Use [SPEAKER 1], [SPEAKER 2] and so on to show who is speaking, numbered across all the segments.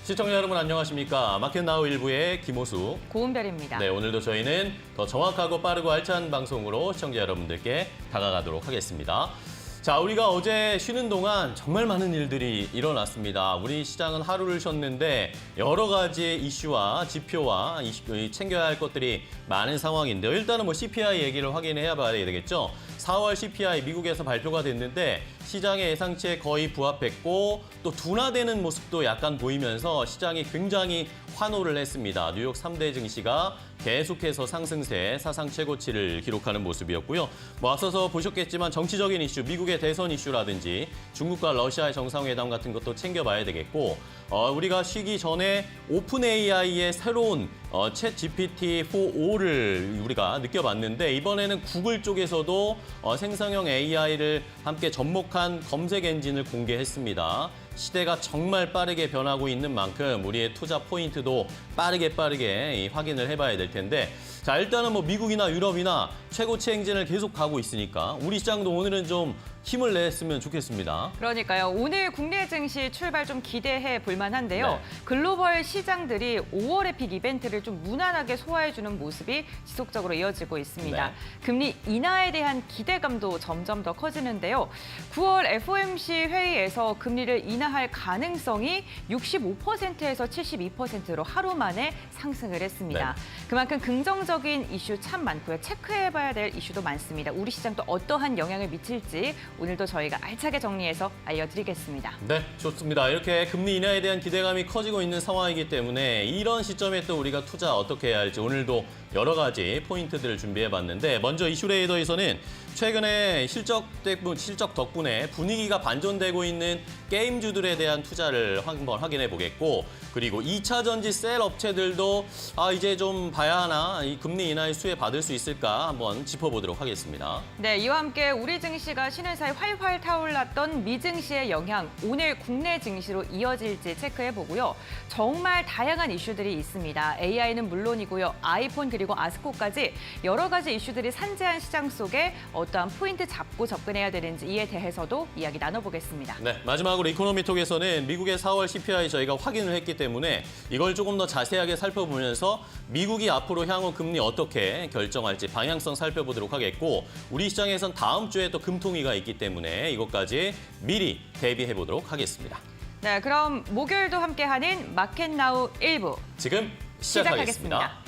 [SPEAKER 1] 시청자 여러분 안녕하십니까? 마켓나우 일부의 김호수,
[SPEAKER 2] 고은별입니다.
[SPEAKER 1] 네, 오늘도 저희는 더 정확하고 빠르고 알찬 방송으로 시청자 여러분들께 다가가도록 하겠습니다. 자, 우리가 어제 쉬는 동안 정말 많은 일들이 일어났습니다. 우리 시장은 하루를 쉬었는데 여러 가지 이슈와 지표와 챙겨야 할 것들이 많은 상황인데요. 일단은 뭐 CPI 얘기를 확인해야 봐야 되겠죠. 4월 CPI 미국에서 발표가 됐는데 시장의 예상치에 거의 부합했고 또 둔화되는 모습도 약간 보이면서 시장이 굉장히 환호를 했습니다. 뉴욕 3대 증시가 계속해서 상승세 사상 최고치를 기록하는 모습이었고요. 뭐 앞서서 보셨겠지만 정치적인 이슈, 미국의 대선 이슈라든지 중국과 러시아의 정상회담 같은 것도 챙겨봐야 되겠고 우리가 쉬기 전에 오픈 AI의 새로운 챗 GPT-4.5를 우리가 느껴봤는데 이번에는 구글 쪽에서도 생성형 AI를 함께 접목한 검색 엔진을 공개했습니다. 시대가 정말 빠르게 변하고 있는 만큼 우리의 투자 포인트도 빠르게 확인을 해봐야 될 텐데 자, 일단은 뭐 미국이나 유럽이나 최고치 행진을 계속 가고 있으니까 우리 시장도 오늘은 좀 힘을 냈으면 좋겠습니다.
[SPEAKER 2] 그러니까요. 오늘 국내 증시 출발 좀 기대해 볼 만한데요.
[SPEAKER 1] 네.
[SPEAKER 2] 글로벌 시장들이 5월의 픽 이벤트를 좀 무난하게 소화해주는 모습이 지속적으로 이어지고 있습니다.
[SPEAKER 1] 네.
[SPEAKER 2] 금리 인하에 대한 기대감도 점점 더 커지는데요. 9월 FOMC 회의에서 금리를 인하할 가능성이 65%에서 72%로 하루 만에 상승을 했습니다.
[SPEAKER 1] 네.
[SPEAKER 2] 그만큼 긍정적인 이슈 참 많고요. 체크해봐야 될 이슈도 많습니다. 우리 시장도 어떠한 영향을 미칠지 오늘도 저희가 알차게 정리해서 알려드리겠습니다.
[SPEAKER 1] 네, 좋습니다. 이렇게 금리 인하에 대한 기대감이 커지고 있는 상황이기 때문에 이런 시점에 또 우리가 투자 어떻게 해야 할지 오늘도 여러 가지 포인트들을 준비해봤는데 먼저 이슈레이더에서는 최근에 실적 덕분에 분위기가 반전되고 있는 게임주들에 대한 투자를 한번 확인해 보겠고 그리고 2차 전지 셀 업체들도 이제 좀 봐야 하나 이 금리 인하의 수혜 받을 수 있을까 한번 짚어보도록 하겠습니다.
[SPEAKER 2] 네, 이와 함께 우리 증시가 쉬는 사이 활활 타올랐던 미증시의 영향 오늘 국내 증시로 이어질지 체크해 보고요. 정말 다양한 이슈들이 있습니다. AI는 물론이고요. 아이폰 그리고 아스코까지 여러 가지 이슈들이 산재한 시장 속에 어떠한 포인트 잡고 접근해야 되는지 이에 대해서도 이야기 나눠보겠습니다.
[SPEAKER 1] 네, 마지막으로 이코노미톡에서는 미국의 4월 CPI 저희가 확인을 했기 때문에 이걸 조금 더 자세하게 살펴보면서 미국이 앞으로 향후 금리 어떻게 결정할지 방향성 살펴보도록 하겠고 우리 시장에선 다음 주에 또 금통위가 있기 때문에 이것까지 미리 대비해보도록 하겠습니다.
[SPEAKER 2] 네, 그럼 목요일도 함께하는 마켓나우 1부
[SPEAKER 1] 지금 시작하겠습니다.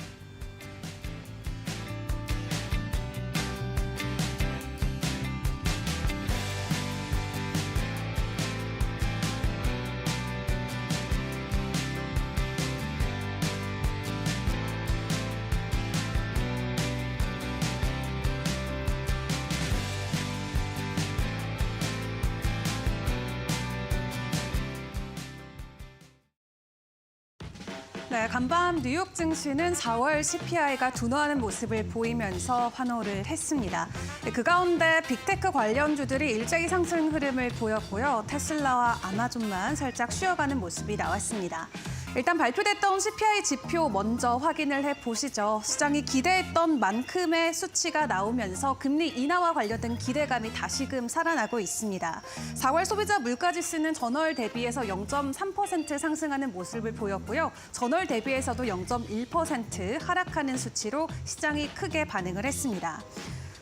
[SPEAKER 3] 네, 간밤 뉴욕 증시는 4월 CPI가 둔화하는 모습을 보이면서 환호를 했습니다. 그 가운데 빅테크 관련주들이 일제히 상승 흐름을 보였고요. 테슬라와 아마존만 살짝 쉬어가는 모습이 나왔습니다. 일단 발표됐던 CPI 지표 먼저 확인을 해보시죠. 시장이 기대했던 만큼의 수치가 나오면서 금리 인하와 관련된 기대감이 다시금 살아나고 있습니다. 4월 소비자 물가지수는 전월 대비해서 0.3% 상승하는 모습을 보였고요. 전월 대비해서도 0.1% 하락하는 수치로 시장이 크게 반응을 했습니다.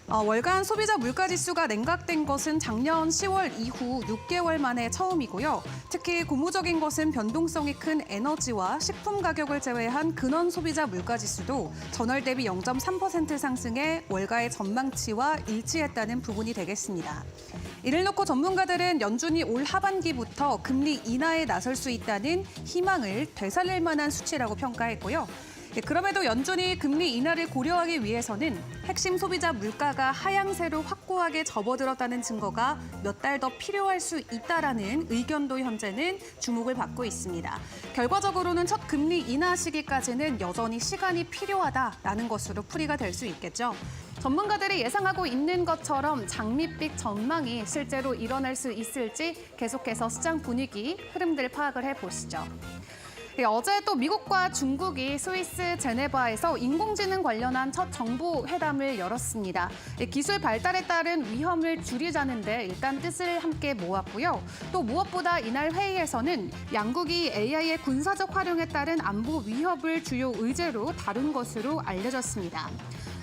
[SPEAKER 3] 월간 소비자 물가지수가 냉각된 것은 작년 10월 이후 6개월 만에 처음이고요. 특히 고무적인 것은 변동성이 큰 에너지와 식품 가격을 제외한 근원 소비자 물가지수도 전월 대비 0.3% 상승해 월가의 전망치와 일치했다는 부분이 되겠습니다. 이를 놓고 전문가들은 연준이 올 하반기부터 금리 인하에 나설 수 있다는 희망을 되살릴 만한 수치라고 평가했고요. 그럼에도 연준이 금리 인하를 고려하기 위해서는 핵심 소비자 물가가 하향세로 확고하게 접어들었다는 증거가 몇 달 더 필요할 수 있다라는 의견도 현재는 주목을 받고 있습니다. 결과적으로는 첫 금리 인하 시기까지는 여전히 시간이 필요하다라는 것으로 풀이가 될 수 있겠죠. 전문가들이 예상하고 있는 것처럼 장밋빛 전망이 실제로 일어날 수 있을지 계속해서 시장 분위기, 흐름들 파악을 해보시죠. 어제 또 미국과 중국이 스위스 제네바에서 인공지능 관련한 첫 정부 회담을 열었습니다. 기술 발달에 따른 위험을 줄이자는데 일단 뜻을 함께 모았고요. 또 무엇보다 이날 회의에서는 양국이 AI의 군사적 활용에 따른 안보 위협을 주요 의제로 다룬 것으로 알려졌습니다.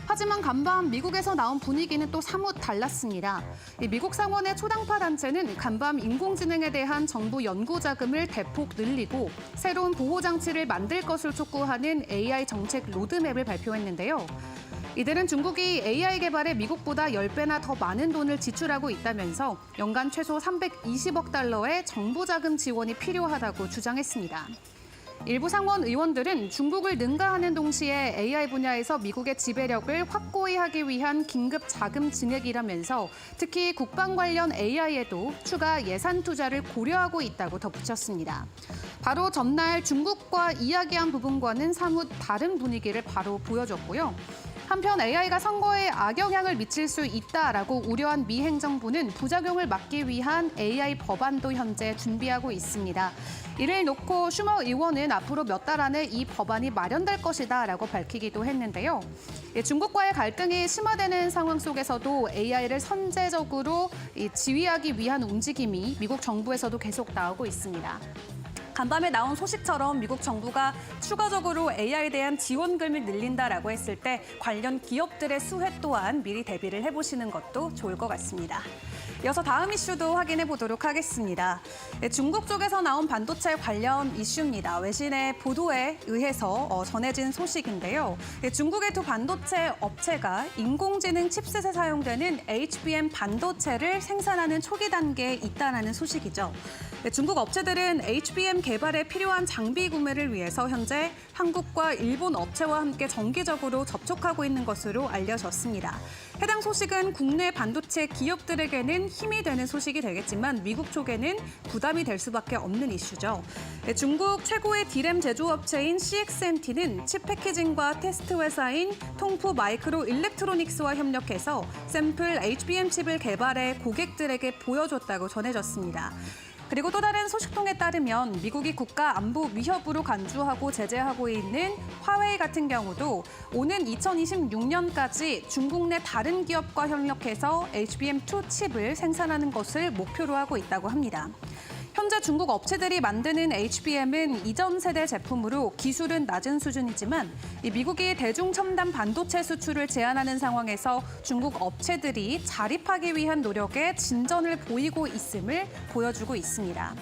[SPEAKER 3] 하지만 간밤 미국에서 나온 분위기는 또 사뭇 달랐습니다. 미국 상원의 초당파 단체는 간밤 인공지능에 대한 정부 연구 자금을 대폭 늘리고 새로운 보호 장치를 만들 것을 촉구하는 AI 정책 로드맵을 발표했는데요. 이들은 중국이 AI 개발에 미국보다 10배나 더 많은 돈을 지출하고 있다면서 연간 최소 320억 달러의 정부 자금 지원이 필요하다고 주장했습니다. 일부 상원 의원들은 중국을 능가하는 동시에 AI 분야에서 미국의 지배력을 확고히 하기 위한 긴급 자금 증액이라면서 특히 국방 관련 AI에도 추가 예산 투자를 고려하고 있다고 덧붙였습니다. 바로 전날 중국과 이야기한 부분과는 사뭇 다른 분위기를 바로 보여줬고요. 한편 AI가 선거에 악영향을 미칠 수 있다라고 우려한 미 행정부는 부작용을 막기 위한 AI 법안도 현재 준비하고 있습니다. 이를 놓고 슈머 의원은 앞으로 몇 달 안에 이 법안이 마련될 것이다라고 밝히기도 했는데요. 중국과의 갈등이 심화되는 상황 속에서도 AI를 선제적으로 지휘하기 위한 움직임이 미국 정부에서도 계속 나오고 있습니다. 간밤에 나온 소식처럼 미국 정부가 추가적으로 AI에 대한 지원금을 늘린다라고 했을 때 관련 기업들의 수혜 또한 미리 대비를 해보시는 것도 좋을 것 같습니다. 이어서 다음 이슈도 확인해 보도록 하겠습니다. 중국 쪽에서 나온 반도체 관련 이슈입니다. 외신의 보도에 의해서 전해진 소식인데요. 중국의 두 반도체 업체가 인공지능 칩셋에 사용되는 HBM 반도체를 생산하는 초기 단계에 있다는 소식이죠. 중국 업체들은 HBM 개발에 필요한 장비 구매를 위해서 현재 한국과 일본 업체와 함께 정기적으로 접촉하고 있는 것으로 알려졌습니다. 해당 소식은 국내 반도체 기업들에게는 힘이 되는 소식이 되겠지만 미국 쪽에는 부담이 될 수밖에 없는 이슈죠. 중국 최고의 디램 제조업체인 CXMT는 칩 패키징과 테스트 회사인 통푸 마이크로 일렉트로닉스와 협력해서 샘플 HBM 칩을 개발해 고객들에게 보여줬다고 전해졌습니다. 그리고 또 다른 소식통에 따르면 미국이 국가 안보 위협으로 간주하고 제재하고 있는 화웨이 같은 경우도 오는 2026년까지 중국 내 다른 기업과 협력해서 HBM2 칩을 생산하는 것을 목표로 하고 있다고 합니다. 현재 중국 업체들이 만드는 HBM은 이전 세대 제품으로 기술은 낮은 수준이지만 미국이 대중첨단 반도체 수출을 제한하는 상황에서 중국 업체들이 자립하기 위한 노력에 진전을 보이고 있음을 보여주고 있습니다.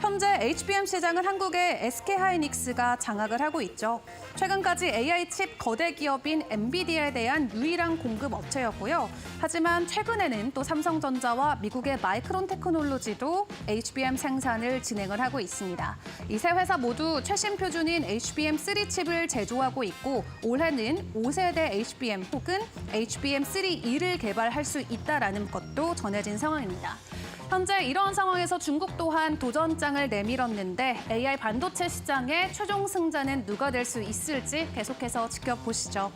[SPEAKER 3] 현재 HBM 시장은 한국의 SK하이닉스가 장악을 하고 있죠. 최근까지 AI 칩 거대 기업인 엔비디아에 대한 유일한 공급 업체였고요. 하지만 최근에는 또 삼성전자와 미국의 마이크론 테크놀로지도 HBM 생산을 진행을 하고 있습니다. 이 세 회사 모두 최신 표준인 HBM3 칩을 제조하고 있고 올해는 5세대 HBM 혹은 HBM3E를 개발할 수 있다는 것도 전해진 상황입니다. 현재 이런 상황에서 중국 또한 도전장을 내밀었는데 AI 반도체 시장의 최종 승자는 누가 될 수 있을지 계속해서 지켜보시죠.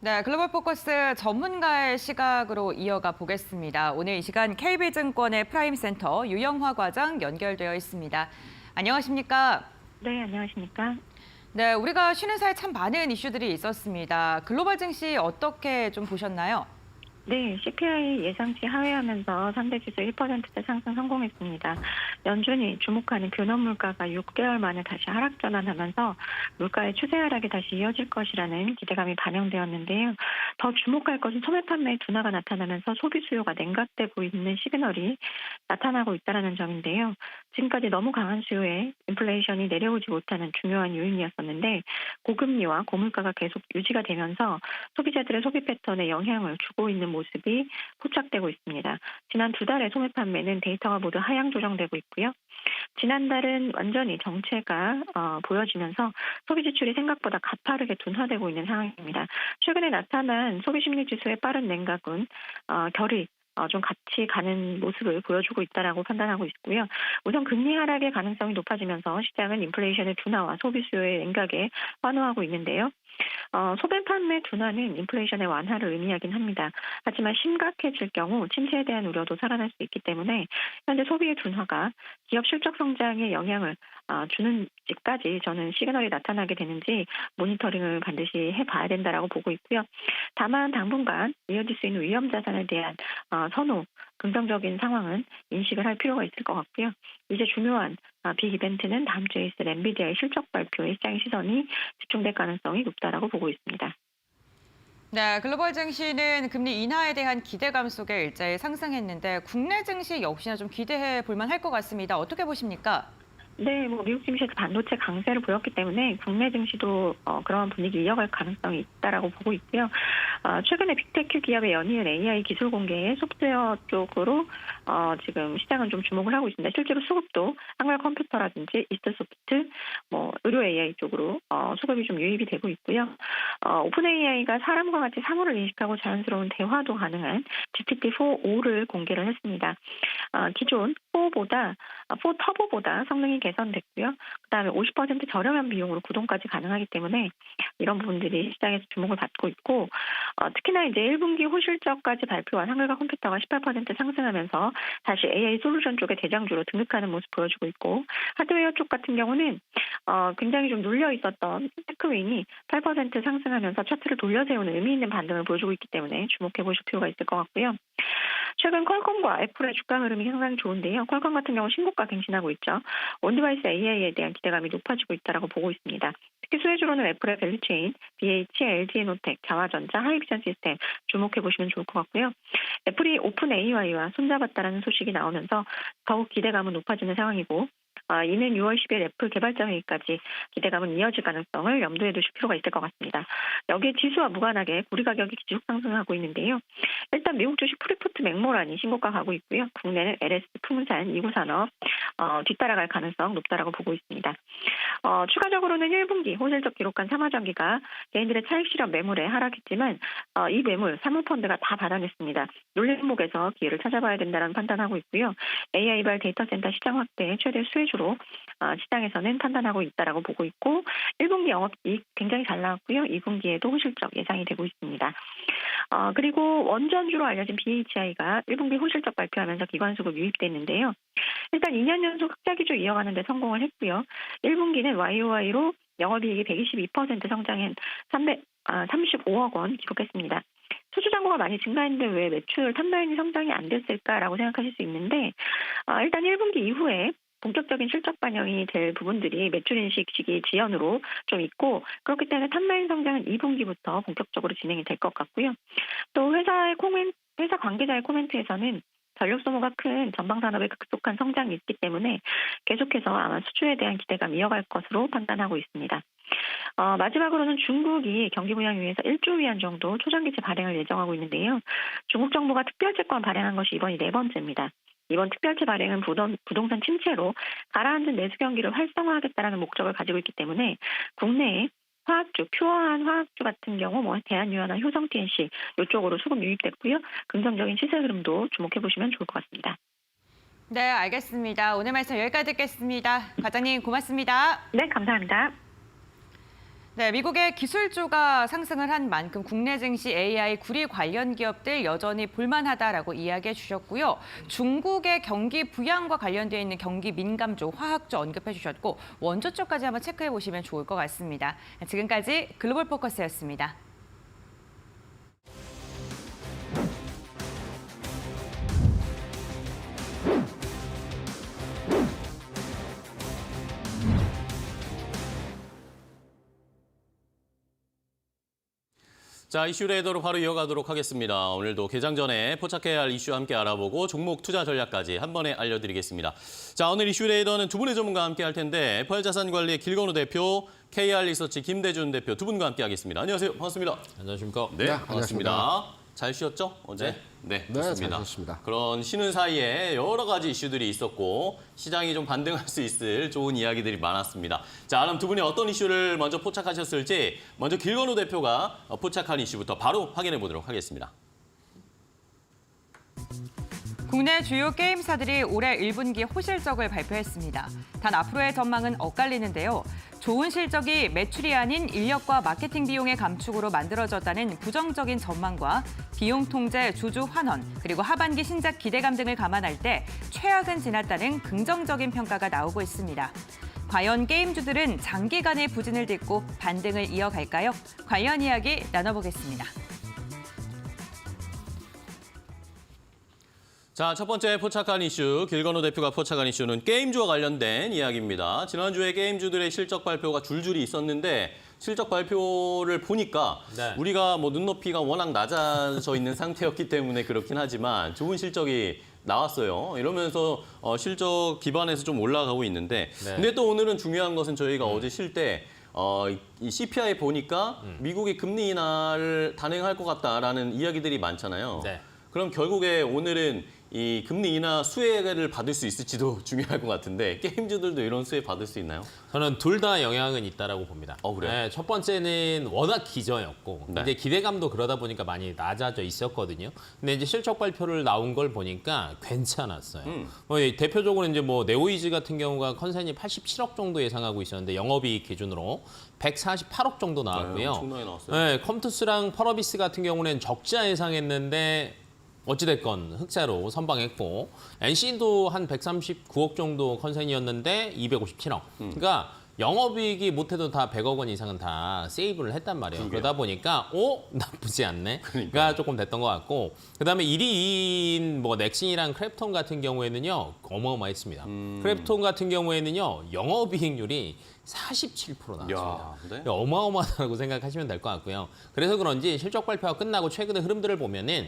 [SPEAKER 2] 네, 글로벌 포커스 전문가의 시각으로 이어가 보겠습니다. 오늘 이 시간 KB증권의 프라임센터 유영화 과장 연결되어 있습니다. 안녕하십니까?
[SPEAKER 4] 네, 안녕하십니까?
[SPEAKER 2] 네, 우리가 쉬는 사이 참 많은 이슈들이 있었습니다. 글로벌 증시 어떻게 좀 보셨나요?
[SPEAKER 4] 네, CPI 예상치 하회하면서 상대지수 1%대 상승 성공했습니다. 연준이 주목하는 근원 물가가 6개월 만에 다시 하락 전환하면서 물가의 추세 하락이 다시 이어질 것이라는 기대감이 반영되었는데요. 더 주목할 것은 소매 판매의 둔화가 나타나면서 소비 수요가 냉각돼 보이는 시그널이 나타나고 있다는 점인데요. 지금까지 너무 강한 수요에 인플레이션이 내려오지 못하는 중요한 요인이었었는데 고금리와 고물가가 계속 유지가 되면서 소비자들의 소비 패턴에 영향을 주고 있는 모습이 포착되고 있습니다. 지난 두 달의 소매 판매는 데이터가 모두 하향 조정되고 있고요. 지난달은 완전히 정체가 보여지면서 소비 지출이 생각보다 가파르게 둔화되고 있는 상황입니다. 최근에 나타난 소비 심리 지수의 빠른 냉각은 결이 좀 같이 가는 모습을 보여주고 있다라고 판단하고 있고요. 우선 금리 하락의 가능성이 높아지면서 시장은 인플레이션의 둔화와 소비 수요의 냉각에 환호하고 있는데요. 소비 판매 둔화는 인플레이션의 완화를 의미하긴 합니다. 하지만 심각해질 경우 침체에 대한 우려도 살아날 수 있기 때문에 현재 소비의 둔화가 기업 실적 성장에 영향을 주는지까지 저는 시그널이 나타나게 되는지 모니터링을 반드시 해봐야 된다라고 보고 있고요. 다만 당분간 이어질 수 있는 위험 자산에 대한 선호, 긍정적인 상황은 인식을 할 필요가 있을 것 같고요. 이제 중요한 빅 이벤트는 다음 주에 있을 엔비디아의 실적 발표에 시장의 시선이 집중될 가능성이 높다라고 보고 있습니다.
[SPEAKER 2] 네, 글로벌 증시는 금리 인하에 대한 기대감 속에 일자리 상승했는데 국내 증시 역시나 좀 기대해 볼 만할 것 같습니다. 어떻게 보십니까?
[SPEAKER 4] 네, 미국 증시에서 반도체 강세를 보였기 때문에 국내 증시도 그러한 분위기 이어갈 가능성이 있다라고 보고 있고요. 최근에 빅테크 기업의 연이은 AI 기술 공개에 소프트웨어 쪽으로 지금 시장은 좀 주목을 하고 있습니다. 실제로 수급도 한글 컴퓨터라든지 이스트소프트, 의료 AI 쪽으로 수급이 좀 유입이 되고 있고요. 오픈 AI가 사람과 같이 사물을 인식하고 자연스러운 대화도 가능한 GPT-4.5를 공개를 했습니다. 기존 4 터보보다 성능이 개선됐고요. 그다음에 50% 저렴한 비용으로 구동까지 가능하기 때문에 이런 부분들이 시장에서 주목을 받고 있고 특히나 이제 1분기 호실적까지 발표한 한글과 컴퓨터가 18% 상승하면서 다시 AI 솔루션 쪽에 대장주로 등극하는 모습 보여주고 있고 하드웨어 쪽 같은 경우는 굉장히 좀 눌려 있었던 테크윈이 8% 상승하면서 차트를 돌려세우는 의미 있는 반등을 보여주고 있기 때문에 주목해 보실 필요가 있을 것 같고요. 최근 퀄컴과 애플의 주가 흐름이 상당히 좋은데요. 퀄컴 같은 경우 신고가 갱신하고 있죠. 온디바이스 AI에 대한 기대감이 높아지고 있다고 보고 있습니다. 특히 수혜주로는 애플의 밸류체인, BH, LG에노텍, 자화전자, 하이비전 시스템 주목해 보시면 좋을 것 같고요. 애플이 오픈 AI와 손잡았다는 소식이 나오면서 더욱 기대감은 높아지는 상황이고 이는 6월 10일 애플 개발자 회의까지 기대감은 이어질 가능성을 염두에 두실 필요가 있을 것 같습니다. 여기에 지수와 무관하게 구리 가격이 지속 상승하고 있는데요. 일단 미국 주식 프리포트 맥모란이 신고가 가고 있고요. 국내는 LS 풍산, 이구산업 뒤따라갈 가능성 높다라고 보고 있습니다. 추가적으로는 1분기 호실적 기록한 삼화전기가 개인들의 차익 실현 매물에 하락했지만 이 매물 사모펀드가 다 받아냈습니다. 논리목에서 기회를 찾아봐야 된다는 판단하고 있고요. AI발 데이터센터 시장 확대 최대 수혜주로 시장에서는 판단하고 있다라고 보고 있고 1분기 영업이익 굉장히 잘 나왔고요. 2분기에도 호실적 예상이 되고 있습니다. 그리고 원전주로 알려진 BHI가 1분기 호실적 발표하면서 기관수급 유입됐는데요. 일단 2년 연속 흑자 기조 이어가는 데 성공을 했고요. 1분기는 YOY로 영업이익이 122% 성장한 35억 원 기록했습니다. 수주잔고가 많이 증가했는데 왜 매출 탑라인이 성장이 안 됐을까라고 생각하실 수 있는데 일단 1분기 이후에 본격적인 실적 반영이 될 부분들이 매출 인식 시기 지연으로 좀 있고 그렇기 때문에 탑라인 성장은 2분기부터 본격적으로 진행이 될 것 같고요. 또 회사 관계자의 코멘트에서는 전력 소모가 큰 전방산업의 급속한 성장이 있기 때문에 계속해서 아마 수주에 대한 기대감 이어갈 것으로 판단하고 있습니다. 마지막으로는 중국이 경기 부양을 위해서 1조 위안 정도 초장기채 발행을 예정하고 있는데요. 중국 정부가 특별채권 발행한 것이 이번이 4번째입니다. 이번 특별채 발행은 부동산 침체로 가라앉은 내수 경기를 활성화하겠다는 목적을 가지고 있기 때문에 국내에 화학주, 퓨어한 화학주 같은 경우 대한유화나 효성 TNC 이쪽으로 수급 유입됐고요. 긍정적인 시세 흐름도 주목해 보시면 좋을 것 같습니다.
[SPEAKER 2] 네, 알겠습니다. 오늘 말씀 여기까지 듣겠습니다. 과장님 고맙습니다.
[SPEAKER 4] 네, 감사합니다.
[SPEAKER 2] 네, 미국의 기술주가 상승을 한 만큼 국내 증시 AI 구리 관련 기업들 여전히 볼만하다라고 이야기해 주셨고요. 중국의 경기 부양과 관련되어 있는 경기 민감주, 화학주 언급해 주셨고 원조 쪽까지 한번 체크해 보시면 좋을 것 같습니다. 지금까지 글로벌 포커스였습니다.
[SPEAKER 1] 자, 이슈 레이더로 바로 이어가도록 하겠습니다. 오늘도 개장 전에 포착해야 할 이슈 함께 알아보고 종목 투자 전략까지 한 번에 알려드리겠습니다. 자, 오늘 이슈 레이더는 두 분의 전문가와 함께 할 텐데 FR자산관리의 길건우 대표, KR리서치 김대준 대표 두 분과 함께 하겠습니다. 안녕하세요. 반갑습니다.
[SPEAKER 5] 안녕하십니까?
[SPEAKER 1] 네, 반갑습니다. 잘 쉬었죠? 어제? 네, 좋습니다.
[SPEAKER 5] 잘 쉬었습니다.
[SPEAKER 1] 그런 쉬는 사이에 여러 가지 이슈들이 있었고 시장이 좀 반등할 수 있을 좋은 이야기들이 많았습니다. 자, 그럼 두 분이 어떤 이슈를 먼저 포착하셨을지 먼저 길건우 대표가 포착한 이슈부터 바로 확인해 보도록 하겠습니다.
[SPEAKER 2] 국내 주요 게임사들이 올해 1분기 호실적을 발표했습니다. 단 앞으로의 전망은 엇갈리는데요. 좋은 실적이 매출이 아닌 인력과 마케팅 비용의 감축으로 만들어졌다는 부정적인 전망과 비용 통제, 주주 환원, 그리고 하반기 신작 기대감 등을 감안할 때 최악은 지났다는 긍정적인 평가가 나오고 있습니다. 과연 게임주들은 장기간의 부진을 딛고 반등을 이어갈까요? 관련 이야기 나눠보겠습니다.
[SPEAKER 1] 자, 첫 번째 포착한 이슈, 길건호 대표가 포착한 이슈는 게임주와 관련된 이야기입니다. 지난주에 게임주들의 실적 발표가 줄줄이 있었는데 실적 발표를 보니까
[SPEAKER 5] 네.
[SPEAKER 1] 우리가 뭐 눈높이가 워낙 낮아져 있는 상태였기 때문에 그렇긴 하지만 좋은 실적이 나왔어요. 이러면서 실적 기반에서 좀 올라가고 있는데
[SPEAKER 5] 네.
[SPEAKER 1] 근데 또 오늘은 중요한 것은 저희가 어제 쉴 때 이 CPI 보니까 미국이 금리 인하를 단행할 것 같다라는 이야기들이 많잖아요.
[SPEAKER 5] 네.
[SPEAKER 1] 그럼 결국에 오늘은 이 금리 인하 수혜를 받을 수 있을지도 중요할 것 같은데 게임주들도 이런 수혜 받을 수 있나요?
[SPEAKER 5] 저는 둘 다 영향은 있다라고 봅니다.
[SPEAKER 1] 그래요?
[SPEAKER 5] 네, 첫 번째는 워낙 기저였고
[SPEAKER 1] 네.
[SPEAKER 5] 이제 기대감도 그러다 보니까 많이 낮아져 있었거든요. 근데 이제 실적 발표를 나온 걸 보니까 괜찮았어요. 대표적으로 이제 뭐 네오이즈 같은 경우가 컨센이 87억 정도 예상하고 있었는데 영업이익 기준으로 148억 정도 나왔고요.
[SPEAKER 1] 엄청나게 나왔어요.
[SPEAKER 5] 네, 컴투스랑 펄어비스 같은 경우는 적자 예상했는데 어찌됐건 흑자로 선방했고 NC도 한 139억 정도 컨센이었는데 257억. 그러니까 영업이익이 못해도 다 100억 원 이상은 다 세이브를 했단 말이에요. 그러다 보니까 나쁘지 않네. 가 조금 됐던 것 같고 그다음에 1위인 뭐 넥슨이랑 크랩톤 같은 경우에는요 어마어마했습니다. 크랩톤 같은 경우에는요 영업이익률이 47% 나왔습니다.
[SPEAKER 1] 야, 네?
[SPEAKER 5] 어마어마하다고 생각하시면 될 것 같고요. 그래서 그런지 실적 발표가 끝나고 최근의 흐름들을 보면은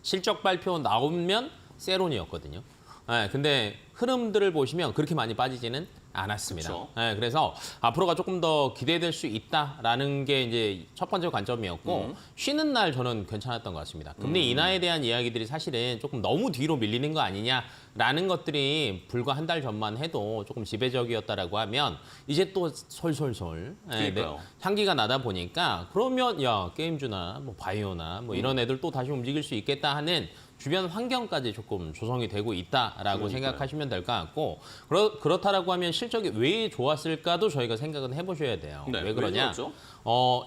[SPEAKER 5] 실적 발표 나오면 세론이었거든요. 네, 근데 흐름들을 보시면 그렇게 많이 빠지지는 않았습니다.
[SPEAKER 1] 그쵸.
[SPEAKER 5] 네, 그래서 앞으로가 조금 더 기대될 수 있다라는 게 이제 첫 번째 관점이었고 쉬는 날 저는 괜찮았던 것 같습니다. 금리 인하에 대한 이야기들이 사실은 조금 너무 뒤로 밀리는 거 아니냐라는 것들이 불과 한 달 전만 해도 조금 지배적이었다라고 하면 이제 또 솔솔솔
[SPEAKER 1] 그러니까요.
[SPEAKER 5] 향기가 나다 보니까 그러면 야 게임주나 뭐 바이오나 뭐 이런 애들 또 다시 움직일 수 있겠다 하는 주변 환경까지 조금 조성이 되고 있다라고
[SPEAKER 1] 그러니까요.
[SPEAKER 5] 생각하시면 될 것 같고 그렇다라고 하면 실적이 왜 좋았을까도 저희가 생각은 해보셔야 돼요.
[SPEAKER 1] 네,
[SPEAKER 5] 왜 그러냐?
[SPEAKER 1] 왜 그렇죠?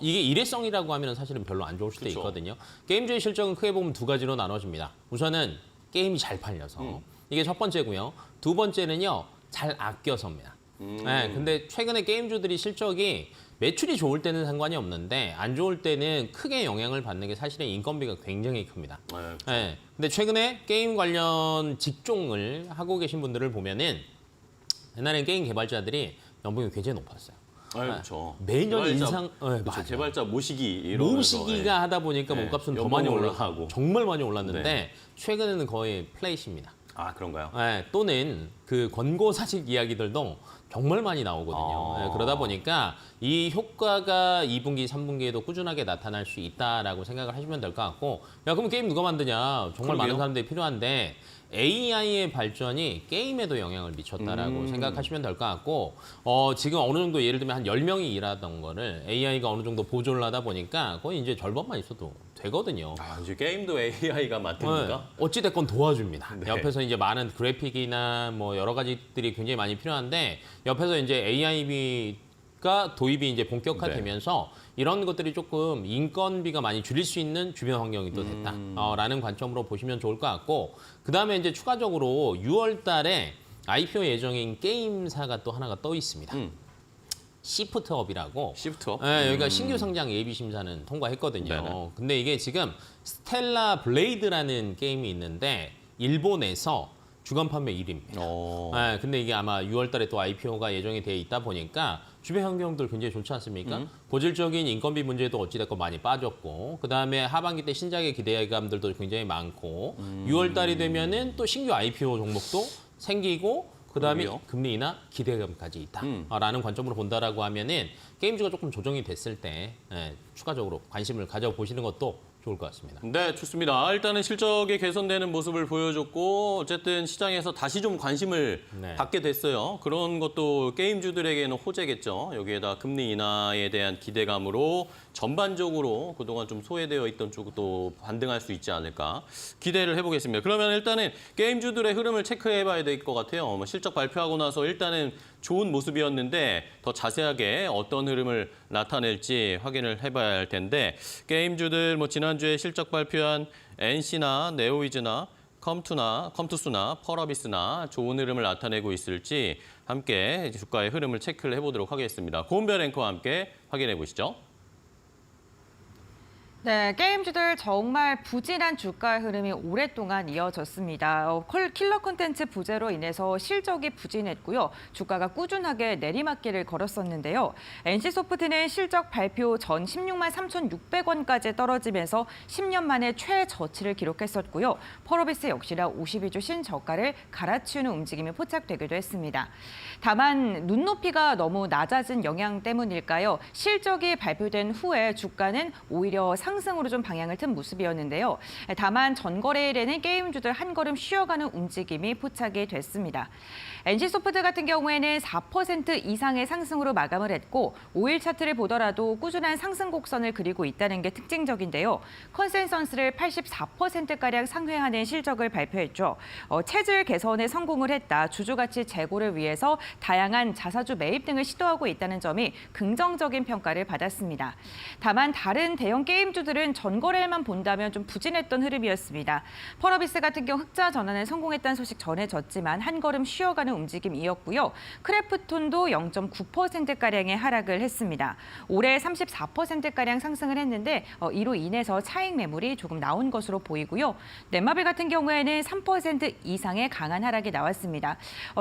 [SPEAKER 5] 이게 일회성이라고 하면 사실은 별로 안 좋을 수도
[SPEAKER 1] 그쵸.
[SPEAKER 5] 있거든요. 게임주의 실적은 크게 보면 두 가지로 나눠집니다. 우선은 게임이 잘 팔려서 이게 첫 번째고요. 두 번째는요. 잘 아껴서입니다. 네, 근데 최근에 게임주들이 실적이 매출이 좋을 때는 상관이 없는데 안 좋을 때는 크게 영향을 받는 게 사실은 인건비가 굉장히 큽니다.
[SPEAKER 1] 네.
[SPEAKER 5] 네, 근데 최근에 게임 관련 직종을 하고 계신 분들을 보면은 옛날엔 게임 개발자들이 연봉이 굉장히 높았어요.
[SPEAKER 1] 그렇죠.
[SPEAKER 5] 매년 인상, 네,
[SPEAKER 1] 그렇죠.
[SPEAKER 5] 맞아요.
[SPEAKER 1] 개발자 모시기 이러면서
[SPEAKER 5] 모시기가 하다 보니까
[SPEAKER 1] 네.
[SPEAKER 5] 몸값은 더
[SPEAKER 1] 연봉이
[SPEAKER 5] 많이
[SPEAKER 1] 올라가고.
[SPEAKER 5] 올라가고 정말 많이 올랐는데
[SPEAKER 1] 네.
[SPEAKER 5] 최근에는 거의 플레이십니다.
[SPEAKER 1] 아, 그런가요?
[SPEAKER 5] 네, 또는 그 권고 사직 이야기들도 정말 많이 나오거든요.
[SPEAKER 1] 아.
[SPEAKER 5] 네, 그러다 보니까 이 효과가 2분기, 3분기에도 꾸준하게 나타날 수 있다라고 생각을 하시면 될 것 같고 야 그럼 게임 누가 만드냐? 정말
[SPEAKER 1] 그러게요.
[SPEAKER 5] 많은 사람들이 필요한데 AI의 발전이 게임에도 영향을 미쳤다라고 생각하시면 될 것 같고 지금 어느 정도 예를 들면 한 10명이 일하던 거를 AI가 어느 정도 보조를 하다 보니까 거의 이제 절반만 있어도 되거든요.
[SPEAKER 1] 아, 이제 게임도 AI가 맡으니까.
[SPEAKER 5] 어찌됐건 도와줍니다.
[SPEAKER 1] 네.
[SPEAKER 5] 옆에서 이제 많은 그래픽이나 뭐 여러 가지들이 굉장히 많이 필요한데 옆에서 이제 AI가 도입이 이제 본격화되면서 이런 것들이 조금 인건비가 많이 줄일 수 있는 주변 환경이 또 됐다라는 관점으로 보시면 좋을 것 같고 그다음에 이제 추가적으로 6월 달에 IPO 예정인 게임사가 또 하나가 떠 있습니다. 시프트업이라고
[SPEAKER 1] 시프트업?
[SPEAKER 5] 네, 여기가 신규 상장 예비 심사는 통과했거든요.
[SPEAKER 1] 네네.
[SPEAKER 5] 근데 이게 지금 스텔라 블레이드라는 게임이 있는데 일본에서 주간 판매 1위입니다. 네, 근데 이게 아마 6월 달에 또 IPO가 예정이 돼 있다 보니까 주변 환경들 굉장히 좋지 않습니까? 고질적인 인건비 문제도 어찌됐건 많이 빠졌고 그다음에 하반기 때 신작의 기대감들도 굉장히 많고 6월 달이 되면은 또 신규 IPO 종목도 생기고 그다음에
[SPEAKER 1] 그러게요.
[SPEAKER 5] 금리 인하 기대감까지 있다라는 관점으로 본다라고 하면은 게임주가 조금 조정이 됐을 때 추가적으로 관심을 가져보시는 것도 좋을 것 같습니다.
[SPEAKER 1] 네, 좋습니다. 일단은 실적이 개선되는 모습을 보여줬고 어쨌든 시장에서 다시 좀 관심을
[SPEAKER 5] 네.
[SPEAKER 1] 받게 됐어요. 그런 것도 게임주들에게는 호재겠죠. 여기에다 금리 인하에 대한 기대감으로 전반적으로 그동안 좀 소외되어 있던 쪽도 반등할 수 있지 않을까 기대를 해보겠습니다. 그러면 일단은 게임주들의 흐름을 체크해봐야 될 것 같아요. 뭐 실적 발표하고 나서 일단은 좋은 모습이었는데 더 자세하게 어떤 흐름을 나타낼지 확인을 해봐야 할 텐데 게임주들 뭐 지난주에 실적 발표한 NC나 네오위즈나 컴투스나 펄어비스나 좋은 흐름을 나타내고 있을지 함께 주가의 흐름을 체크를 해보도록 하겠습니다. 고은별 앵커와 함께 확인해 보시죠.
[SPEAKER 2] 네, 게임주들 정말 부진한 주가 흐름이 오랫동안 이어졌습니다. 킬러 콘텐츠 부재로 인해서 실적이 부진했고요. 주가가 꾸준하게 내리막길을 걸었었는데요. NC소프트는 실적 발표 전 16만 3,600원까지 떨어지면서 10년 만에 최저치를 기록했었고요. 펄어비스 역시나 52주 신저가를 갈아치우는 움직임이 포착되기도 했습니다. 다만 눈높이가 너무 낮아진 영향 때문일까요? 실적이 발표된 후에 주가는 오히려 상승으로 좀 방향을 튼 모습이었는데요. 다만 전거래일에는 게임주들 한 걸음 쉬어가는 움직임이 포착이 됐습니다. NC소프트 같은 경우에는 4% 이상의 상승으로 마감을 했고 5일 차트를 보더라도 꾸준한 상승 곡선을 그리고 있다는 게 특징적인데요. 컨센서스를 84%가량 상회하는 실적을 발표했죠. 체질 개선에 성공을 했다. 주주가치 재고를 위해서 다양한 자사주 매입 등을 시도하고 있다는 점이 긍정적인 평가를 받았습니다. 다만 다른 대형 게임주들은 전거래일만 본다면 좀 부진했던 흐름이었습니다. 펄어비스 같은 경우 흑자 전환에 성공했다는 소식 전해졌지만 한 걸음 쉬어가는 움직임이었고요. 크래프톤도 0.9%가량의 하락을 했습니다. 올해 34%가량 상승을 했는데 이로 인해서 차익 매물이 조금 나온 것으로 보이고요. 넷마블 같은 경우에는 3% 이상의 강한 하락이 나왔습니다.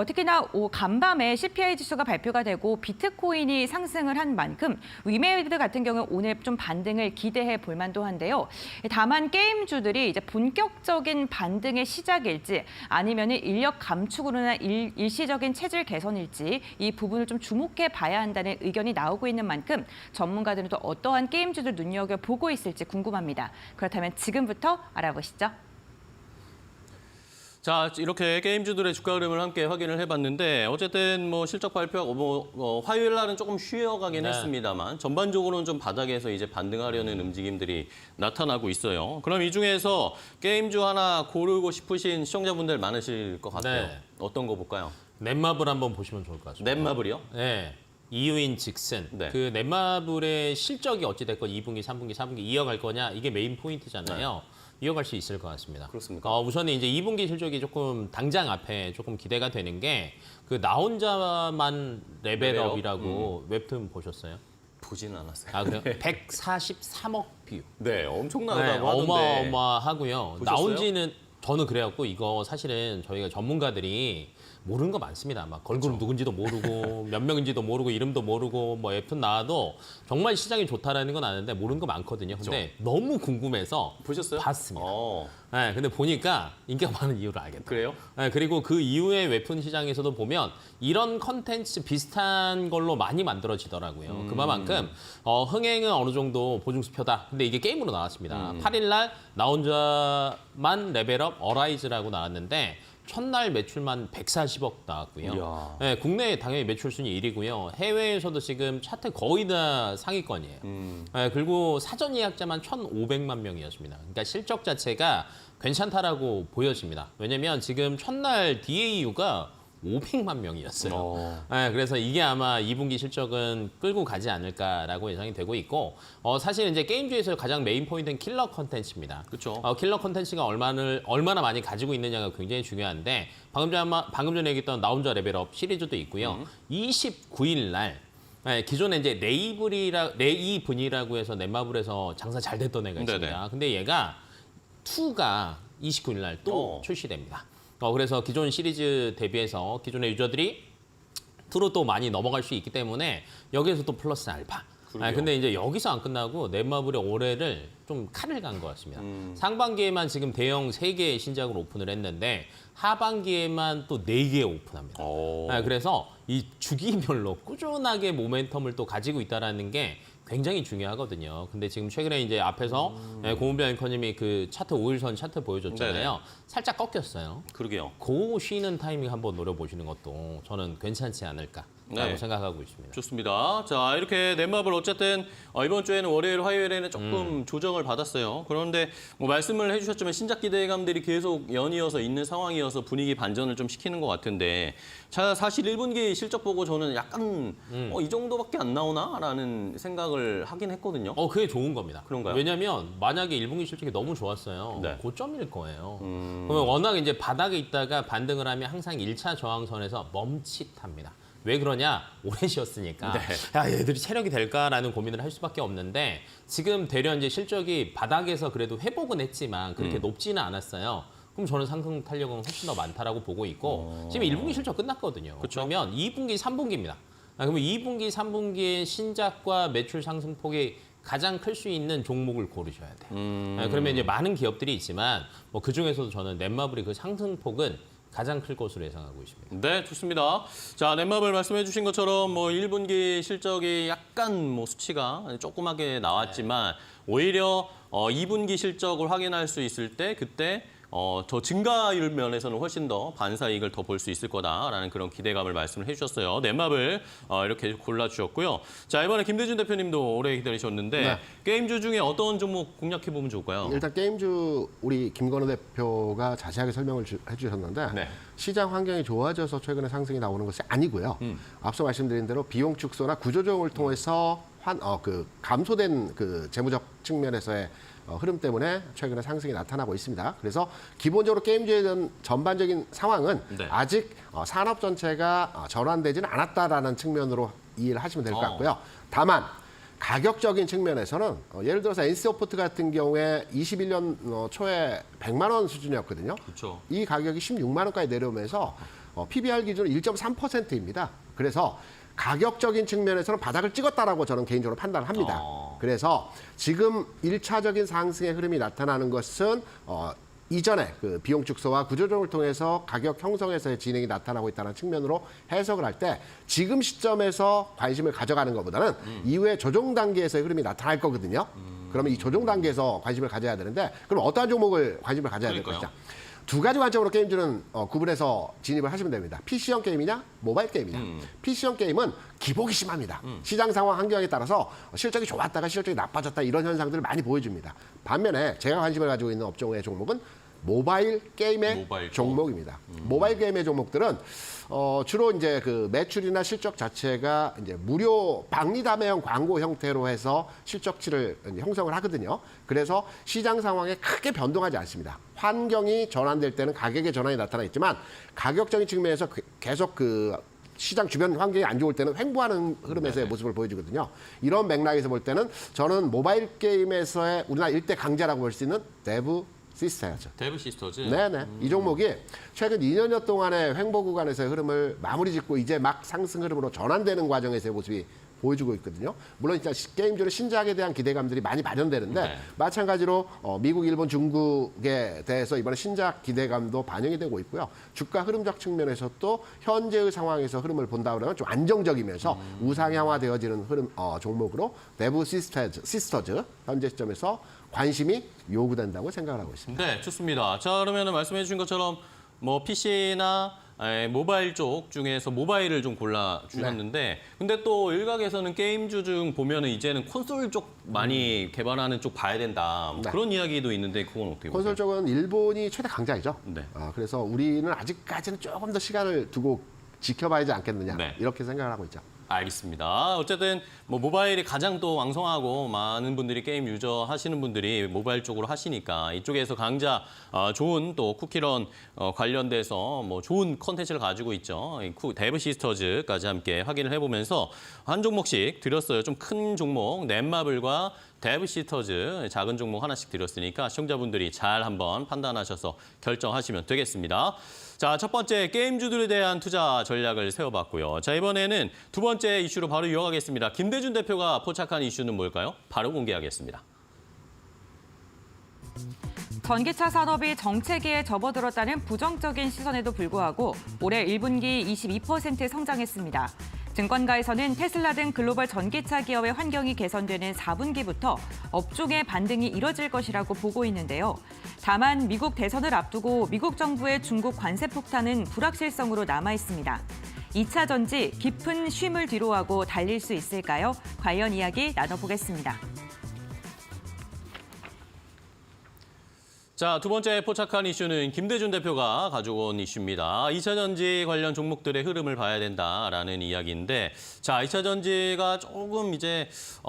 [SPEAKER 2] 특히나 간밤에 CPI 지수가 발표가 되고 비트코인이 상승을 한 만큼 위메이드 같은 경우 오늘 좀 반등을 기대해 볼 만도 한데요. 다만 게임주들이 이제 본격적인 반등의 시작일지 아니면 인력 감축으로나 일시적인 체질 개선일지 이 부분을 좀 주목해 봐야 한다는 의견이 나오고 있는 만큼 전문가들은 또 어떠한 게임주들 눈여겨보고 있을지 궁금합니다. 그렇다면 지금부터 알아보시죠.
[SPEAKER 1] 자, 이렇게 게임주들의 주가 흐름을 함께 확인을 해봤는데 어쨌든 뭐 실적 발표하고 화요일 날은 조금 쉬어가긴
[SPEAKER 5] 네.
[SPEAKER 1] 했습니다만 전반적으로는 좀 바닥에서 이제 반등하려는 움직임들이 나타나고 있어요. 그럼 이 중에서 게임주 하나 고르고 싶으신 시청자분들 많으실 것 같아요.
[SPEAKER 5] 네.
[SPEAKER 1] 어떤 거 볼까요?
[SPEAKER 5] 넷마블 한번 보시면 좋을 것 같습니다.
[SPEAKER 1] 넷마블이요?
[SPEAKER 5] 네. 이유인 즉슨
[SPEAKER 1] 네.
[SPEAKER 5] 그 넷마블의 실적이 어찌됐건 2분기, 3분기, 4분기 이어갈 거냐 이게 메인 포인트잖아요. 이어갈 수 있을 것 같습니다.
[SPEAKER 1] 그렇습니까?
[SPEAKER 5] 우선은 이제 2분기 실적이 조금 당장 앞에 조금 기대가 되는 게 그 나 혼자만 레벨업이라고 웹툰 보셨어요?
[SPEAKER 1] 보지는 않았어요.
[SPEAKER 5] 아 그래요? 143억 뷰.
[SPEAKER 1] 네, 엄청나다고
[SPEAKER 5] 네,
[SPEAKER 1] 하던데.
[SPEAKER 5] 어마어마하고요.
[SPEAKER 1] 보셨어요?
[SPEAKER 5] 나온 지는 저는 그래갖고 이거 사실은 저희가 전문가들이 모르는 거 많습니다. 막 걸그룹 누군지도 모르고 몇 명인지도 모르고 이름도 모르고 뭐 웹툰 나와도 정말 시장이 좋다라는 건 아는데 모르는 거 많거든요. 근데 너무 궁금해서
[SPEAKER 1] 보셨어요?
[SPEAKER 5] 봤습니다.
[SPEAKER 1] 어,
[SPEAKER 5] 네, 근데 보니까 인기가 많은 이유를 알겠다.
[SPEAKER 1] 그래요?
[SPEAKER 5] 네, 그리고 그 이후에 웹툰 시장에서도 보면 이런 컨텐츠 비슷한 걸로 많이 만들어지더라고요. 그만큼 흥행은 어느 정도 보증수표다. 근데 이게 게임으로 나왔습니다. 8일 날 나 혼자만 레벨업 어라이즈라고 나왔는데 첫날 매출만 140억 나왔고요.
[SPEAKER 1] 이야.
[SPEAKER 5] 네, 국내에 당연히 매출 순위 1위고요. 해외에서도 지금 차트 거의 다 상위권이에요. 네, 그리고 사전 예약자만 1,500만 명이었습니다. 그러니까 실적 자체가 괜찮다라고 보여집니다. 왜냐면 지금 첫날 DAU가 500만 명이었어요. 네, 그래서 이게 아마 2분기 실적은 끌고 가지 않을까라고 예상이 되고 있고 사실 이제 게임주에서 가장 메인 포인트는 킬러 컨텐츠입니다.
[SPEAKER 1] 그렇죠.
[SPEAKER 5] 킬러 컨텐츠가 얼마나 많이 가지고 있느냐가 굉장히 중요한데 방금 전에 얘기했던 나 혼자 레벨업 시리즈도 있고요. 29일 날 기존에 이제 레이븐이라고 해서 넷마블에서 장사 잘 됐던 애가 있습니다.
[SPEAKER 1] 네네.
[SPEAKER 5] 근데 얘가 2가 29일 날 또 출시됩니다. 그래서 기존 시리즈 대비해서 기존의 유저들이 2로 또 많이 넘어갈 수 있기 때문에 여기에서 또 플러스 알파. 근데 이제 여기서 안 끝나고 넷마블의 올해를 좀 칼을 간 것 같습니다. 상반기에만 지금 대형 3개의 신작을 오픈을 했는데 하반기에만 또 4개 오픈합니다. 그래서 이 주기별로 꾸준하게 모멘텀을 또 가지고 있다는 게 굉장히 중요하거든요. 근데 지금 최근에 이제 앞에서 고은별 앵커님이 그 차트 5일선 차트 보여줬잖아요.
[SPEAKER 1] 네네.
[SPEAKER 5] 살짝 꺾였어요.
[SPEAKER 1] 그러게요.
[SPEAKER 5] 그 쉬는 타이밍 한번 노려보시는 것도 저는 괜찮지 않을까라고
[SPEAKER 1] 네.
[SPEAKER 5] 생각하고 있습니다.
[SPEAKER 1] 좋습니다. 자, 이렇게 넷마블 어쨌든 이번 주에는 월요일, 화요일에는 조금 조정을 받았어요. 그런데 뭐 말씀을 해주셨지만 신작 기대감들이 계속 연이어서 있는 상황이어서 분위기 반전을 좀 시키는 것 같은데 자, 사실 1분기 실적 보고 저는 약간 이 정도밖에 안 나오나라는 생각을 하긴 했거든요.
[SPEAKER 5] 그게 좋은 겁니다.
[SPEAKER 1] 그런가요?
[SPEAKER 5] 왜냐하면 만약에 1분기 실적이 너무 좋았어요.
[SPEAKER 1] 네.
[SPEAKER 5] 고점일 거예요. 그러면 워낙 이제 바닥에 있다가 반등을 하면 항상 1차 저항선에서 멈칫합니다. 왜 그러냐? 오래 쉬었으니까.
[SPEAKER 1] 네.
[SPEAKER 5] 야, 얘들이 체력이 될까라는 고민을 할 수밖에 없는데 지금 대략 이제 실적이 바닥에서 그래도 회복은 했지만 그렇게 높지는 않았어요. 그럼 저는 상승 탄력은 훨씬 더 많다라고 보고 있고 지금 1분기 실적 끝났거든요.
[SPEAKER 1] 그쵸?
[SPEAKER 5] 그러면 2분기, 3분기입니다. 그러면 2분기, 3분기의 신작과 매출 상승폭이 가장 클 수 있는 종목을 고르셔야 돼요. 그러면 이제 많은 기업들이 있지만 뭐 그중에서도 저는 넷마블이 그 상승폭은 가장 클 것으로 예상하고 있습니다.
[SPEAKER 1] 네, 좋습니다. 자, 넷마블 말씀해 주신 것처럼 뭐 1분기 실적이 약간 뭐 수치가 조그맣게 나왔지만 오히려 2분기 실적을 확인할 수 있을 때 그때 더 증가율 면에서는 훨씬 더 반사이익을 더 볼 수 있을 거다라는 그런 기대감을 말씀을 해주셨어요. 넷마블 이렇게 골라주셨고요. 자, 이번에 김대준 대표님도 오래 기다리셨는데
[SPEAKER 6] 네.
[SPEAKER 1] 게임주 중에 어떤 종목 공략해보면 좋을까요?
[SPEAKER 6] 일단 게임주 우리 김건우 대표가 자세하게 설명을 해주셨는데
[SPEAKER 1] 네.
[SPEAKER 6] 시장 환경이 좋아져서 최근에 상승이 나오는 것이 아니고요. 앞서 말씀드린 대로 비용 축소나 구조조정을 통해서 감소된 그 재무적 측면에서의 흐름 때문에 최근에 상승이 나타나고 있습니다. 그래서 기본적으로 게임주에 대한 전반적인 상황은
[SPEAKER 1] 네.
[SPEAKER 6] 아직 산업 전체가 전환되지는 않았다라는 측면으로 이해를 하시면 될 것 같고요. 다만 가격적인 측면에서는 예를 들어서 NC소프트 같은 경우에 21년 초에 100만 원 수준이었거든요.
[SPEAKER 1] 그렇죠.
[SPEAKER 6] 이 가격이 16만 원까지 내려오면서 PBR 기준으로 1.3%입니다. 그래서 가격적인 측면에서는 바닥을 찍었다라고 저는 개인적으로 판단을 합니다. 그래서 지금 1차적인 상승의 흐름이 나타나는 것은 이전에 그 비용 축소와 구조조정을 통해서 가격 형성에서의 진행이 나타나고 있다는 측면으로 해석을 할 때 지금 시점에서 관심을 가져가는 것보다는 이후에 조정 단계에서의 흐름이 나타날 거거든요. 그러면 이 조정 단계에서 관심을 가져야 되는데 그럼 어떠한 종목을 관심을 가져야 될
[SPEAKER 1] 그러니까요.
[SPEAKER 6] 것이냐. 두 가지 관점으로 게임주는 구분해서 진입을 하시면 됩니다. PC형 게임이냐, 모바일 게임이냐. PC형 게임은 기복이 심합니다. 시장 상황 환경에 따라서 실적이 좋았다가 실적이 나빠졌다 이런 현상들을 많이 보여줍니다. 반면에 제가 관심을 가지고 있는 업종의 종목은 모바일 게임의
[SPEAKER 1] 모바일
[SPEAKER 6] 종목입니다. 모바일 게임의 종목들은 주로 이제 그 매출이나 실적 자체가 이제 무료 박리담회형 광고 형태로 해서 실적치를 형성을 하거든요. 그래서 시장 상황에 크게 변동하지 않습니다. 환경이 전환될 때는 가격의 전환이 나타나 있지만 가격적인 측면에서 계속 그 시장 주변 환경이 안 좋을 때는 횡보하는 흐름에서의 모습을 보여주거든요. 이런 맥락에서 볼 때는 저는 모바일 게임에서의 우리나라 일대 강자라고 볼 수 있는 데브 시스터즈.
[SPEAKER 1] 데브 시스터즈.
[SPEAKER 6] 네네. 이 종목이 최근 2년여 동안의 횡보 구간에서의 흐름을 마무리 짓고 이제 막 상승 흐름으로 전환되는 과정에서의 모습이 보여주고 있거든요. 물론 진짜 게임주는 신작에 대한 기대감들이 많이 발현되는데
[SPEAKER 1] 네.
[SPEAKER 6] 마찬가지로 미국, 일본, 중국에 대해서 이번에 신작 기대감도 반영이 되고 있고요. 주가 흐름적 측면에서 또 현재의 상황에서 흐름을 본다 그러면 좀 안정적이면서 우상향화되어지는 흐름 종목으로 데브 시스터즈 현재 시점에서 관심이 요구된다고 생각을 하고 있습니다.
[SPEAKER 1] 네, 좋습니다. 자, 그러면 말씀해 주신 것처럼 뭐 PC나 모바일 쪽 중에서 모바일을 좀 골라주셨는데 근데 또 일각에서는 게임주 중 보면은 이제는 콘솔 쪽 많이 개발하는 쪽 봐야 된다. 뭐
[SPEAKER 6] 네.
[SPEAKER 1] 그런 이야기도 있는데 그건 어떻게 보세요?
[SPEAKER 6] 콘솔 쪽은 일본이 최대 강자이죠.
[SPEAKER 1] 네.
[SPEAKER 6] 그래서 우리는 아직까지는 조금 더 시간을 두고 지켜봐야 하지 않겠느냐
[SPEAKER 1] 네.
[SPEAKER 6] 이렇게 생각을 하고 있죠.
[SPEAKER 1] 알겠습니다. 어쨌든 뭐 모바일이 가장 또 왕성하고 많은 분들이 게임 유저 하시는 분들이 모바일 쪽으로 하시니까 이쪽에서 강자 좋은 또 쿠키런 관련돼서 뭐 좋은 컨텐츠를 가지고 있죠. 데브 시스터즈까지 함께 확인을 해보면서 한 종목씩 드렸어요. 좀 큰 종목 넷마블과 데브 시스터즈 작은 종목 하나씩 드렸으니까 시청자분들이 잘 한번 판단하셔서 결정하시면 되겠습니다. 자, 첫 번째 게임주들에 대한 투자 전략을 세워봤고요. 자, 이번에는 두 번째 이슈로 바로 이어가겠습니다. 김대준 대표가 포착한 이슈는 뭘까요? 바로 공개하겠습니다.
[SPEAKER 2] 전기차 산업이 정체기에 접어들었다는 부정적인 시선에도 불구하고 올해 1분기 22% 성장했습니다. 증권가에서는 테슬라 등 글로벌 전기차 기업의 환경이 개선되는 4분기부터 업종의 반등이 이뤄질 것이라고 보고 있는데요. 다만 미국 대선을 앞두고 미국 정부의 중국 관세 폭탄은 불확실성으로 남아 있습니다. 2차 전지 깊은 쉼을 뒤로하고 달릴 수 있을까요? 관련 이야기 나눠보겠습니다.
[SPEAKER 1] 자, 두 번째 포착한 이슈는 김대중 대표가 가지고 온 이슈입니다. 2차 전지 관련 종목들의 흐름을 봐야 된다라는 이야기인데, 자, 2차 전지가 조금 이제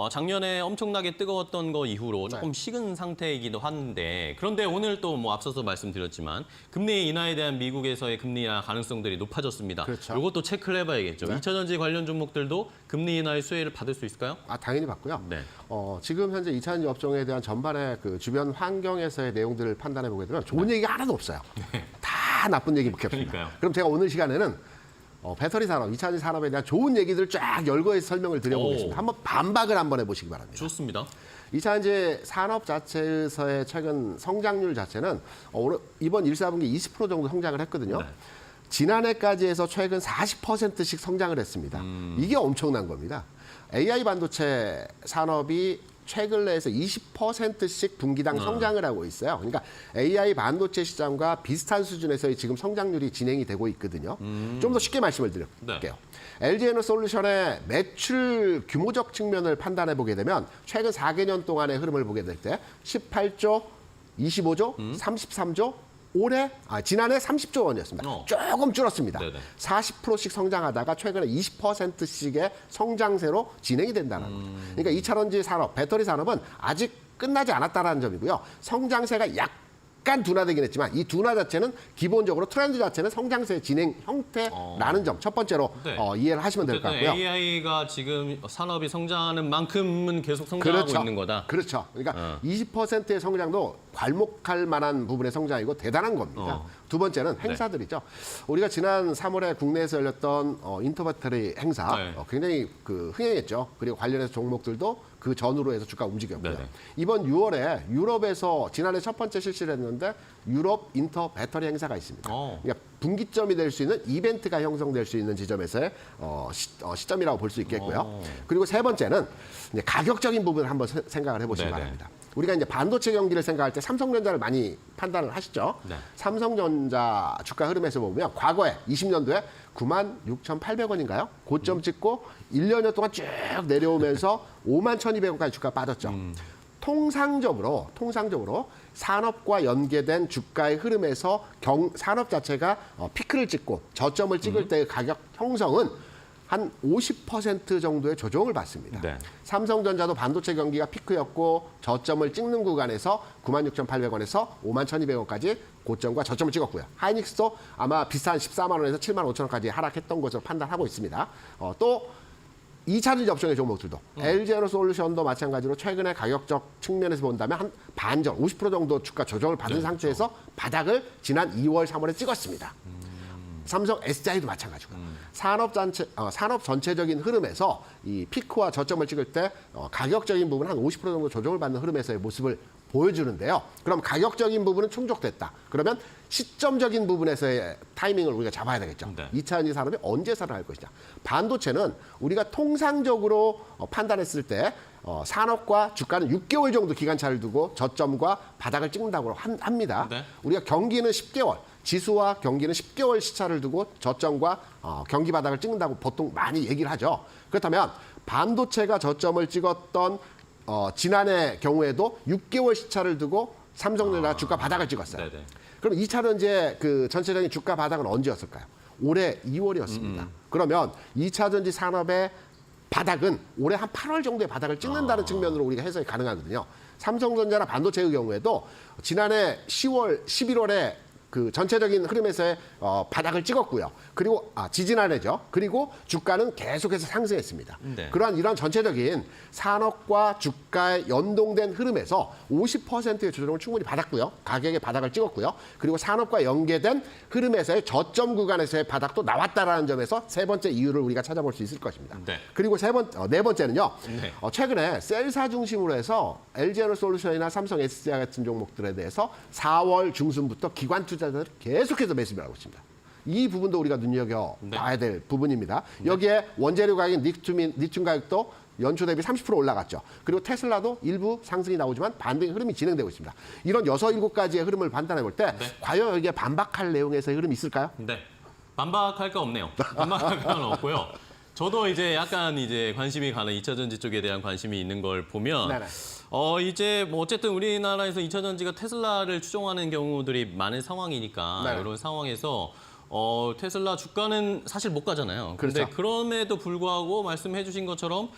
[SPEAKER 1] 작년에 엄청나게 뜨거웠던 거 이후로 조금 식은 상태이기도 한데, 그런데 오늘 또 뭐 앞서서 말씀드렸지만 금리 인하에 대한 미국에서의 금리 인하 가능성들이 높아졌습니다.
[SPEAKER 6] 그렇죠.
[SPEAKER 1] 이것도 체크를 해봐야겠죠.
[SPEAKER 6] 네.
[SPEAKER 1] 2차 전지 관련 종목들도 금리 인하의 수혜를 받을 수 있을까요?
[SPEAKER 6] 당연히 받고요.
[SPEAKER 1] 네.
[SPEAKER 6] 지금 현재 2차 전지 업종에 대한 전반의 그 주변 환경에서의 내용들을 판단해 보게 되면 좋은 얘기가 하나도 없어요. 다 나쁜 얘기밖에 없습니다.
[SPEAKER 1] 그러니까요.
[SPEAKER 6] 그럼 제가 오늘 시간에는 배터리 산업, 2차 전지 산업에 대한 좋은 얘기들을 쫙 열거해서 설명을 드려보겠습니다.
[SPEAKER 1] 오.
[SPEAKER 6] 한번 반박을 한번 해보시기 바랍니다.
[SPEAKER 1] 좋습니다.
[SPEAKER 6] 2차 전지 산업 자체에서의 최근 성장률 자체는 이번 1사분기 20% 정도 성장을 했거든요.
[SPEAKER 1] 네.
[SPEAKER 6] 지난해까지 해서 최근 40%씩 성장을 했습니다. 이게 엄청난 겁니다. AI 반도체 산업이 최근 내에서 20%씩 분기당 성장을 하고 있어요. 그러니까 AI 반도체 시장과 비슷한 수준에서의 지금 성장률이 진행이 되고 있거든요. 좀 더 쉽게 말씀을 드릴게요. LG에너솔루션의 매출 규모적 측면을 판단해 보게 되면 최근 4개년 동안의 흐름을 보게 될 때 18조, 25조, 33조, 지난해 30조 원이었습니다. 조금 줄었습니다.
[SPEAKER 1] 네네.
[SPEAKER 6] 40%씩 성장하다가 최근에 20%씩의 성장세로 진행이 된다는 거죠. 그러니까 2차 전지 산업, 배터리 산업은 아직 끝나지 않았다는 점이고요. 성장세가 약간 둔화되긴 했지만 이 둔화 자체는 기본적으로 트렌드 자체는 성장세 진행 형태라는 점 첫 번째로
[SPEAKER 1] 네.
[SPEAKER 6] 이해를 하시면 될 것 같고요.
[SPEAKER 1] AI가 지금 산업이 성장하는 만큼은 계속 성장하고 있는 거다.
[SPEAKER 6] 그렇죠. 그러니까 20%의 성장도 괄목할 만한 부분의 성장이고 대단한 겁니다. 두 번째는 행사들이죠. 우리가 지난 3월에 국내에서 열렸던 인터배터리 행사
[SPEAKER 1] 네.
[SPEAKER 6] 굉장히 흥행했죠. 그리고 관련해서 종목들도 그 전후로 해서 주가 움직였고요.
[SPEAKER 1] 네네.
[SPEAKER 6] 이번 6월에 유럽에서 지난해 첫 번째 실시를 했는데 유럽 인터 배터리 행사가 있습니다. 그러니까 분기점이 될 수 있는 이벤트가 형성될 수 있는 지점에서의 시점이라고 볼 수 있겠고요. 그리고 세 번째는 이제 가격적인 부분을 한번 생각을 해보시기
[SPEAKER 1] 네네.
[SPEAKER 6] 바랍니다. 우리가 이제 반도체 경기를 생각할 때 삼성전자를 많이 판단을 하시죠.
[SPEAKER 1] 네.
[SPEAKER 6] 삼성전자 주가 흐름에서 보면 과거에 20년도에 96,800원인가요? 고점 찍고 1년여 동안 쭉 내려오면서 51,200원까지 주가가 빠졌죠. 통상적으로 산업과 연계된 주가의 흐름에서 산업 자체가 피크를 찍고 저점을 찍을 때의 가격 형성은 한 50% 정도의 조정을 받습니다.
[SPEAKER 1] 네.
[SPEAKER 6] 삼성전자도 반도체 경기가 피크였고 저점을 찍는 구간에서 96,800원에서 51,200원까지 고점과 저점을 찍었고요. 하이닉스도 아마 비슷한 14만 원에서 7만 5천 원까지 하락했던 것으로 판단하고 있습니다. 또 2차 전지 업종의 종목들도 LG에너솔루션도 마찬가지로 최근에 가격적 측면에서 본다면 한 반전, 50% 정도 주가 조정을 받은 상태에서 바닥을 지난 2월, 3월에 찍었습니다. 삼성 SDI도 마찬가지고 산업 전체적인 흐름에서 이 피크와 저점을 찍을 때 가격적인 부분 한 50% 정도 조정을 받는 흐름에서의 모습을 보여주는데요. 그럼 가격적인 부분은 충족됐다. 그러면 시점적인 부분에서의 타이밍을 우리가 잡아야 되겠죠.
[SPEAKER 1] 네.
[SPEAKER 6] 2차 전지 산업이 언제 살아날 것이냐. 반도체는 우리가 통상적으로 판단했을 때 산업과 주가는 6개월 정도 기간차를 두고 저점과 바닥을 찍는다고 합니다.
[SPEAKER 1] 네.
[SPEAKER 6] 우리가 경기는 10개월, 지수와 경기는 10개월 시차를 두고 저점과 경기 바닥을 찍는다고 보통 많이 얘기를 하죠. 그렇다면 반도체가 저점을 찍었던 지난해 경우에도 6개월 시차를 두고 삼성전자 주가 바닥을 찍었어요.
[SPEAKER 1] 네네.
[SPEAKER 6] 그럼 2차 전지의 그 전체적인 주가 바닥은 언제였을까요? 올해 2월이었습니다. 그러면 2차 전지 산업의 바닥은 올해 한 8월 정도의 바닥을 찍는다는 측면으로 우리가 해석이 가능하거든요. 삼성전자나 반도체의 경우에도 지난해 10월, 11월에 그 전체적인 흐름에서의 바닥을 찍었고요. 그리고 지지난해죠. 그리고 주가는 계속해서 상승했습니다.
[SPEAKER 1] 네.
[SPEAKER 6] 이러한 전체적인 산업과 주가의 연동된 흐름에서 50%의 조정을 충분히 받았고요. 가격의 바닥을 찍었고요. 그리고 산업과 연계된 흐름에서의 저점 구간에서의 바닥도 나왔다라는 점에서 세 번째 이유를 우리가 찾아볼 수 있을 것입니다.
[SPEAKER 1] 네.
[SPEAKER 6] 그리고 네 번째는요.
[SPEAKER 1] 네.
[SPEAKER 6] 최근에 셀사 중심으로 해서 LG에너솔루션이나 삼성 SDI 같은 종목들에 대해서 4월 중순부터 기관 투자자들이 계속해서 매수를 하고 있습니다. 이 부분도 우리가 눈여겨
[SPEAKER 1] 네.
[SPEAKER 6] 봐야 될 부분입니다. 여기에 원재료 가격인 리튬 가격도 연초 대비 30% 올라갔죠. 그리고 테슬라도 일부 상승이 나오지만 반등의 흐름이 진행되고 있습니다. 이런 6, 7가지의 흐름을 판단해 볼 때
[SPEAKER 1] 네.
[SPEAKER 6] 과연 여기에 반박할 내용에서의 흐름이 있을까요?
[SPEAKER 1] 네. 반박할 거 없네요. 반박할 건 없고요. 저도 이제 약간 이제 관심이 가는 2차 전지 쪽에 대한 관심이 있는 걸 보면
[SPEAKER 6] 네네.
[SPEAKER 1] 이제 뭐 어쨌든 우리나라에서 2차 전지가 테슬라를 추종하는 경우들이 많은 상황이니까
[SPEAKER 6] 네.
[SPEAKER 1] 이런 상황에서 테슬라 주가는 사실 못 가잖아요. 근데
[SPEAKER 6] 그렇죠.
[SPEAKER 1] 그럼에도 불구하고 말씀해 주신 것처럼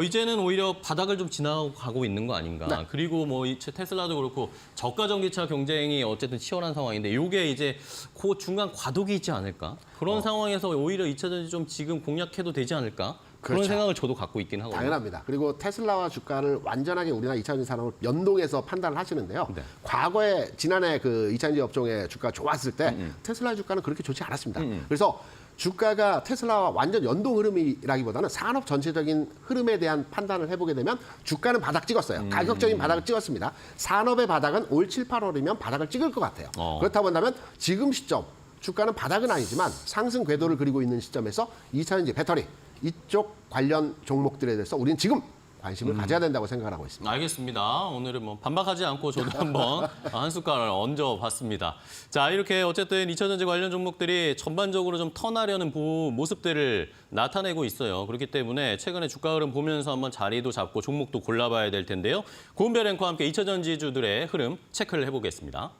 [SPEAKER 1] 이제는 오히려 바닥을 좀 지나가고 있는 거 아닌가.
[SPEAKER 6] 네.
[SPEAKER 1] 그리고 뭐 이 테슬라도 그렇고 저가 전기차 경쟁이 어쨌든 치열한 상황인데 이게 이제 그 중간 과도기 있지 않을까. 그런 상황에서 오히려 2차 전지 좀 지금 공략해도 되지 않을까. 그런
[SPEAKER 6] 그렇죠.
[SPEAKER 1] 생각을 저도 갖고 있긴 하거든요.
[SPEAKER 6] 당연합니다. 그리고 테슬라와 주가를 완전하게 우리나라 2차 전지 산업을 연동해서 판단을 하시는데요.
[SPEAKER 1] 네.
[SPEAKER 6] 과거에 지난해 그 2차 전지 업종의 주가가 좋았을 때 테슬라의 주가는 그렇게 좋지 않았습니다. 그래서 주가가 테슬라와 완전 연동 흐름이라기보다는 산업 전체적인 흐름에 대한 판단을 해보게 되면 주가는 바닥 찍었어요. 가격적인 바닥을 찍었습니다. 산업의 바닥은 올 7, 8월이면 바닥을 찍을 것 같아요. 그렇다 본다면 지금 시점 주가는 바닥은 아니지만 상승 궤도를 그리고 있는 시점에서 2차 전지 배터리 이쪽 관련 종목들에 대해서 우리는 지금 관심을 가져야 된다고 생각을 하고 있습니다.
[SPEAKER 1] 알겠습니다. 오늘은 뭐 반박하지 않고 저도 한번 한 숟갈을 얹어봤습니다. 자, 이렇게 어쨌든 2차 전지 관련 종목들이 전반적으로 좀 턴하려는 모습들을 나타내고 있어요. 그렇기 때문에 최근에 주가 흐름 보면서 한번 자리도 잡고 종목도 골라봐야 될 텐데요. 고은별 앵커와 함께 2차 전지주들의 흐름 체크를 해보겠습니다.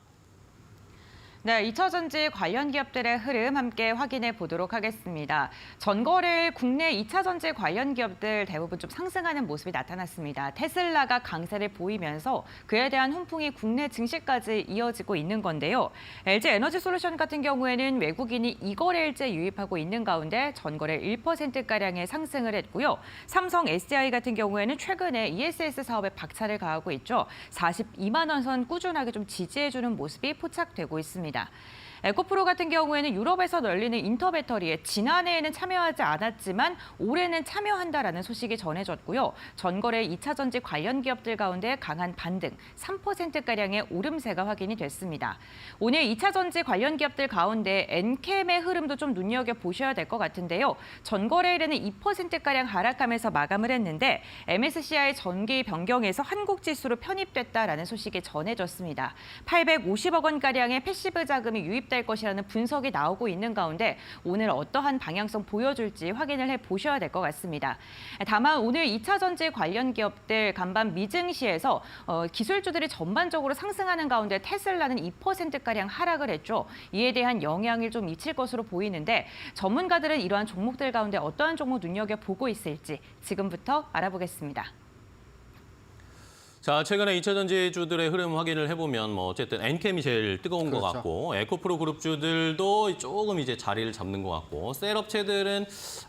[SPEAKER 2] 네, 2차 전지 관련 기업들의 흐름 함께 확인해 보도록 하겠습니다. 전거래일 국내 2차 전지 관련 기업들 대부분 좀 상승하는 모습이 나타났습니다. 테슬라가 강세를 보이면서 그에 대한 훈풍이 국내 증시까지 이어지고 있는 건데요. LG 에너지 솔루션 같은 경우에는 외국인이 이거래일째 유입하고 있는 가운데 전거래 1%가량의 상승을 했고요. 삼성 SDI 같은 경우에는 최근에 ESS 사업에 박차를 가하고 있죠. 42만 원 선 꾸준하게 좀 지지해주는 모습이 포착되고 있습니다. 에코프로 같은 경우에는 유럽에서 널리는 인터배터리에 지난해에는 참여하지 않았지만 올해는 참여한다라는 소식이 전해졌고요. 전거래 2차 전지 관련 기업들 가운데 강한 반등, 3%가량의 오름세가 확인이 됐습니다. 오늘 2차 전지 관련 기업들 가운데 엔캠의 흐름도 좀 눈여겨보셔야 될 것 같은데요. 전거래일에는 2%가량 하락하면서 마감을 했는데 MSCI 전기 변경에서 한국지수로 편입됐다라는 소식이 전해졌습니다. 850억 원가량의 패시브 자금이 유입될 것이라는 분석이 나오고 있는 가운데 오늘 어떠한 방향성 보여줄지 확인을 해보셔야 될 것 같습니다. 다만 오늘 2차 전지 관련 기업들 간밤 미증시에서 기술주들이 전반적으로 상승하는 가운데 테슬라는 2%가량 하락을 했죠. 이에 대한 영향을 좀 미칠 것으로 보이는데 전문가들은 이러한 종목들 가운데 어떠한 종목 눈여겨보고 있을지 지금부터 알아보겠습니다.
[SPEAKER 1] 자, 최근에 2차 전지주들의 흐름 확인을 해보면 뭐 어쨌든 엔캠이 제일 뜨거운 것
[SPEAKER 6] 그렇죠.
[SPEAKER 1] 같고 에코프로 그룹주들도 조금 이제 자리를 잡는 것 같고 셀업체들은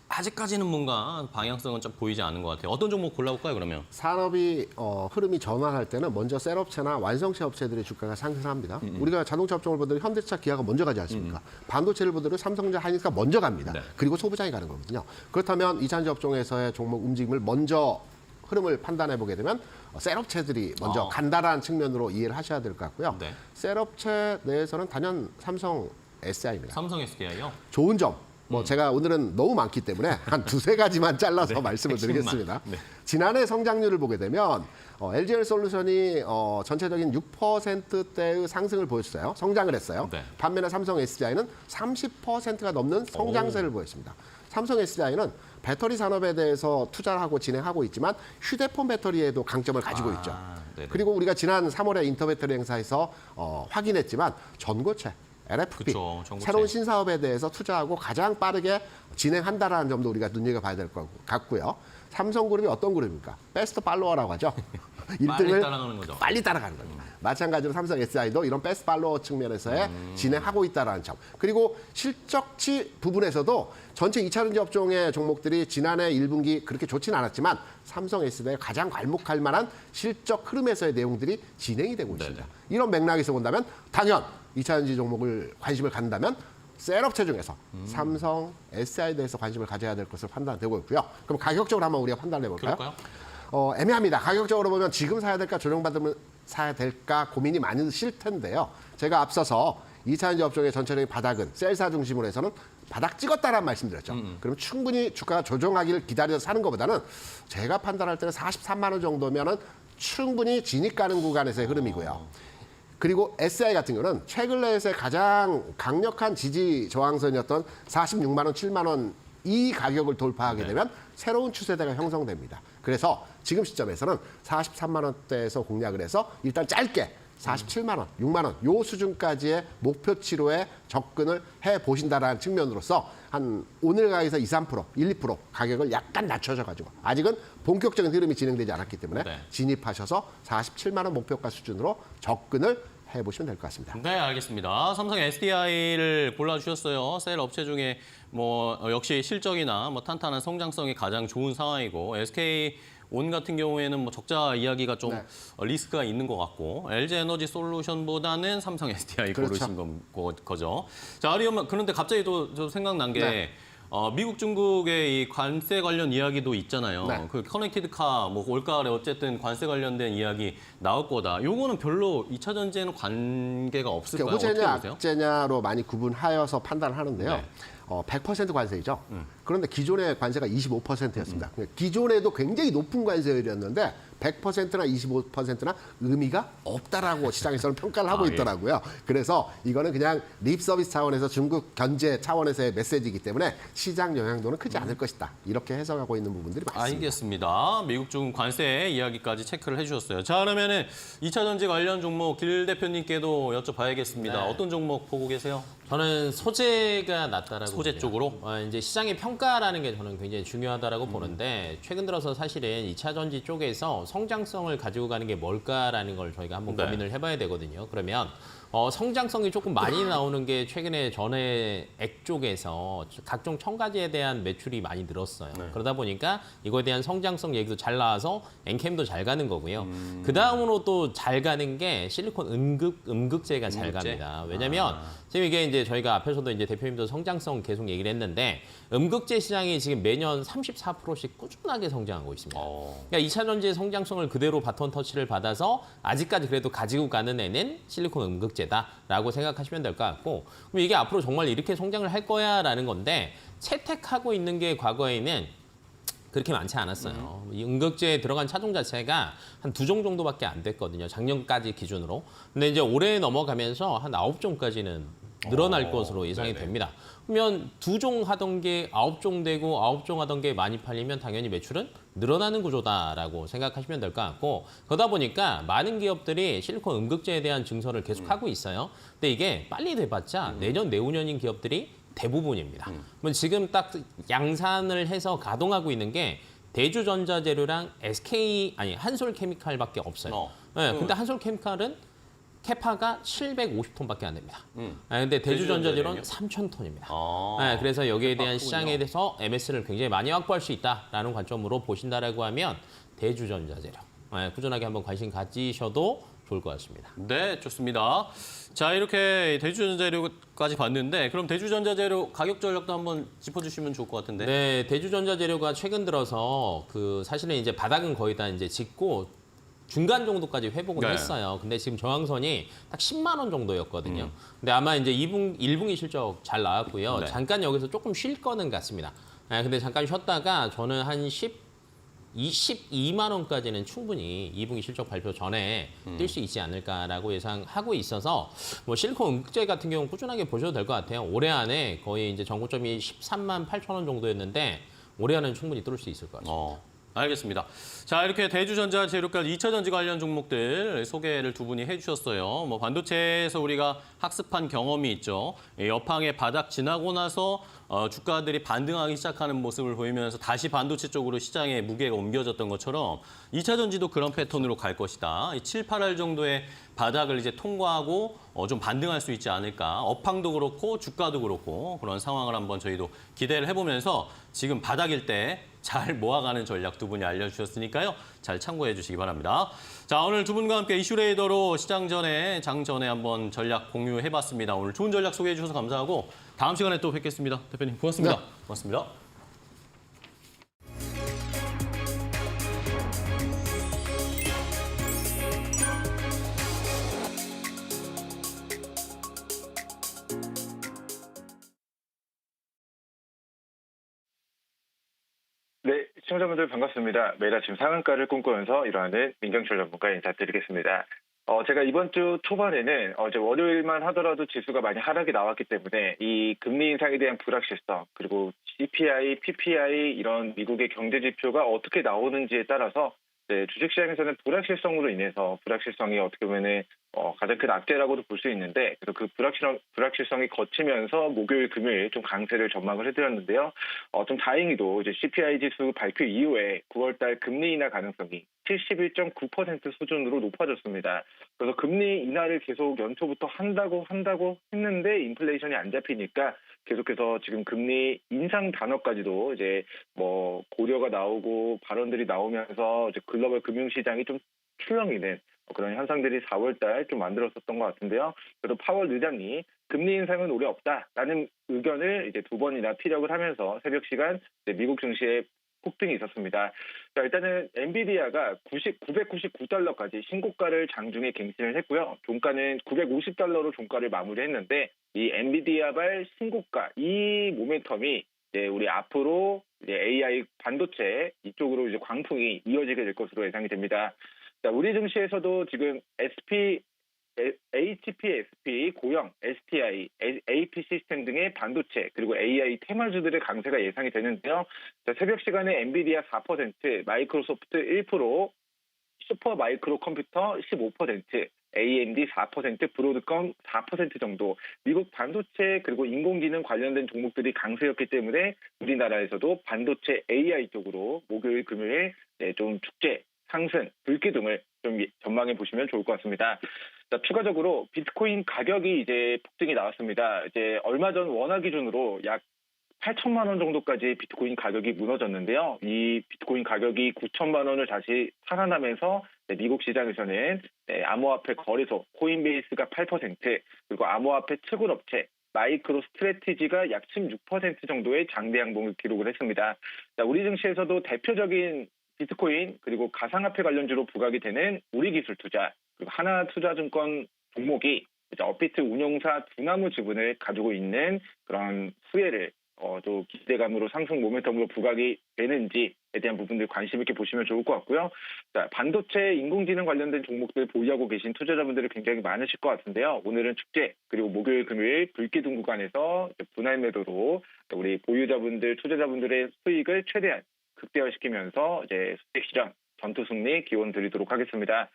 [SPEAKER 1] 아직까지는 뭔가 방향성은 좀 보이지 않는 것 같아요. 어떤 종목 골라볼까요, 그러면?
[SPEAKER 6] 산업이 흐름이 전환할 때는 먼저 셀업체나 완성체 업체들의 주가가 상승합니다. 우리가 자동차 업종을 보더라도 현대차, 기아가 먼저 가지 않습니까? 반도체를 보더라도 삼성전자, 하이닉스가 먼저 갑니다.
[SPEAKER 1] 네.
[SPEAKER 6] 그리고 소부장이 가는 거거든요. 그렇다면 2차 전지 업종에서의 종목 움직임을 먼저 흐름을 판단해 보게 되면 셀업체들이 먼저 간다라는 측면으로 이해를 하셔야 될 것 같고요.
[SPEAKER 1] 네.
[SPEAKER 6] 셀업체 내에서는 단연 삼성 SI입니다.
[SPEAKER 1] 삼성 SDI요?
[SPEAKER 6] 좋은 점. 제가 오늘은 너무 많기 때문에 한 두세 가지만 잘라서 말씀을
[SPEAKER 1] 핵심만.
[SPEAKER 6] 드리겠습니다.
[SPEAKER 1] 네.
[SPEAKER 6] 지난해 성장률을 보게 되면 LG에너지솔루션이 전체적인 6%대의 상승을 보였어요. 성장을 했어요.
[SPEAKER 1] 네.
[SPEAKER 6] 반면에 삼성 SDI는 30%가 넘는 성장세를 보였습니다. 삼성 SDI는 배터리 산업에 대해서 투자를 하고 진행하고 있지만 휴대폰 배터리에도 강점을 가지고 있죠.
[SPEAKER 1] 네네.
[SPEAKER 6] 그리고 우리가 지난 3월에 인터배터리 행사에서 확인했지만 전고체, LFP,
[SPEAKER 1] 그쵸, 전고체.
[SPEAKER 6] 새로운 신사업에 대해서 투자하고 가장 빠르게 진행한다라는 점도 우리가 눈여겨봐야 될 것 같고요. 삼성그룹이 어떤 그룹입니까? 베스트 팔로워라고 하죠.
[SPEAKER 1] 빨리 따라가는 거죠.
[SPEAKER 6] 빨리 따라가는 겁니다. 마찬가지로 삼성 SI도 이런 베스트 팔로워 측면에서의 진행하고 있다는 점. 그리고 실적치 부분에서도 전체 2차 전지 업종의 종목들이 지난해 1분기 그렇게 좋지는 않았지만 삼성 SDI에 가장 괄목할 만한 실적 흐름에서의 내용들이 진행이 되고 있습니다.
[SPEAKER 1] 네네.
[SPEAKER 6] 이런 맥락에서 본다면 당연 2차 전지 종목을 관심을 갖는다면 셀업체 중에서 삼성, SI에 대해서 관심을 가져야 될 것으로 판단되고 있고요. 그럼 가격적으로 한번 우리가 판단해 볼까요?
[SPEAKER 1] 그럴까요?
[SPEAKER 6] 애매합니다. 가격적으로 보면 지금 사야 될까 조정받으면 사야 될까 고민이 많으실 텐데요. 제가 앞서서 2차전지 업종의 전체적인 바닥은 셀사 중심으로 해서는 바닥 찍었다라는 말씀드렸죠. 그럼 충분히 주가가 조정하기를 기다려서 사는 것보다는 제가 판단할 때는 43만 원 정도면은 충분히 진입 가능 구간에서의 흐름이고요. 그리고 SI 같은 경우는 최근 내에서의 가장 강력한 지지 저항선이었던 46만 원, 7만 원 이 가격을 돌파하게 되면 새로운 추세대가 형성됩니다. 그래서 지금 시점에서는 43만 원대에서 공략을 해서 일단 짧게 47만 원, 6만 원 요 수준까지의 목표치로에 접근을 해보신다라는 측면으로서 한 오늘 가격에서 2, 3%, 1, 2% 가격을 약간 낮춰져가지고 아직은 본격적인 흐름이 진행되지 않았기 때문에
[SPEAKER 1] 네.
[SPEAKER 6] 진입하셔서 47만 원 목표가 수준으로 접근을 해보시면 될 것 같습니다.
[SPEAKER 1] 네, 알겠습니다. 삼성 SDI를 골라주셨어요. 셀 업체 중에 뭐 역시 실적이나 뭐 탄탄한 성장성이 가장 좋은 상황이고 SK 온 같은 경우에는 뭐 적자 이야기가 좀
[SPEAKER 6] 네.
[SPEAKER 1] 리스크가 있는 것 같고 LG 에너지 솔루션보다는 삼성 SDI
[SPEAKER 6] 그렇죠.
[SPEAKER 1] 고르신 거죠. 자, 그런데 갑자기 또 저 생각난 게
[SPEAKER 6] 네.
[SPEAKER 1] 미국, 중국의 이 관세 관련 이야기도 있잖아요.
[SPEAKER 6] 네.
[SPEAKER 1] 그 커넥티드 카, 뭐 올가을에 어쨌든 관세 관련된 이야기 나올 거다. 요거는 별로 2차 전지에는 관계가 없을까요? 어떻게
[SPEAKER 6] 호재냐
[SPEAKER 1] 보세요?
[SPEAKER 6] 악재냐로 많이 구분하여서 판단을 하는데요.
[SPEAKER 1] 네.
[SPEAKER 6] 100% 관세이죠. 그런데 기존의 관세가 25%였습니다. 기존에도 굉장히 높은 관세율이었는데 100%나 25%나 의미가 없다라고 시장에서는 평가를 하고
[SPEAKER 1] 아, 예.
[SPEAKER 6] 있더라고요. 그래서 이거는 그냥 립 서비스 차원에서 중국 견제 차원에서의 메시지이기 때문에 시장 영향도는 크지 않을 것이다. 이렇게 해석하고 있는 부분들이 많습니다.
[SPEAKER 1] 알겠습니다. 미국, 중국 관세 이야기까지 체크를 해주셨어요. 자, 그러면은 2차 전지 관련 종목 길 대표님께도 여쭤봐야겠습니다.
[SPEAKER 5] 네.
[SPEAKER 1] 어떤 종목 보고 계세요?
[SPEAKER 5] 저는 소재가 낫다라고
[SPEAKER 1] 소재
[SPEAKER 5] 봅니다.
[SPEAKER 1] 쪽으로?
[SPEAKER 5] 이제 시장의 평가라는 게 저는 굉장히 중요하다라고 보는데 최근 들어서 사실은 2차 전지 쪽에서 성장성을 가지고 가는 게 뭘까라는 걸 저희가 한번
[SPEAKER 1] 네.
[SPEAKER 5] 고민을 해봐야 되거든요. 그러면 성장성이 조금 많이 나오는 게 최근에 전해액 쪽에서 각종 첨가제에 대한 매출이 많이 늘었어요.
[SPEAKER 1] 네.
[SPEAKER 5] 그러다 보니까 이거에 대한 성장성 얘기도 잘 나와서 엔캠도 잘 가는 거고요. 그 다음으로 또 잘 가는 게 실리콘 음극재가 잘
[SPEAKER 1] 음극재?
[SPEAKER 5] 갑니다. 왜냐면 지금 이게 이제 저희가 앞에서도 이제 대표님도 성장성 계속 얘기를 했는데 음극재 시장이 지금 매년 34%씩 꾸준하게 성장하고 있습니다. 그러니까 2차 전지의 성장성을 그대로 바톤 터치를 받아서 아직까지 그래도 가지고 가는 애는 실리콘 음극재다라고 생각하시면 될 것 같고 그럼 이게 앞으로 정말 이렇게 성장을 할 거야라는 건데 채택하고 있는 게 과거에는 그렇게 많지 않았어요. 이 음극재에 들어간 차종 자체가 한 2종 정도밖에 안 됐거든요. 작년까지 기준으로. 근데 이제 올해 넘어가면서 한 9종까지는 늘어날 것으로 예상이
[SPEAKER 1] 네네.
[SPEAKER 5] 됩니다. 그러면 2종 하던 게 9종 되고 9종 하던 게 많이 팔리면 당연히 매출은 늘어나는 구조다라고 생각하시면 될 것 같고 그러다 보니까 많은 기업들이 실리콘 음극재에 대한 증설을 계속하고 있어요. 근데 이게 빨리 돼봤자 내년, 내후년인 기업들이 대부분입니다. 그러면 지금 딱 양산을 해서 가동하고 있는 게 대주전자재료랑 한솔케미칼밖에 없어요. 네, 근데 한솔케미칼은 캐파가 750톤밖에 안 됩니다. 근데 대주전자재료는 3,000톤입니다. 네, 그래서 여기에 대한
[SPEAKER 1] 그렇군요.
[SPEAKER 5] 시장에 대해서 MS를 굉장히 많이 확보할 수 있다라는 관점으로 보신다라고 하면 대주전자재료 꾸준하게 한번 관심 가지셔도 좋을 것 같습니다.
[SPEAKER 1] 네, 좋습니다. 자, 이렇게 대주전자재료까지 봤는데 그럼 대주전자재료 가격 전략도 한번 짚어주시면 좋을 것 같은데.
[SPEAKER 5] 네, 대주전자재료가 최근 들어서 사실은 이제 바닥은 거의 다 이제 짓고 중간 정도까지 회복을
[SPEAKER 1] 네.
[SPEAKER 5] 했어요. 근데 지금 저항선이 딱 10만 원 정도였거든요. 근데 아마 이제 1분기 실적 잘 나왔고요.
[SPEAKER 1] 네.
[SPEAKER 5] 잠깐 여기서 조금 쉴 거는 같습니다. 근데 잠깐 쉬었다가 저는 한 22만 원까지는 충분히 2분기 실적 발표 전에 뛸 수 있지 않을까라고 예상하고 있어서 뭐 실리콘 음극재 같은 경우는 꾸준하게 보셔도 될 것 같아요. 올해 안에 거의 이제 전고점이 13만 8천 원 정도였는데 올해 안에는 충분히 뚫을 수 있을 것 같습니다.
[SPEAKER 1] 알겠습니다. 자, 이렇게 대주전자 재료까지 2차 전지 관련 종목들 소개를 두 분이 해주셨어요. 뭐 반도체에서 우리가 학습한 경험이 있죠. 여팡의 바닥 지나고 나서 주가들이 반등하기 시작하는 모습을 보이면서 다시 반도체 쪽으로 시장의 무게가 옮겨졌던 것처럼 2차 전지도 그런 패턴으로 갈 것이다. 7, 8월 정도의 바닥을 이제 통과하고 좀 반등할 수 있지 않을까. 업황도 그렇고 주가도 그렇고 그런 상황을 한번 저희도 기대를 해보면서 지금 바닥일 때 잘 모아가는 전략 두 분이 알려주셨으니까요. 잘 참고해 주시기 바랍니다. 자, 오늘 두 분과 함께 이슈레이더로 시장 전에, 장 전에 한번 전략 공유해봤습니다. 오늘 좋은 전략 소개해 주셔서 감사하고 다음 시간에 또 뵙겠습니다. 대표님 고맙습니다.
[SPEAKER 6] 네.
[SPEAKER 1] 고맙습니다.
[SPEAKER 7] 시청자분들 반갑습니다. 매일 아침 상한가를 꿈꾸면서 일어나는 민경철 전문가 인사드리겠습니다. 제가 이번 주 초반에는 어제 월요일만 하더라도 지수가 많이 하락이 나왔기 때문에 이 금리 인상에 대한 불확실성, 그리고 CPI, PPI 이런 미국의 경제 지표가 어떻게 나오는지에 따라서 주식시장에서는 불확실성으로 인해서 불확실성이 어떻게 보면은 가장 큰 악재라고도 볼 수 있는데, 그래서 그 불확실성이 거치면서 목요일, 금요일 좀 강세를 전망을 해드렸는데요. 좀 다행히도 이제 CPI 지수 발표 이후에 9월달 금리 인하 가능성이 71.9% 수준으로 높아졌습니다. 그래서 금리 인하를 계속 연초부터 한다고 했는데 인플레이션이 안 잡히니까 계속해서 지금 금리 인상 단어까지도 이제 뭐 고려가 나오고 발언들이 나오면서 이제 글로벌 금융시장이 좀 출렁이는 그런 현상들이 4월달 좀 만들었었던 것 같은데요. 그래도 파월 의장이 금리 인상은 올해 없다라는 의견을 이제 2번이나 피력을 하면서 새벽 시간 미국 증시에 폭등이 있었습니다. 자, 일단은 엔비디아가 999달러까지 신고가를 장중에 갱신을 했고요. 종가는 950달러로 종가를 마무리했는데 이 엔비디아발 신고가 이 모멘텀이 이제 우리 앞으로 이제 AI 반도체 이쪽으로 이제 광풍이 이어지게 될 것으로 예상이 됩니다. 자, 우리 증시에서도 지금 HPSP, 고영, STI, AP 시스템 등의 반도체 그리고 AI 테마주들의 강세가 예상이 되는데요. 자, 새벽 시간에 엔비디아 4%, 마이크로소프트 1%, 슈퍼 마이크로 컴퓨터 15%, AMD 4%, 브로드컴 4% 정도 미국 반도체 그리고 인공지능 관련된 종목들이 강세였기 때문에 우리나라에서도 반도체 AI 쪽으로 목요일, 금요일 좀 축제, 상승, 불기둥을 좀 전망해 보시면 좋을 것 같습니다. 자, 추가적으로 비트코인 가격이 이제 폭등이 나왔습니다. 이제 얼마 전 원화 기준으로 약 8천만 원 정도까지 비트코인 가격이 무너졌는데요. 이 비트코인 가격이 9천만 원을 다시 살아나면서 미국 시장에서는 암호화폐 거래소 코인베이스가 8%, 그리고 암호화폐 채굴업체 마이크로 스트래티지가 약 16% 정도의 장대 양봉을 기록을 했습니다. 자, 우리 증시에서도 대표적인 비트코인 그리고 가상화폐 관련주로 부각이 되는 우리기술투자 그리고 하나투자증권 종목이 이제 업비트 운용사 두나무 지분을 가지고 있는 그런 수혜를 또 기대감으로 상승 모멘텀으로 부각이 되는지에 대한 부분들 관심 있게 보시면 좋을 것 같고요. 자, 반도체 인공지능 관련된 종목들 보유하고 계신 투자자분들이 굉장히 많으실 것 같은데요. 오늘은 축제 그리고 목요일 금요일 불기둥 구간에서 분할 매도로 우리 보유자분들 투자자분들의 수익을 최대한 극대화시키면서 이제 수익 실현, 전투 승리 기원 드리도록 하겠습니다.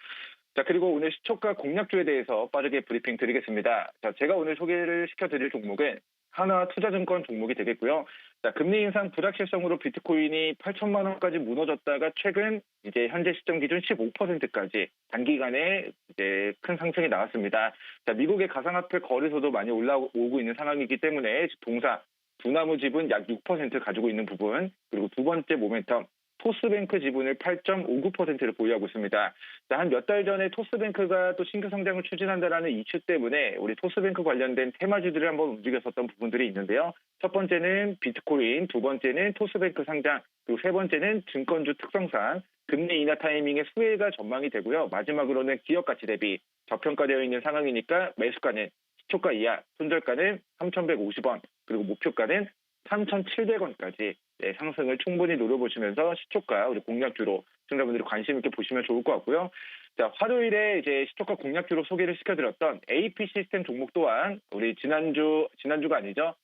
[SPEAKER 7] 자, 그리고 오늘 시초가 공략주에 대해서 빠르게 브리핑 드리겠습니다. 자, 제가 오늘 소개를 시켜드릴 종목은 하나투자증권 종목이 되겠고요. 자, 금리 인상 불확실성으로 비트코인이 8천만 원까지 무너졌다가 최근 이제 현재 시점 기준 15%까지 단기간에 이제 큰 상승이 나왔습니다. 자, 미국의 가상화폐 거래소도 많이 올라오고 있는 상황이기 때문에 동사 두나무 지분 약 6% 가지고 있는 부분, 그리고 두 번째 모멘텀 토스뱅크 지분을 8.59%를 보유하고 있습니다. 한 몇 달 전에 토스뱅크가 또 신규 성장을 추진한다라는 이슈 때문에 우리 토스뱅크 관련된 테마주들을 한번 움직였었던 부분들이 있는데요. 첫 번째는 비트코인, 두 번째는 토스뱅크 상장, 그리고 세 번째는 증권주 특성상 금리 인하 타이밍의 수혜가 전망이 되고요. 마지막으로는 기업 가치 대비 저평가되어 있는 상황이니까 매수가는 시초가 이하, 손절가는 3,150원, 그리고 목표가는 3,700원까지 상승을 충분히 노려보시면서 시초가 우리 공략주로 시청자분들이 관심 있게 보시면 좋을 것 같고요. 자, 화요일에 이제 시초가 공략주로 소개를 시켜드렸던 AP 시스템 종목 또한 우리 지난주가 아니죠.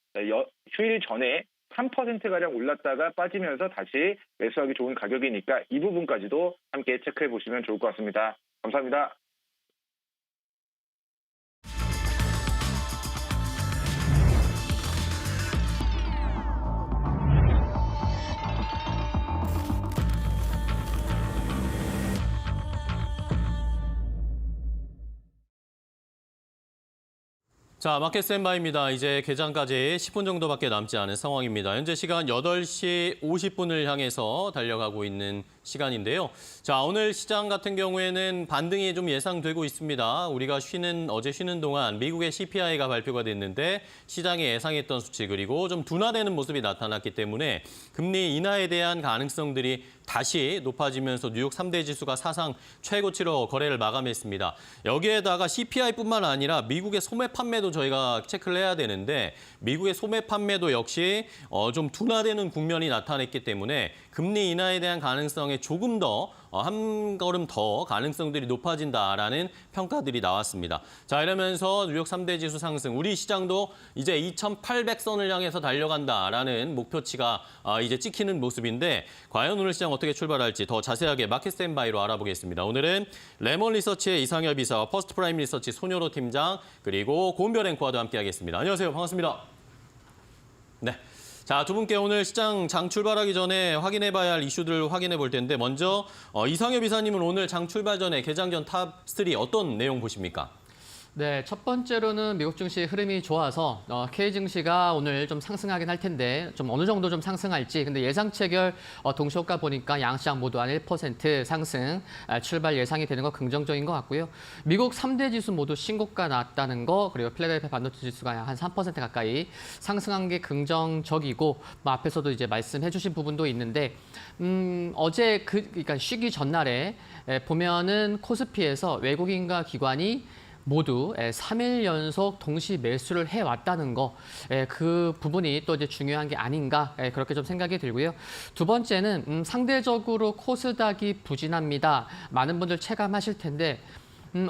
[SPEAKER 7] 휴일 전에 3%가량 올랐다가 빠지면서 다시 매수하기 좋은 가격이니까 이 부분까지도 함께 체크해 보시면 좋을 것 같습니다. 감사합니다.
[SPEAKER 1] 자, 마켓 스탠바이입니다. 이제 개장까지 10분 정도밖에 남지 않은 상황입니다. 현재 시간 8시 50분을 향해서 달려가고 있는 시간인데요. 자, 오늘 시장 같은 경우에는 반등이 좀 예상되고 있습니다. 우리가 어제 쉬는 동안 미국의 CPI가 발표가 됐는데 시장이 예상했던 수치 그리고 좀 둔화되는 모습이 나타났기 때문에 금리 인하에 대한 가능성들이 다시 높아지면서 뉴욕 3대 지수가 사상 최고치로 거래를 마감했습니다. 여기에다가 CPI뿐만 아니라 미국의 소매 판매도 저희가 체크를 해야 되는데 미국의 소매 판매도 역시 좀 둔화되는 국면이 나타냈기 때문에 금리 인하에 대한 가능성에 조금 더 한 걸음 더 가능성들이 높아진다라는 평가들이 나왔습니다. 자, 이러면서 뉴욕 3대 지수 상승, 우리 시장도 이제 2,800선을 향해서 달려간다라는 목표치가 이제 찍히는 모습인데 과연 오늘 시장 어떻게 출발할지 더 자세하게 마켓 스탠바이로 알아보겠습니다. 오늘은 레몬 리서치의 이상엽 이사, 퍼스트 프라임 리서치 손효로 팀장, 그리고 고은별 앵커와도 함께하겠습니다. 안녕하세요. 반갑습니다. 네. 자, 두 분께 오늘 시장 장 출발하기 전에 확인해봐야 할 이슈들 확인해 볼 텐데 먼저 이상엽 이사님은 오늘 장 출발 전에 개장 전 탑3 어떤 내용 보십니까?
[SPEAKER 8] 네, 첫 번째로는 미국 증시 흐름이 좋아서 K 증시가 오늘 좀 상승하긴 할 텐데 좀 어느 정도 좀 상승할지. 근데 예상 체결 동시효과 보니까 양시장 모두 한 1% 상승 출발 예상이 되는 거 긍정적인 것 같고요. 미국 3대 지수 모두 신고가 났다는 거, 그리고 필라델피아 반도체 지수가 한 3% 가까이 상승한 게 긍정적이고, 뭐 앞에서도 이제 말씀해주신 부분도 있는데 어제 그러니까 쉬기 전날에 보면은 코스피에서 외국인과 기관이 모두 3일 연속 동시 매수를 해왔다는 거, 그 부분이 또 이제 중요한 게 아닌가, 그렇게 좀 생각이 들고요. 두 번째는 상대적으로 코스닥이 부진합니다. 많은 분들 체감하실 텐데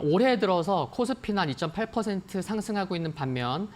[SPEAKER 8] 올해 들어서 코스피는 한 2.8% 상승하고 있는 반면,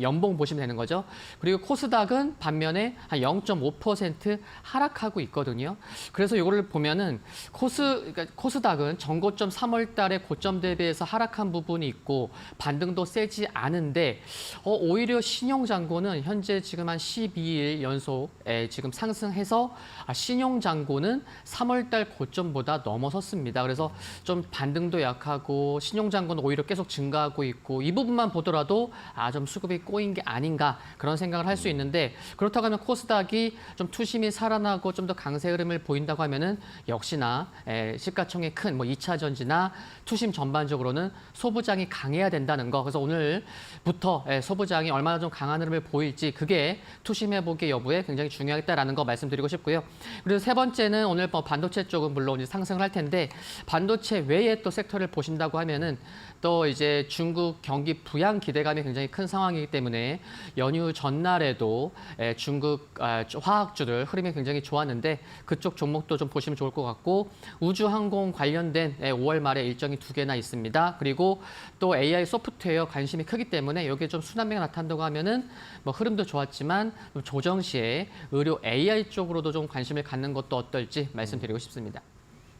[SPEAKER 8] 연봉 보시면 되는 거죠. 그리고 코스닥은 반면에 한 0.5% 하락하고 있거든요. 그래서 이거를 보면은 그러니까 코스닥은 전고점 3월 달에 고점 대비해서 하락한 부분이 있고 반등도 세지 않은데 오히려 신용장고는 현재 지금 한 12일 연속 지금 상승해서 신용장고는 3월 달 고점보다 넘어섰습니다. 그래서 좀 반등도 약하고 신용장고는 오히려 계속 증가하고 있고, 이 부분만 보더라도 좀 수급이 꼬인 게 아닌가 그런 생각을 할 수 있는데, 그렇다고 하면 코스닥이 좀 투심이 살아나고 좀 더 강세 흐름을 보인다고 하면은 역시나 시가총액 큰 뭐 2차 전지나 투심 전반적으로는 소부장이 강해야 된다는 거. 그래서 오늘부터 소부장이 얼마나 좀 강한 흐름을 보일지, 그게 투심 회복의 여부에 굉장히 중요하겠다라는 거 말씀드리고 싶고요. 그리고 세 번째는 오늘 반도체 쪽은 물론 이제 상승을 할 텐데 반도체 외에 또 섹터를 보신다고 하면은 또 이제 중국 경기 부양 기대감이 굉장히 큰 상황이기 때문에 연휴 전날에도 중국 화학주들 흐름이 굉장히 좋았는데 그쪽 종목도 좀 보시면 좋을 것 같고, 우주항공 관련된 5월 말에 일정이 2개나 있습니다. 그리고 또 AI 소프트웨어 관심이 크기 때문에 여기에 좀 순환매가 나타난다고 하면은 뭐 흐름도 좋았지만 조정 시에 의료 AI 쪽으로도 좀 관심을 갖는 것도 어떨지 말씀드리고 싶습니다.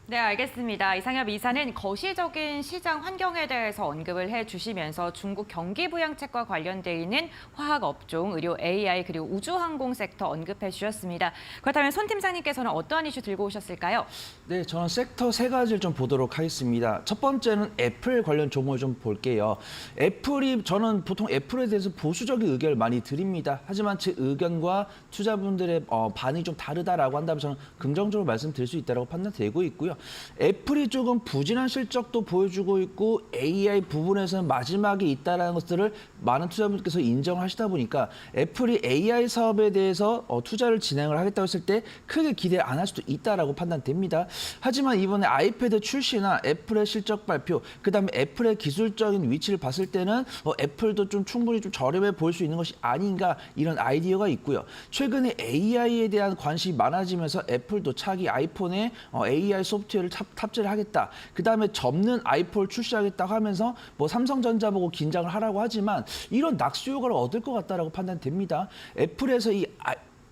[SPEAKER 2] 네, 알겠습니다. 이상엽 이사는 거시적인 시장 환경에 대해서 언급을 해주시면서 중국 경기 부양책과 관련돼 있는 화학업종, 의료 AI 그리고 우주항공 섹터 언급해 주셨습니다. 그렇다면 손 팀장님께서는 어떠한 이슈 들고 오셨을까요?
[SPEAKER 9] 네, 저는 섹터 세 가지를 좀 보도록 하겠습니다. 첫 번째는 애플 관련 종목을 좀 볼게요. 저는 보통 애플에 대해서 보수적인 의견을 많이 드립니다. 하지만 제 의견과 투자분들의 반응이 좀 다르다라고 한다면 저는 긍정적으로 말씀드릴 수 있다고 판단되고 있고요. 애플이 조금 부진한 실적도 보여주고 있고 AI 부분에서는 마지막에 있다는 것들을 많은 투자분들께서 인정하시다 보니까 애플이 AI 사업에 대해서 투자를 진행을 하겠다고 했을 때 크게 기대 안 할 수도 있다라고 판단됩니다. 하지만 이번에 아이패드 출시나 애플의 실적 발표, 그다음에 애플의 기술적인 위치를 봤을 때는 애플도 좀 충분히 좀 저렴해 보일 수 있는 것이 아닌가, 이런 아이디어가 있고요. 최근에 AI에 대한 관심이 많아지면서 애플도 차기 아이폰에 AI 소프트웨어를 탑재를 하겠다. 그다음에 접는 아이폰을 출시하겠다고 하면서 뭐 삼성전자 보고 긴장을 하라고 하지만 이런 낙수 효과를 얻을 것 같다라고 판단됩니다. 애플에서 이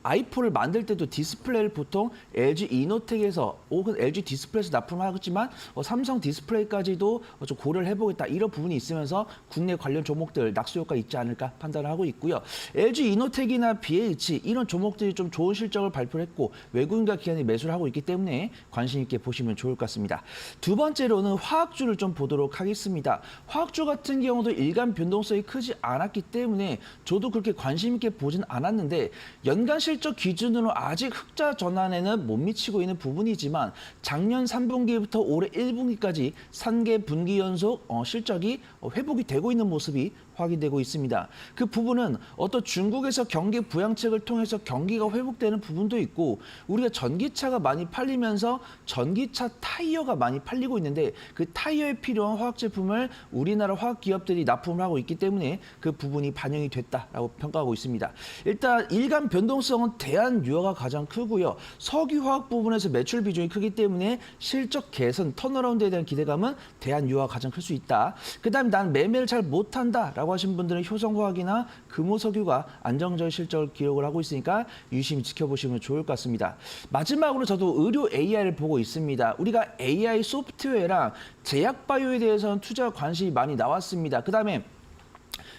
[SPEAKER 9] 아이폰을 만들 때도 디스플레이를 보통 LG 이노텍에서 혹은 LG 디스플레이에서 납품을 하겠지만 삼성 디스플레이까지도 좀 고려를 해보겠다, 이런 부분이 있으면서 국내 관련 종목들 낙수 효과 있지 않을까 판단을 하고 있고요. LG 이노텍이나 BH 이런 종목들이 좀 좋은 실적을 발표를 했고 외국인과 기관이 매수를 하고 있기 때문에 관심 있게 보시면 좋을 것 같습니다. 두 번째로는 화학주를 좀 보도록 하겠습니다. 화학주 같은 경우도 일간 변동성이 크지 않았기 때문에 저도 그렇게 관심 있게 보진 않았는데 연간 실적 기준으로 아직 흑자 전환에는 못 미치고 있는 부분이지만 작년 3분기부터 올해 1분기까지 3개 분기 연속 실적이 회복이 되고 있는 모습이 확인되고 있습니다. 그 부분은 어떤 중국에서 경기 부양책을 통해서 경기가 회복되는 부분도 있고 우리가 전기차가 많이 팔리면서 전기차 타이어가 많이 팔리고 있는데 그 타이어에 필요한 화학 제품을 우리나라 화학 기업들이 납품을 하고 있기 때문에 그 부분이 반영이 됐다라고 평가하고 있습니다. 일단 일간 변동성은 대한 유화가 가장 크고요. 석유화학 부분에서 매출 비중이 크기 때문에 실적 개선, 턴어라운드에 대한 기대감은 대한 유화가 가장 클 수 있다. 그다음에 난 매매를 잘 못한다라고 하신 분들은 효성화학이나 금호석유가 안정적인 실적을 기록을 하고 있으니까 유심히 지켜보시면 좋을 것 같습니다. 마지막으로 저도 의료 AI를 보고 있습니다. 우리가 AI 소프트웨어랑 제약바이오에 대해서는 투자 관심이 많이 나왔습니다. 그다음에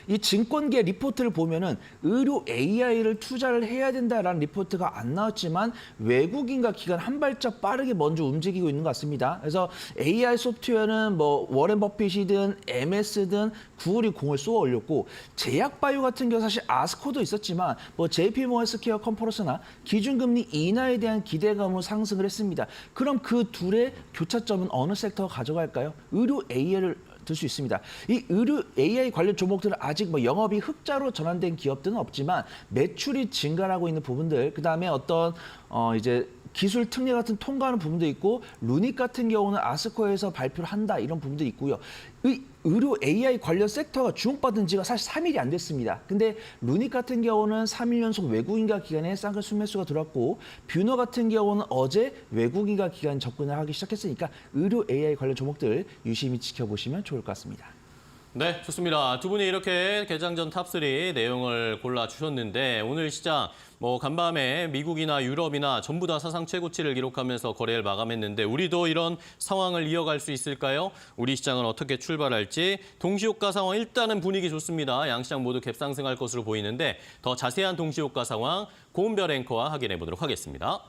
[SPEAKER 9] 이 증권계 리포트를 보면은 의료 AI를 투자를 해야 된다라는 리포트가 안 나왔지만 외국인과 기관 한 발짝 빠르게 먼저 움직이고 있는 것 같습니다. 그래서 AI 소프트웨어는 뭐 워렌 버핏이든 MS든 구글이 공을 쏘아 올렸고 제약바이오 같은 경우 사실 아스코도 있었지만 뭐 JP모건 헬스케어 컨퍼런스나 기준금리 인하에 대한 기대감으로 상승을 했습니다. 그럼 그 둘의 교차점은 어느 섹터가 가져갈까요? 의료 AI를 들 수 있습니다. 이 의료 AI 관련 종목들은 아직 뭐 영업이 흑자로 전환된 기업들은 없지만 매출이 증가하고 있는 부분들, 그다음에 어떤 이제 기술 특례 같은 통과하는 부분도 있고 루닉 같은 경우는 아스코에서 발표를 한다 이런 부분도 있고요. 이 의료 AI 관련 섹터가 주목받은 지가 사실 3일이 안 됐습니다. 근데 루닉 같은 경우는 3일 연속 외국인과 기관에 쌍끌 순매수가 들어왔고 뷰너 같은 경우는 어제 외국인과 기관 접근을 하기 시작했으니까 의료 AI 관련 종목들 유심히 지켜보시면 좋을 것 같습니다.
[SPEAKER 1] 네, 좋습니다. 두 분이 이렇게 개장 전 탑3 내용을 골라주셨는데 오늘 시장 뭐 간밤에 미국이나 유럽이나 전부 다 사상 최고치를 기록하면서 거래를 마감했는데 우리도 이런 상황을 이어갈 수 있을까요? 우리 시장은 어떻게 출발할지 동시효과 상황 일단은 분위기 좋습니다. 양시장 모두 갭상승할 것으로 보이는데 더 자세한 동시효과 상황 고은별 앵커와 확인해 보도록 하겠습니다.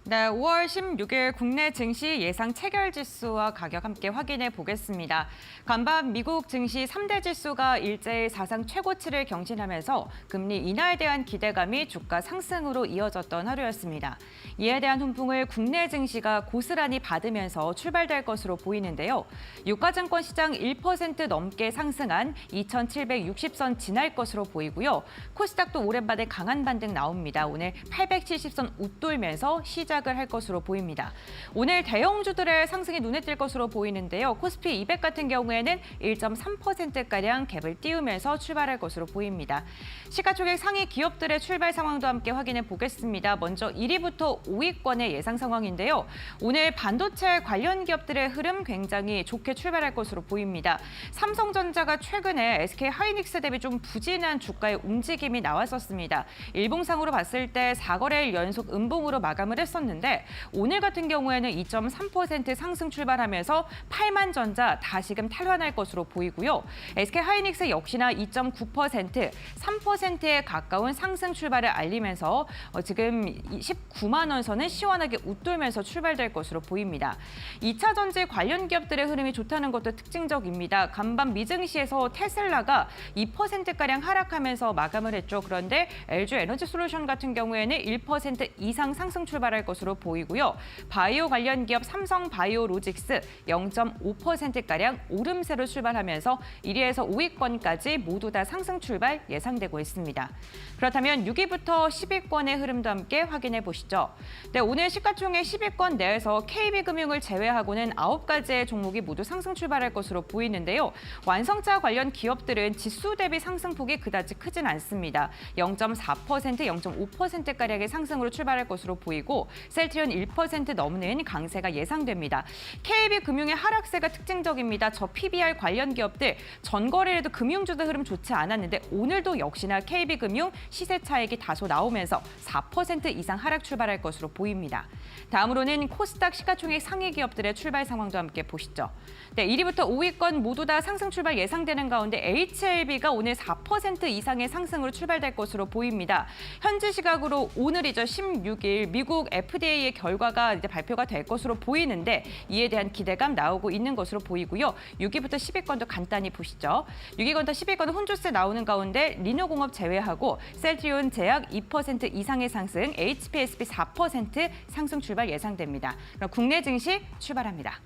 [SPEAKER 2] 네, 5월 16일 국내 증시 예상 체결 지수와 가격 함께 확인해 보겠습니다. 간밤 미국 증시 3대 지수가 일제히 사상 최고치를 경신하면서 금리 인하에 대한 기대감이 주가 상승으로 이어졌던 하루였습니다. 이에 대한 훈풍을 국내 증시가 고스란히 받으면서 출발될 것으로 보이는데요. 유가증권 시장 1% 넘게 상승한 2,760선 지날 것으로 보이고요. 코스닥도 오랜만에 강한 반등 나옵니다. 오늘 870선 웃돌면서 시작을 할 것으로 보입니다. 오늘 대형주들의 상승이 눈에 띌 것으로 보이는데요. 코스피 200 같은 경우에는 1.3%가량 갭을 띄우면서 출발할 것으로 보입니다. 시가총액 상위 기업들의 출발 상황도 함께 확인해 보겠습니다. 먼저 1위부터 5위권의 예상 상황인데요. 오늘 반도체 관련 기업들의 흐름 굉장히 좋게 출발할 것으로 보입니다. 삼성전자가 최근에 SK하이닉스 대비 좀 부진한 주가의 움직임이 나왔었습니다. 일봉상으로 봤을 때 4거래일 연속 음봉으로 마감을 했었는데 오늘 같은 경우에는 2.3% 상승 출발하면서 8만 전자 다시금 탈환할 것으로 보이고요. SK하이닉스 역시나 2.9%, 3%에 가까운 상승 출발을 알리면서 지금 19만 원 선은 시원하게 웃돌면서 출발될 것으로 보입니다. 2차 전지 관련 기업들의 흐름이 좋다는 것도 특징적입니다. 간밤 미증시에서 테슬라가 2%가량 하락하면서 마감을 했죠. 그런데 LG 에너지 솔루션 같은 경우에는 1% 이상 상승 출발할 것으로 보이고요. 바이오 관련 기업 삼성 바이오로직스 0.5%가량 오름세로 출발하면서 1위에서 5위권까지 모두 다 상승 출발 예상되고 있습니다. 그렇다면 6위부터 10위권의 흐름도 함께 확인해 보시죠. 네, 오늘 시가총액 10위권 내에서 KB금융을 제외하고는 9가지의 종목이 모두 상승 출발할 것으로 보이는데요. 완성차 관련 기업들은 지수 대비 상승폭이 그다지 크진 않습니다. 0.4%, 0.5%가량의 상승으로 출발할 것으로 보이고 셀트리온 1% 넘는 강세가 예상됩니다. KB금융의 하락세가 특징적입니다. 저 PBR 관련 기업들 전거래에도 금융주들 흐름 좋지 않았는데 오늘도 역시나 KB금융 시세 차익이 다소 나오면서 4% 이상 하락 출발할 것으로 보입니다. 다음으로는 코스닥 시가총액 상위 기업들의 출발 상황도 함께 보시죠. 네, 1위부터 5위권 모두 다 상승 출발 예상되는 가운데 HLB가 오늘 4% 이상의 상승으로 출발될 것으로 보입니다. 현지 시각으로 오늘이죠. 16일 미국 FDA의 결과가 이제 발표가 될 것으로 보이는데 이에 대한 기대감 나오고 있는 것으로 보이고요. 6위부터 10위권도 간단히 보시죠. 6위권부터 10위권은 혼조세 나오는 가운데 리노공업 제외하고 셀트리온 제약 2% 이상의 상승, HPSB 4% 상승 출발 예상됩니다. 그럼 국내 증시 출발합니다.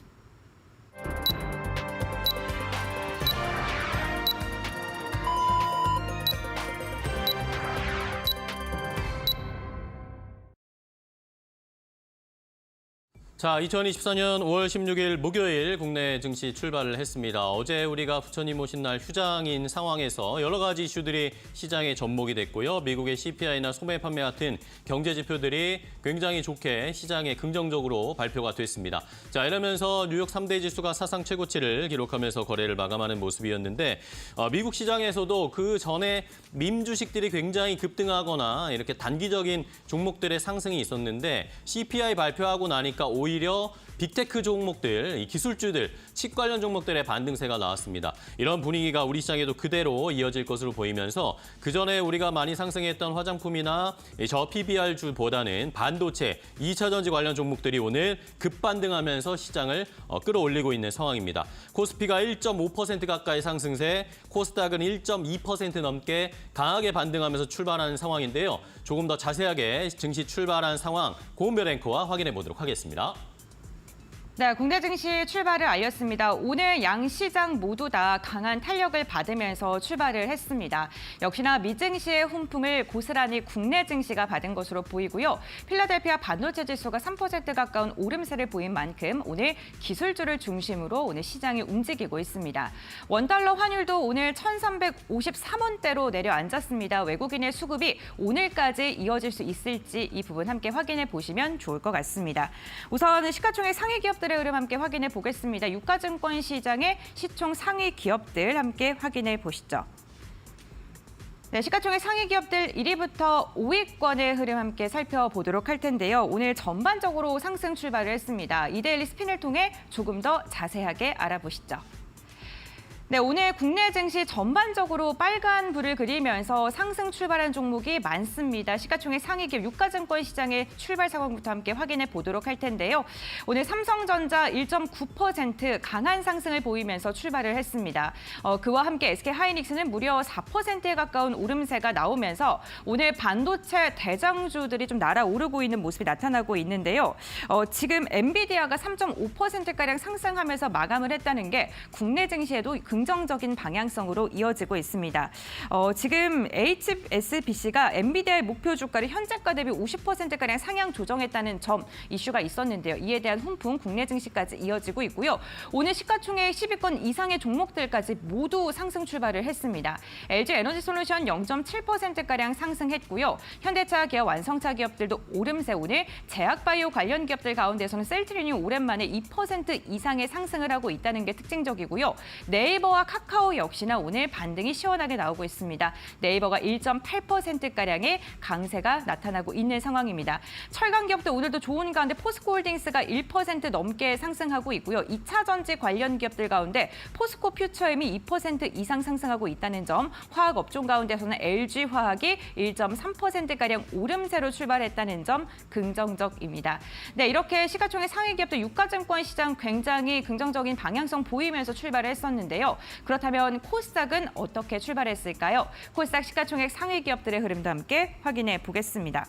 [SPEAKER 1] 자, 2024년 5월 16일 목요일 국내 증시 출발을 했습니다. 어제 우리가 부처님 오신 날 휴장인 상황에서 여러 가지 이슈들이 시장에 접목이 됐고요. 미국의 CPI나 소매 판매 같은 경제 지표들이 굉장히 좋게 시장에 긍정적으로 발표가 됐습니다. 자, 이러면서 뉴욕 3대 지수가 사상 최고치를 기록하면서 거래를 마감하는 모습이었는데 미국 시장에서도 그 전에 밈 주식들이 굉장히 급등하거나 이렇게 단기적인 종목들의 상승이 있었는데 CPI 발표하고 나니까 오히려 빅테크 종목들, 이 기술주들, 칩 관련 종목들의 반등세가 나왔습니다. 이런 분위기가 우리 시장에도 그대로 이어질 것으로 보이면서 그전에 우리가 많이 상승했던 화장품이나 저 PBR주보다는 반도체, 2차 전지 관련 종목들이 오늘 급반등하면서 시장을 끌어올리고 있는 상황입니다. 코스피가 1.5% 가까이 상승세, 코스닥은 1.2% 넘게 강하게 반등하면서 출발하는 상황인데요. 조금 더 자세하게 증시 출발한 상황, 고은별 앵커와 확인해 보도록 하겠습니다.
[SPEAKER 2] 네, 국내 증시 출발을 알렸습니다. 오늘 양 시장 모두 다 강한 탄력을 받으면서 출발을 했습니다. 역시나 미증시의 훈풍을 고스란히 국내 증시가 받은 것으로 보이고요. 필라델피아 반도체 지수가 3% 가까운 오름세를 보인 만큼 오늘 기술주를 중심으로 오늘 시장이 움직이고 있습니다. 원달러 환율도 오늘 1,353원대로 내려앉았습니다. 외국인의 수급이 오늘까지 이어질 수 있을지 이 부분 함께 확인해 보시면 좋을 것 같습니다. 우선 시가총액 상위 기업들 흐름 함께 확인해 보겠습니다. 유가증권 시장의 시총 상위 기업들 함께 확인해 보시죠. 네, 시가총액 상위 기업들 1위부터 5위권의 흐름 함께 살펴보도록 할 텐데요. 오늘 전반적으로 상승 출발을 했습니다. 이데일리 스핀을 통해 조금 더 자세하게 알아보시죠. 네, 오늘 국내 증시 전반적으로 빨간 불을 그리면서 상승 출발한 종목이 많습니다. 시가총액 상위 기업 유가증권 시장의 출발 상황부터 함께 확인해 보도록 할 텐데요. 오늘 삼성전자 1.9% 강한 상승을 보이면서 출발을 했습니다. 그와 함께 SK하이닉스는 무려 4%에 가까운 오름세가 나오면서 오늘 반도체 대장주들이 좀 날아오르고 있는 모습이 나타나고 있는데요. 지금 엔비디아가 3.5%가량 상승하면서 마감을 했다는 게 국내 증시에도 긍정적인 방향성으로 이어지고 있습니다. 지금 HSBC가 엔비디아의 목표 주가를 현재가 대비 50%가량 상향 조정했다는 점 이슈가 있었는데요. 이에 대한 훈풍 국내 증시까지 이어지고 있고요. 오늘 시가총액 10위권 이상의 종목들까지 모두 상승 출발을 했습니다. LG에너지솔루션 0.7%가량 상승했고요. 현대차 기업, 완성차 기업들도 오름세 오늘 제약바이오 관련 기업들 가운데서는 셀트리온이 오랜만에 2% 이상의 상승을 하고 있다는 게 특징적이고요. 네이버와 카카오 역시나 오늘 반등이 시원하게 나오고 있습니다. 네이버가 1.8%가량의 강세가 나타나고 있는 상황입니다. 철강 기업도 오늘도 좋은 가운데 포스코홀딩스가 1% 넘게 상승하고 있고요. 2차 전지 관련 기업들 가운데 포스코 퓨처엠이 2% 이상 상승하고 있다는 점, 화학 업종 가운데서는 LG화학이 1.3%가량 오름세로 출발했다는 점 긍정적입니다. 네, 이렇게 시가총액 상위 기업들 유가증권 시장 굉장히 긍정적인 방향성 보이면서 출발을 했었는데요. 그렇다면 코스닥은 어떻게 출발했을까요? 코스닥 시가총액 상위 기업들의 흐름도 함께 확인해 보겠습니다.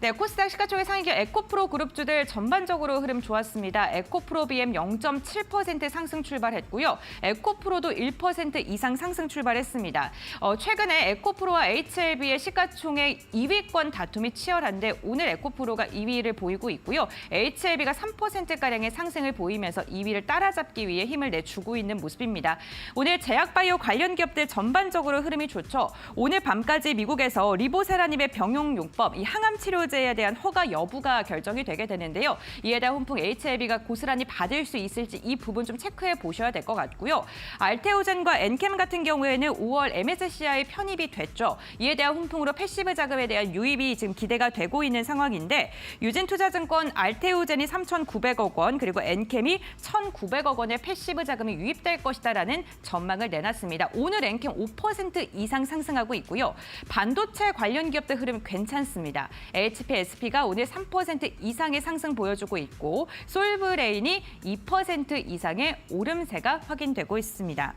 [SPEAKER 2] 네, 코스닥 시가총액 상위 기업 에코프로 그룹주들 전반적으로 흐름 좋았습니다. 에코프로 BM 0.7% 상승 출발했고요. 에코프로도 1% 이상 상승 출발했습니다. 최근에 에코프로와 HLB의 시가총액 2위권 다툼이 치열한데 오늘 에코프로가 2위를 보이고 있고요. HLB가 3%가량의 상승을 보이면서 2위를 따라잡기 위해 힘을 내주고 있는 모습입니다. 오늘 제약바이오 관련 기업들 전반적으로 흐름이 좋죠. 오늘 밤까지 미국에서 리보세라닙의 병용용법, 이 항암 치료 에 대한 허가 여부가 결정이 되게 되는데요. 이에 대한 훈풍 HLB가 고스란히 받을 수 있을지 이 부분 좀 체크해 보셔야 될 것 같고요. 알테오젠과 엔캠 같은 경우에는 5월 MSCI 편입이 됐죠. 이에 대한 훈풍으로 패시브 자금에 대한 유입이 지금 기대가 되고 있는 상황인데 유진투자증권 알테오젠이 3,900억 원 그리고 엔캠이 1,900억 원의 패시브 자금이 유입될 것이다라는 전망을 내놨습니다. 오늘 엔캠 5% 이상 상승하고 있고요. 반도체 관련 기업들 흐름 괜찮습니다. SP가 오늘 3% 이상의 상승 보여주고 있고 솔브레인이 2% 이상의 오름세가 확인되고 있습니다.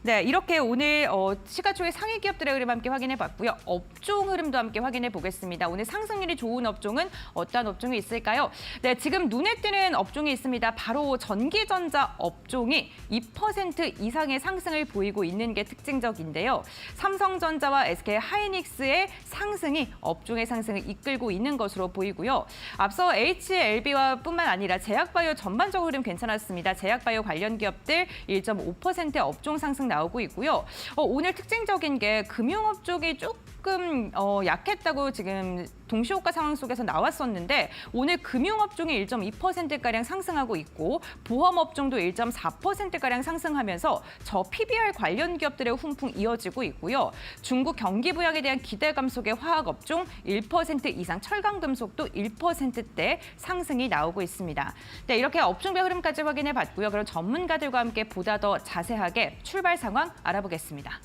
[SPEAKER 2] 네, 이렇게 오늘 시가총액 상위 기업들의 흐름 함께 확인해 봤고요. 업종 흐름도 함께 확인해 보겠습니다. 오늘 상승률이 좋은 업종은 어떤 업종이 있을까요? 네, 지금 눈에 띄는 업종이 있습니다. 바로 전기전자 업종이 2% 이상의 상승을 보이고 있는 게 특징적인데요. 삼성전자와 SK하이닉스의 상승이 업종의 상승을 이끌고 있는 것으로 보이고요. 앞서 HLB와 뿐만 아니라 제약바이오 전반적 흐름 괜찮았습니다. 제약바이오 관련 기업들 1.5%의 업종 상승 나오고 있고요. 오늘 특징적인 게 금융업 쪽이 조금 약했다고 지금 동시호가 상황 속에서 나왔었는데 오늘 금융업종이 1.2%가량 상승하고 있고 보험업종도 1.4%가량 상승하면서 저 PBR 관련 기업들의 훈풍 이어지고 있고요. 중국 경기 부양에 대한 기대감 속에 화학업종 1% 이상, 철강금속도 1%대 상승이 나오고 있습니다. 네, 이렇게 업종별 흐름까지 확인해 봤고요. 그럼 전문가들과 함께 보다 더 자세하게 출발 상황 알아보겠습니다.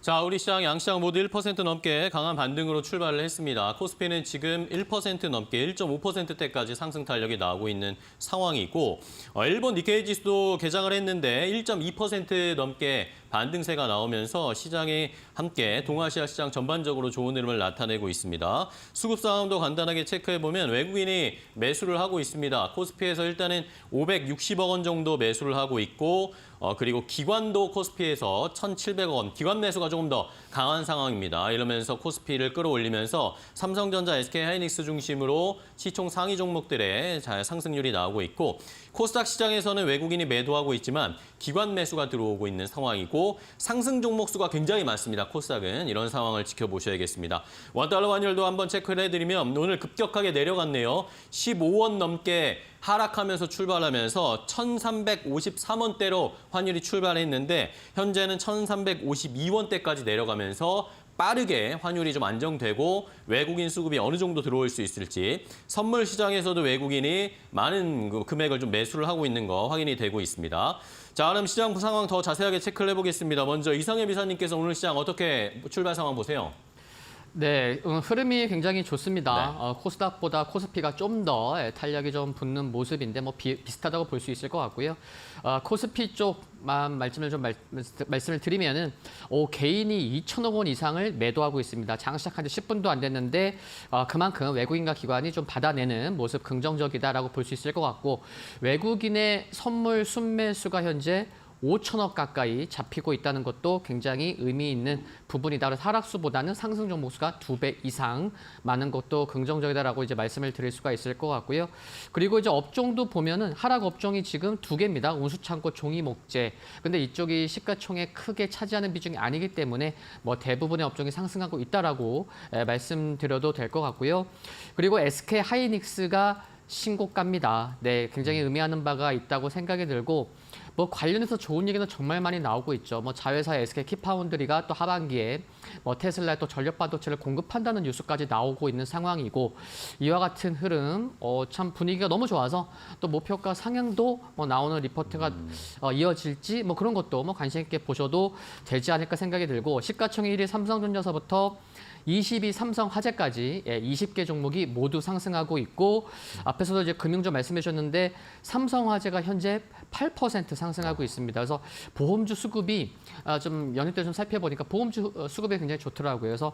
[SPEAKER 1] 자, 우리 시장, 양시장 모두 1% 넘게 강한 반등으로 출발을 했습니다. 코스피는 지금 1% 넘게 1.5%대까지 상승 탄력이 나오고 있는 상황이고 일본 니케이 지수도 개장을 했는데 1.2% 넘게 반등세가 나오면서 시장이 함께 동아시아 시장 전반적으로 좋은 흐름을 나타내고 있습니다. 수급 상황도 간단하게 체크해보면 외국인이 매수를 하고 있습니다. 코스피에서 일단은 560억 원 정도 매수를 하고 있고 그리고 기관도 코스피에서 1,700억 원, 기관 매수가 조금 더 강한 상황입니다. 이러면서 코스피를 끌어올리면서 삼성전자, SK하이닉스 중심으로 시총 상위 종목들의 상승률이 나오고 있고 코스닥 시장에서는 외국인이 매도하고 있지만 기관 매수가 들어오고 있는 상황이고 상승 종목 수가 굉장히 많습니다. 코스닥은 이런 상황을 지켜보셔야겠습니다. 원달러 환율도 한번 체크를 해드리면 오늘 급격하게 내려갔네요. 15원 넘게 하락하면서 출발하면서 1,353원대로 환율이 출발했는데 현재는 1,352원대까지 내려가면서 빠르게 환율이 좀 안정되고 외국인 수급이 어느 정도 들어올 수 있을지 선물 시장에서도 외국인이 많은 금액을 좀 매수를 하고 있는 거 확인이 되고 있습니다. 자, 그럼 시장 상황 더 자세하게 체크를 해보겠습니다. 먼저 이상해 비사님께서 오늘 시장 어떻게 출발 상황 보세요?
[SPEAKER 8] 네, 흐름이 굉장히 좋습니다.
[SPEAKER 1] 네.
[SPEAKER 8] 코스닥보다 코스피가 좀 더 탄력이 좀 붙는 모습인데 뭐 비슷하다고 볼 수 있을 것 같고요. 코스피 쪽만 말씀을 드리면은 개인이 2천억 원 이상을 매도하고 있습니다. 장 시작한 지 10분도 안 됐는데 그만큼 외국인과 기관이 좀 받아내는 모습 긍정적이다라고 볼 수 있을 것 같고 외국인의 선물 순매수가 현재 5천억 가까이 잡히고 있다는 것도 굉장히 의미 있는 부분이다. 그래서 하락수보다는 상승 종목 수가 2배 이상 많은 것도 긍정적이다라고 이제 말씀을 드릴 수가 있을 것 같고요. 그리고 이제 업종도 보면은 하락 업종이 지금 2개입니다. 운수창고, 종이목재. 근데 이쪽이 시가총액 크게 차지하는 비중이 아니기 때문에 뭐 대부분의 업종이 상승하고 있다라고 말씀드려도 될 것 같고요. 그리고 SK하이닉스가 신고가입니다. 네, 굉장히 의미하는 바가 있다고 생각이 들고 뭐 관련해서 좋은 얘기는 정말 많이 나오고 있죠. 뭐 자회사 SK 키파운드리가 또 하반기에 뭐 테슬라에 또 전력 반도체를 공급한다는 뉴스까지 나오고 있는 상황이고 이와 같은 흐름 참 분위기가 너무 좋아서 또 목표가 상향도 뭐 나오는 리포트가 이어질지 뭐 그런 것도 뭐 관심 있게 보셔도 되지 않을까 생각이 들고 시가총액 1위 삼성전자서부터 22 삼성화재까지 20개 종목이 모두 상승하고 있고 앞에서도 이제 금융주 말씀해 주셨는데 삼성화재가 현재 8% 상승하고 있습니다. 그래서 보험주 수급이 좀 연휴 때 좀 살펴보니까 보험주 수급이 굉장히 좋더라고요. 그래서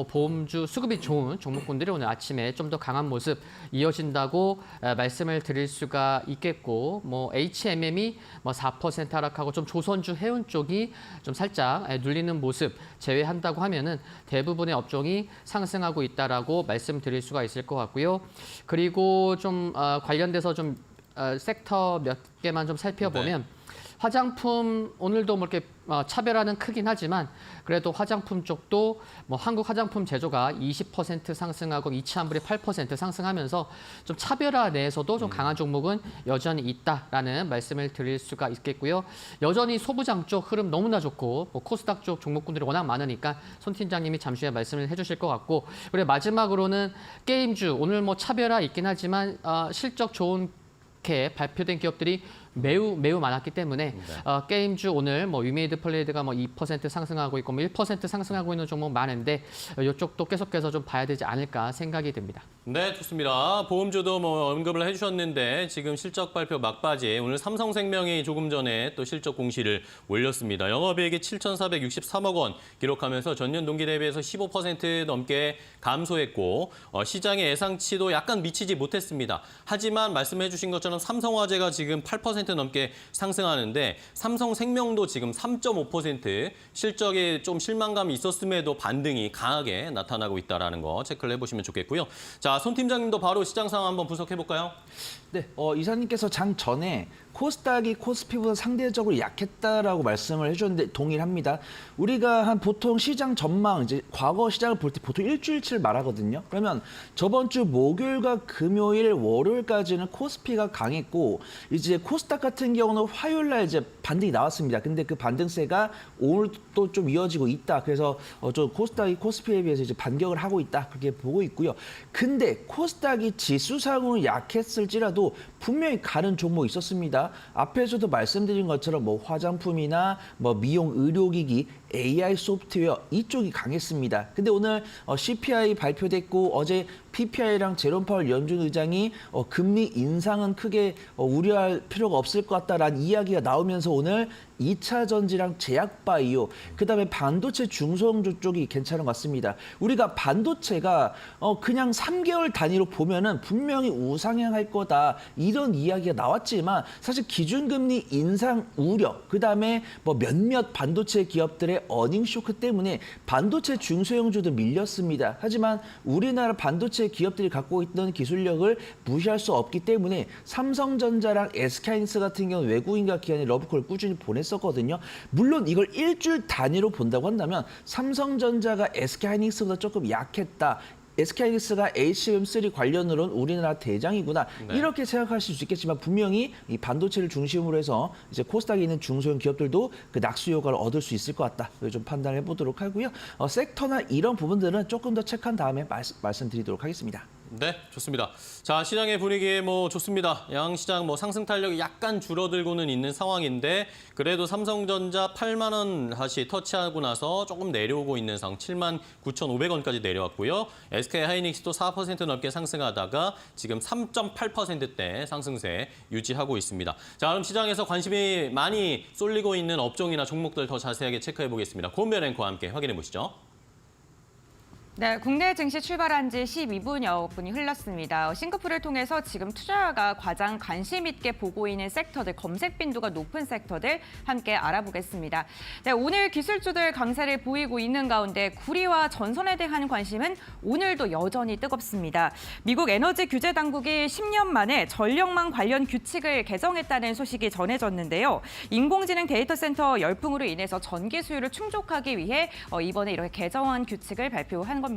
[SPEAKER 8] 보험주 수급이 좋은 종목군들이 오늘 아침에 좀 더 강한 모습 이어진다고 말씀을 드릴 수가 있겠고 뭐 HMM이 뭐 4% 하락하고 좀 조선주 해운 쪽이 좀 살짝 눌리는 모습 제외한다고 하면은 대부분의 업종이 상승하고 있다라고 말씀드릴 수가 있을 것 같고요. 그리고 좀 관련돼서 좀 섹터 몇 개만 좀 살펴보면 화장품 오늘도 뭐 이렇게 차별화는 크긴 하지만 그래도 화장품 쪽도 뭐 한국 화장품 제조가 20% 상승하고 이치환불이 8% 상승하면서 좀 차별화 내에서도 좀 강한 종목은 여전히 있다라는 말씀을 드릴 수가 있겠고요. 여전히 소부장 쪽 흐름 너무나 좋고 뭐 코스닥 쪽 종목군들이 워낙 많으니까 손 팀장님이 잠시 후에 말씀을 해주실 것 같고 그리고 마지막으로는 게임주 오늘 뭐 차별화 있긴 하지만 실적 좋은 발표된 기업들이 매우 많았기 때문에 게임주 오늘 뭐 위메이드 플레이드가 뭐 2% 상승하고 있고 뭐 1% 상승하고 있는 종목 많은데 이쪽도 계속해서 좀 봐야 되지 않을까 생각이 듭니다.
[SPEAKER 1] 네, 좋습니다. 보험주도 뭐 언급을 해주셨는데 지금 실적 발표 막바지에 오늘 삼성생명이 조금 전에 또 실적 공시를 올렸습니다. 영업이익이 7,463억 원 기록하면서 전년 동기 대비해서 15% 넘게 감소했고 시장의 예상치도 약간 미치지 못했습니다. 하지만 말씀해 주신 것처럼 삼성화재가 지금 8% 넘게 상승하는데 삼성생명도 지금 3.5% 실적에 좀 실망감이 있었음에도 반등이 강하게 나타나고 있다는 거 체크를 해보시면 좋겠고요. 자, 손 팀장님도 바로 시장 상황 한번 분석해 볼까요?
[SPEAKER 9] 네, 이사님께서 장 전에 코스닥이 코스피보다 상대적으로 약했다라고 말씀을 해주셨는데 동일합니다. 우리가 한 보통 시장 전망, 이제 과거 시장을 볼 때 보통 일주일치를 말하거든요. 그러면 저번 주 목요일과 금요일, 월요일까지는 코스피가 강했고 이제 코스닥 같은 경우는 화요일 날 이제 반등이 나왔습니다. 근데 그 반등세가 오늘 또 좀 이어지고 있다. 그래서 저 코스닥이 코스피에 비해서 이제 반격을 하고 있다. 그렇게 보고 있고요. 근데 코스닥이 지수상으로 약했을지라도 분명히 가는 종목이 있었습니다. 앞에서도 말씀드린 것처럼 뭐 화장품이나 뭐 미용 의료기기, AI 소프트웨어 이쪽이 강했습니다. 근데 오늘 CPI 발표됐고 어제 PPI랑 제롬 파월 연준 의장이 금리 인상은 크게 우려할 필요가 없을 것 같다라는 이야기가 나오면서 오늘 2차 전지랑 제약바이오, 그다음에 반도체 중소형주 쪽이 괜찮은 것 같습니다. 우리가 반도체가 그냥 3개월 단위로 보면은 분명히 우상향할 거다 이런 이야기가 나왔지만 사실 기준금리 인상 우려, 그다음에 뭐 몇몇 반도체 기업들의 어닝 쇼크 때문에 반도체 중소형주도 밀렸습니다. 하지만 우리나라 반도체 기업들이 갖고 있던 기술력을 무시할 수 없기 때문에 삼성전자랑 SK하이닉스 같은 경우는 외국인과 기관이 러브콜을 꾸준히 보냈었거든요. 물론 이걸 일주일 단위로 본다고 한다면 삼성전자가 SK하이닉스보다 조금 약했다. SK하이닉스가 HBM3 관련으로는 우리나라 대장이구나.
[SPEAKER 1] 네.
[SPEAKER 9] 이렇게 생각하실 수 있겠지만 분명히 이 반도체를 중심으로 해서 이제 코스닥에 있는 중소형 기업들도 그 낙수 효과를 얻을 수 있을 것 같다. 좀 판단해 보도록 하고요. 섹터나 이런 부분들은 조금 더 체크한 다음에 말씀드리도록 하겠습니다.
[SPEAKER 1] 네, 좋습니다. 자, 시장의 분위기 뭐 좋습니다. 양시장 뭐 상승 탄력이 약간 줄어들고는 있는 상황인데 그래도 삼성전자 8만 원 다시 터치하고 나서 조금 내려오고 있는 상황, 7만 9,500원까지 내려왔고요. SK하이닉스도 4% 넘게 상승하다가 지금 3.8%대 상승세 유지하고 있습니다. 자, 그럼 시장에서 관심이 많이 쏠리고 있는 업종이나 종목들 더 자세하게 체크해 보겠습니다. 고은별 앵커와 함께 확인해 보시죠.
[SPEAKER 2] 네, 국내 증시 출발한 지 12분여 분이 흘렀습니다. 싱가포르를 통해서 지금 투자자가 가장 관심 있게 보고 있는 섹터들, 검색 빈도가 높은 섹터들 함께 알아보겠습니다. 네, 오늘 기술주들 강세를 보이고 있는 가운데 구리와 전선에 대한 관심은 오늘도 여전히 뜨겁습니다. 미국 에너지 규제 당국이 10년 만에 전력망 관련 규칙을 개정했다는 소식이 전해졌는데요. 인공지능 데이터 센터 열풍으로 인해서 전기 수요를 충족하기 위해 이번에 이렇게 개정한 규칙을 발표한 겁니다.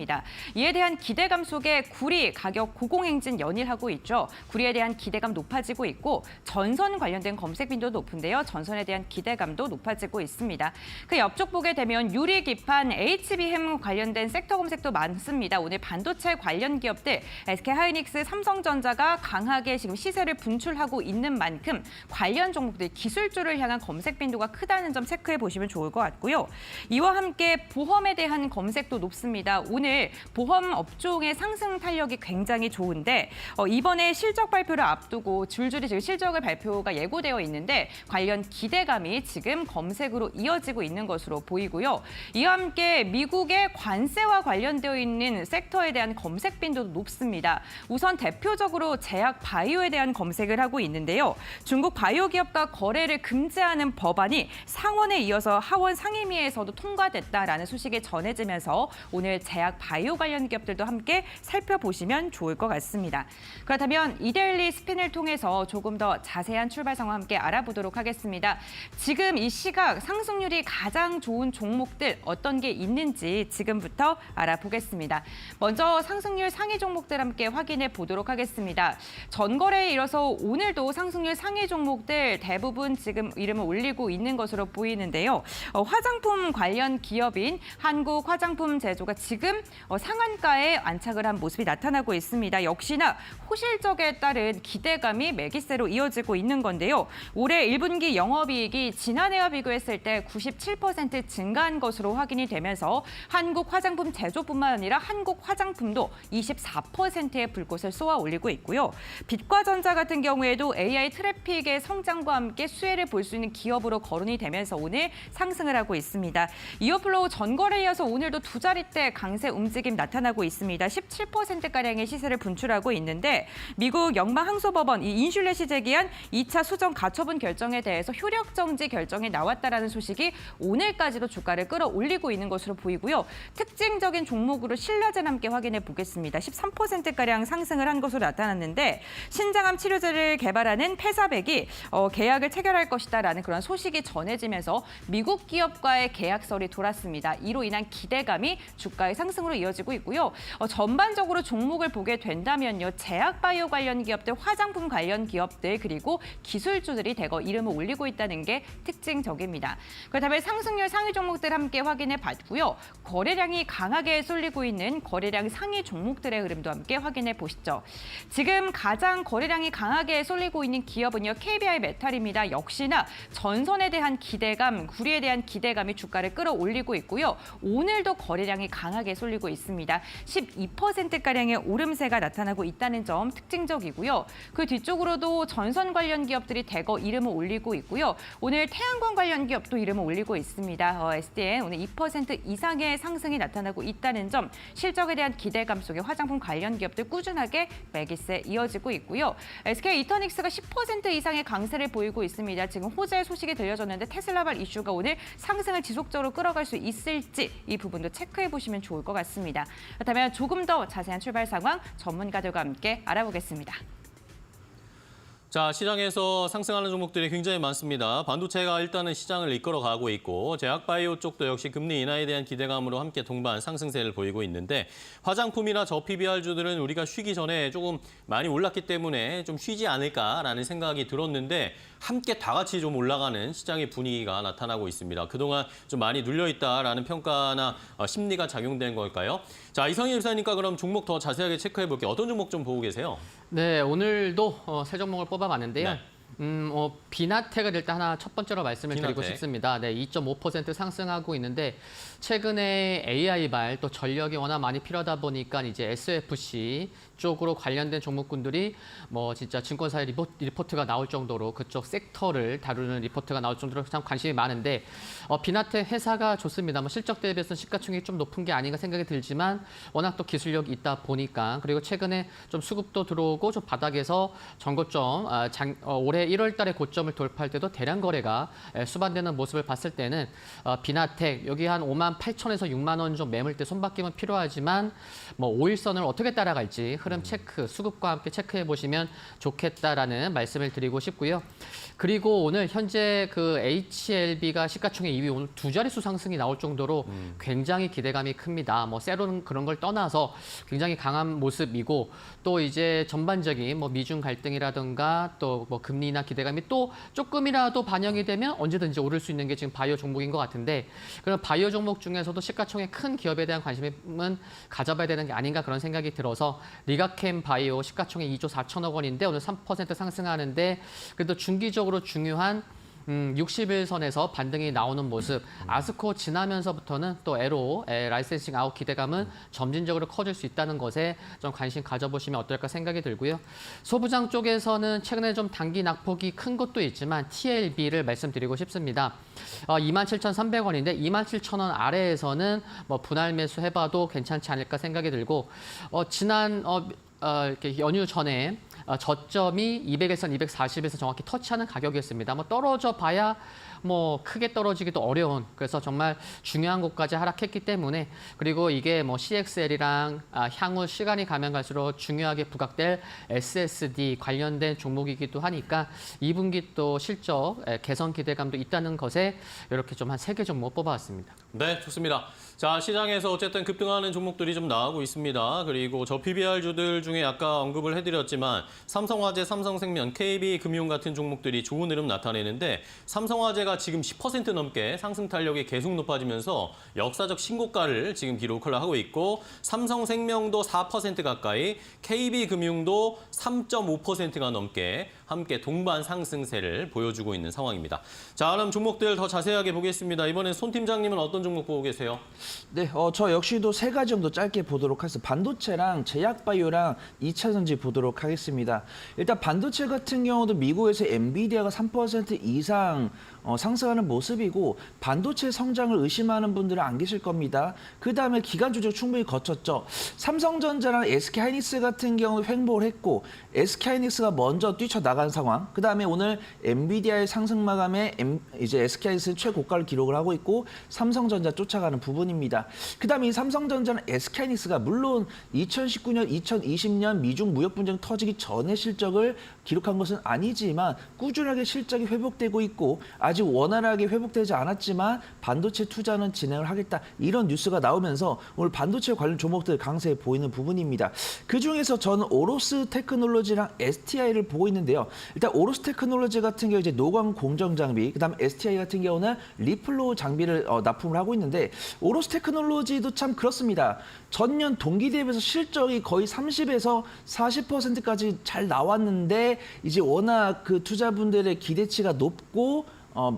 [SPEAKER 2] 이에 대한 기대감 속에 구리 가격 고공행진 연일하고 있죠. 구리에 대한 기대감 높아지고 있고 전선 관련된 검색 빈도도 높은데요. 전선에 대한 기대감도 높아지고 있습니다. 그 옆쪽 보게 되면 유리 기판, HBM 관련된 섹터 검색도 많습니다. 오늘 반도체 관련 기업들 SK하이닉스, 삼성전자가 강하게 지금 시세를 분출하고 있는 만큼 관련 종목들 기술주를 향한 검색 빈도가 크다는 점 체크해 보시면 좋을 것 같고요. 이와 함께 보험에 대한 검색도 높습니다. 오늘 보험 업종의 상승 탄력이 굉장히 좋은데 이번에 실적 발표를 앞두고 줄줄이 지금 실적의 발표가 예고되어 있는데 관련 기대감이 지금 검색으로 이어지고 있는 것으로 보이고요. 이와 함께 미국의 관세와 관련되어 있는 섹터에 대한 검색 빈도도 높습니다. 우선 대표적으로 제약 바이오에 대한 검색을 하고 있는데요. 중국 바이오 기업과 거래를 금지하는 법안이 상원에 이어서 하원 상임위에서도 통과됐다라는 소식이 전해지면서 오늘 제약 바이오 관련 기업들도 함께 살펴보시면 좋을 것 같습니다. 그렇다면 이데일리 스핀을 통해서 조금 더 자세한 출발 상황 함께 알아보도록 하겠습니다. 지금 이 시각 상승률이 가장 좋은 종목들 어떤 게 있는지 지금부터 알아보겠습니다. 먼저 상승률 상위 종목들 함께 확인해 보도록 하겠습니다. 전거래에 이어서 오늘도 상승률 상위 종목들 대부분 지금 이름을 올리고 있는 것으로 보이는데요. 화장품 관련 기업인 한국 화장품 제조가 지금 지금 상한가에 안착을 한 모습이 나타나고 있습니다. 역시나 호실적에 따른 기대감이 매기세로 이어지고 있는 건데요. 올해 1분기 영업이익이 지난해와 비교했을 때 97% 증가한 것으로 확인이 되면서 한국 화장품 제조뿐만 아니라 한국 화장품도 24%의 불꽃을 쏘아 올리고 있고요. 빛과전자 같은 경우에도 AI 트래픽의 성장과 함께 수혜를 볼 수 있는 기업으로 거론이 되면서 오늘 상승을 하고 있습니다. 이어플로우 전거래에 이어서 오늘도 두 자릿대 강세 움직임 나타나고 있습니다. 17%가량의 시세를 분출하고 있는데 미국 연방항소법원 이 인슐렛이 제기한 2차 수정 가처분 결정에 대해서 효력 정지 결정이 나왔다라는 소식이 오늘까지도 주가를 끌어올리고 있는 것으로 보이고요. 특징적인 종목으로 신라젠 함께 확인해 보겠습니다. 13%가량 상승을 한 것으로 나타났는데 신장암 치료제를 개발하는 페사백이 계약을 체결할 것이다라는 그런 소식이 전해지면서 미국 기업과의 계약설이 돌았습니다. 이로 인한 기대감이 주가의 상승으로 이어지고 있고요. 전반적으로 종목을 보게 된다면요. 제약바이오 관련 기업들, 화장품 관련 기업들 그리고 기술주들이 대거 이름을 올리고 있다는 게 특징적입니다. 그렇다면 상승률 상위 종목들 함께 확인해 봤고요. 거래량이 강하게 쏠리고 있는 거래량 상위 종목들의 흐름도 함께 확인해 보시죠. 지금 가장 거래량이 강하게 쏠리고 있는 기업은요. KBI 메탈입니다. 역시나 전선에 대한 기대감, 구리에 대한 기대감이 주가를 끌어올리고 있고요. 오늘도 거래량이 강하게 쏠리고 있습니다. 12%가량의 오름세가 나타나고 있다는 점 특징적이고요. 그 뒤쪽으로도 전선 관련 기업들이 대거 이름을 올리고 있고요. 오늘 태양광 관련 기업도 이름을 올리고 있습니다. SDN 오늘 2% 이상의 상승이 나타나고 있다는 점, 실적에 대한 기대감 속에 화장품 관련 기업들 꾸준하게 매기세 이어지고 있고요. SK 이터닉스가 10% 이상의 강세를 보이고 있습니다. 지금 호재 소식이 들려졌는데 테슬라발 이슈가 오늘 상승을 지속적으로 끌어갈 수 있을지 이 부분도 체크해 보시면 좋을 것 같습니다. 그렇다면 조금 더 자세한 출발 상황 전문가들과 함께 알아보겠습니다.
[SPEAKER 1] 자, 시장에서 상승하는 종목들이 굉장히 많습니다. 반도체가 일단은 시장을 이끌어가고 있고 제약바이오 쪽도 역시 금리 인하에 대한 기대감으로 함께 동반 상승세를 보이고 있는데 화장품이나 저PBR주들은 우리가 쉬기 전에 조금 많이 올랐기 때문에 좀 쉬지 않을까라는 생각이 들었는데 함께 다 같이 좀 올라가는 시장의 분위기가 나타나고 있습니다. 그동안 좀 많이 눌려있다라는 평가나 심리가 작용된 걸까요? 자, 이성희 일사님과 그럼 종목 더 자세하게 체크해 볼게요. 어떤 종목 좀 보고 계세요?
[SPEAKER 8] 네, 오늘도 세 종목을 뽑아봤는데요.
[SPEAKER 1] 네.
[SPEAKER 8] 비나텍을 일단 하나 첫 번째로 말씀을 드리고
[SPEAKER 1] 비나텍.
[SPEAKER 8] 싶습니다. 네, 2.5% 상승하고 있는데 최근에 AI발 또 전력이 워낙 많이 필요하다 보니까 이제 SFC 쪽으로 관련된 종목군들이 뭐 진짜 증권사의 리포트가 나올 정도로 그쪽 섹터를 다루는 리포트가 나올 정도로 참 관심이 많은데 비나텍 회사가 좋습니다. 뭐 실적 대비해서 시가총액이 좀 높은 게 아닌가 생각이 들지만 워낙 또 기술력이 있다 보니까 그리고 최근에 좀 수급도 들어오고 좀 바닥에서 전고점 올해 1월 달에 고점을 돌파할 때도 대량 거래가 수반되는 모습을 봤을 때는 비나텍 여기 한 5만 8천에서 6만 원 좀 매물대 손바뀜은 필요하지만 뭐 5일선을 어떻게 따라갈지 흐름 체크, 수급과 함께 체크해 보시면 좋겠다라는 말씀을 드리고 싶고요. 그리고 오늘 현재 그 HLB가 시가총액 2위 오늘 두 자릿수 상승이 나올 정도로 굉장히 기대감이 큽니다. 뭐 세로는 그런 걸 떠나서 굉장히 강한 모습이고 또 이제 전반적인 뭐 미중 갈등이라든가 또 뭐 금리나 기대감이 또 조금이라도 반영이 되면 언제든지 오를 수 있는 게 지금 바이오 종목인 것 같은데 그런 바이오 종목 중에서도 시가총액 큰 기업에 대한 관심은 가져봐야 되는 게 아닌가 그런 생각이 들어서 리가캠 바이오 시가총액 2조 4천억 원인데 오늘 3% 상승하는데 그래도 중기적으로 중요한 60일선에서 반등이 나오는 모습, 아스코 지나면서부터는 또 에로 라이센싱 아웃 기대감은 점진적으로 커질 수 있다는 것에 좀 관심 가져보시면 어떨까 생각이 들고요. 소부장 쪽에서는 최근에 좀 단기 낙폭이 큰 것도 있지만 TLB를 말씀드리고 싶습니다. 27,300원인데 27,000원 아래에서는 뭐 분할 매수 해봐도 괜찮지 않을까 생각이 들고 지난 이렇게 연휴 전에 저점이 200에서 240에서 정확히 터치하는 가격이었습니다. 뭐 떨어져 봐야 뭐 크게 떨어지기도 어려운 그래서 정말 중요한 곳까지 하락했기 때문에 그리고 이게 뭐 CXL이랑 향후 시간이 가면 갈수록 중요하게 부각될 SSD 관련된 종목이기도 하니까 2분기 또 실적 개선 기대감도 있다는 것에 이렇게 좀 한 3개 종목 뽑아왔습니다.
[SPEAKER 1] 네, 좋습니다. 자, 시장에서 어쨌든 급등하는 종목들이 좀 나오고 있습니다. 그리고 저 PBR주들 중에 아까 언급을 해드렸지만 삼성화재, 삼성생명, KB금융 같은 종목들이 좋은 흐름 나타내는데 삼성화재가 지금 10% 넘게 상승 탄력이 계속 높아지면서 역사적 신고가를 지금 기록을 하고 있고 삼성생명도 4% 가까이, KB금융도 3.5%가 넘게 함께 동반 상승세를 보여주고 있는 상황입니다. 자, 그럼 종목들 더 자세하게 보겠습니다. 이번엔 손 팀장님은 어떤 종목 보고 계세요?
[SPEAKER 9] 네, 저 역시도 세 가지 정도 짧게 보도록 하겠습니다. 반도체랑 제약바이오랑 2차 전지 보도록 하겠습니다. 일단 반도체 같은 경우도 미국에서 엔비디아가 3% 이상 상승하는 모습이고 반도체 성장을 의심하는 분들은 안 계실 겁니다. 그다음에 기간 조정 충분히 거쳤죠. 삼성전자랑 SK하이닉스 같은 경우 횡보를 했고 SK하이닉스가 먼저 뛰쳐나간 상황. 그다음에 오늘 엔비디아의 상승 마감에 이제 SK하이닉스 최고가를 기록을 하고 있고 삼성전자 쫓아가는 부분입니다. 그다음에 이 삼성전자는 SK하이닉스가 물론 2019년, 2020년 미중 무역 분쟁 터지기 전에 실적을 기록한 것은 아니지만 꾸준하게 실적이 회복되고 있고 아직 원활하게 회복되지 않았지만 반도체 투자는 진행을 하겠다. 이런 뉴스가 나오면서 오늘 반도체 관련 종목들 강세에 보이는 부분입니다. 그중에서 저는 오로스 테크놀로지랑 STI를 보고 있는데요. 일단 오로스 테크놀로지 같은 경우 이제 노광 공정 장비, 그다음 STI 같은 경우는 리플로우 장비를 납품을 하고 있는데 오로스 테크놀로지도 참 그렇습니다. 전년 동기 대비해서 실적이 거의 30에서 40%까지 잘 나왔는데 이제 워낙 그 투자분들의 기대치가 높고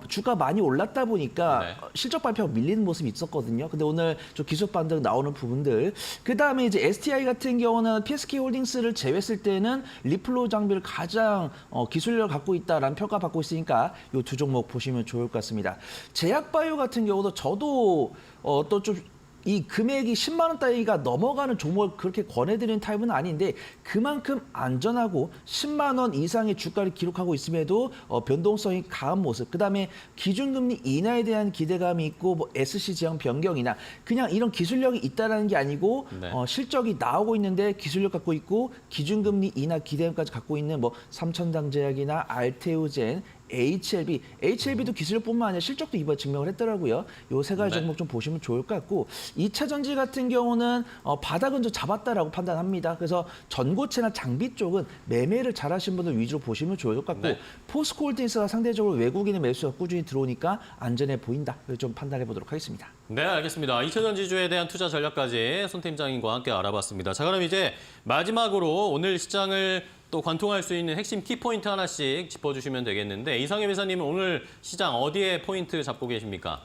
[SPEAKER 9] 주가 많이 올랐다 보니까
[SPEAKER 1] 네.
[SPEAKER 9] 실적 발표가 밀리는 모습이 있었거든요. 근데 오늘 좀 기술 반등 나오는 부분들. 그다음에 이제 STI 같은 경우는 PSK 홀딩스를 제외했을 때는 리플로우 장비를 가장 기술력을 갖고 있다라는 평가 받고 있으니까 이 두 종목 보시면 좋을 것 같습니다. 제약바이오 같은 경우도 저도 또 좀 이 금액이 10만 원 따위가 넘어가는 종목을 그렇게 권해드리는 타입은 아닌데 그만큼 안전하고 10만 원 이상의 주가를 기록하고 있음에도 변동성이 강한 모습. 그다음에 기준금리 인하에 대한 기대감이 있고 뭐 SC 지형 변경이나 그냥 이런 기술력이 있다라는 게 아니고
[SPEAKER 1] 네.
[SPEAKER 9] 실적이 나오고 있는데 기술력 갖고 있고 기준금리 인하 기대감까지 갖고 있는 뭐 삼천당제약이나 알테오젠, HLB도 기술력뿐만 아니라 실적도 이번에 증명을 했더라고요. 요 세 가지
[SPEAKER 1] 네.
[SPEAKER 9] 종목 좀 보시면 좋을 것 같고 2차 전지 같은 경우는 바닥은 좀 잡았다라고 판단합니다. 그래서 전고체나 장비 쪽은 매매를 잘하신 분들 위주로 보시면 좋을 것 같고
[SPEAKER 1] 네.
[SPEAKER 9] 포스코홀딩스가 상대적으로 외국인의 매수가 꾸준히 들어오니까 안전해 보인다. 그래서 좀 판단해 보도록 하겠습니다.
[SPEAKER 1] 네, 알겠습니다. 2차 전지주에 대한 투자 전략까지 손 팀장님과 함께 알아봤습니다. 자, 그럼 이제 마지막으로 오늘 시장을 또 관통할 수 있는 핵심 키포인트 하나씩 짚어주시면 되겠는데 이상엽 회사님은 오늘 시장 어디에 포인트 잡고 계십니까?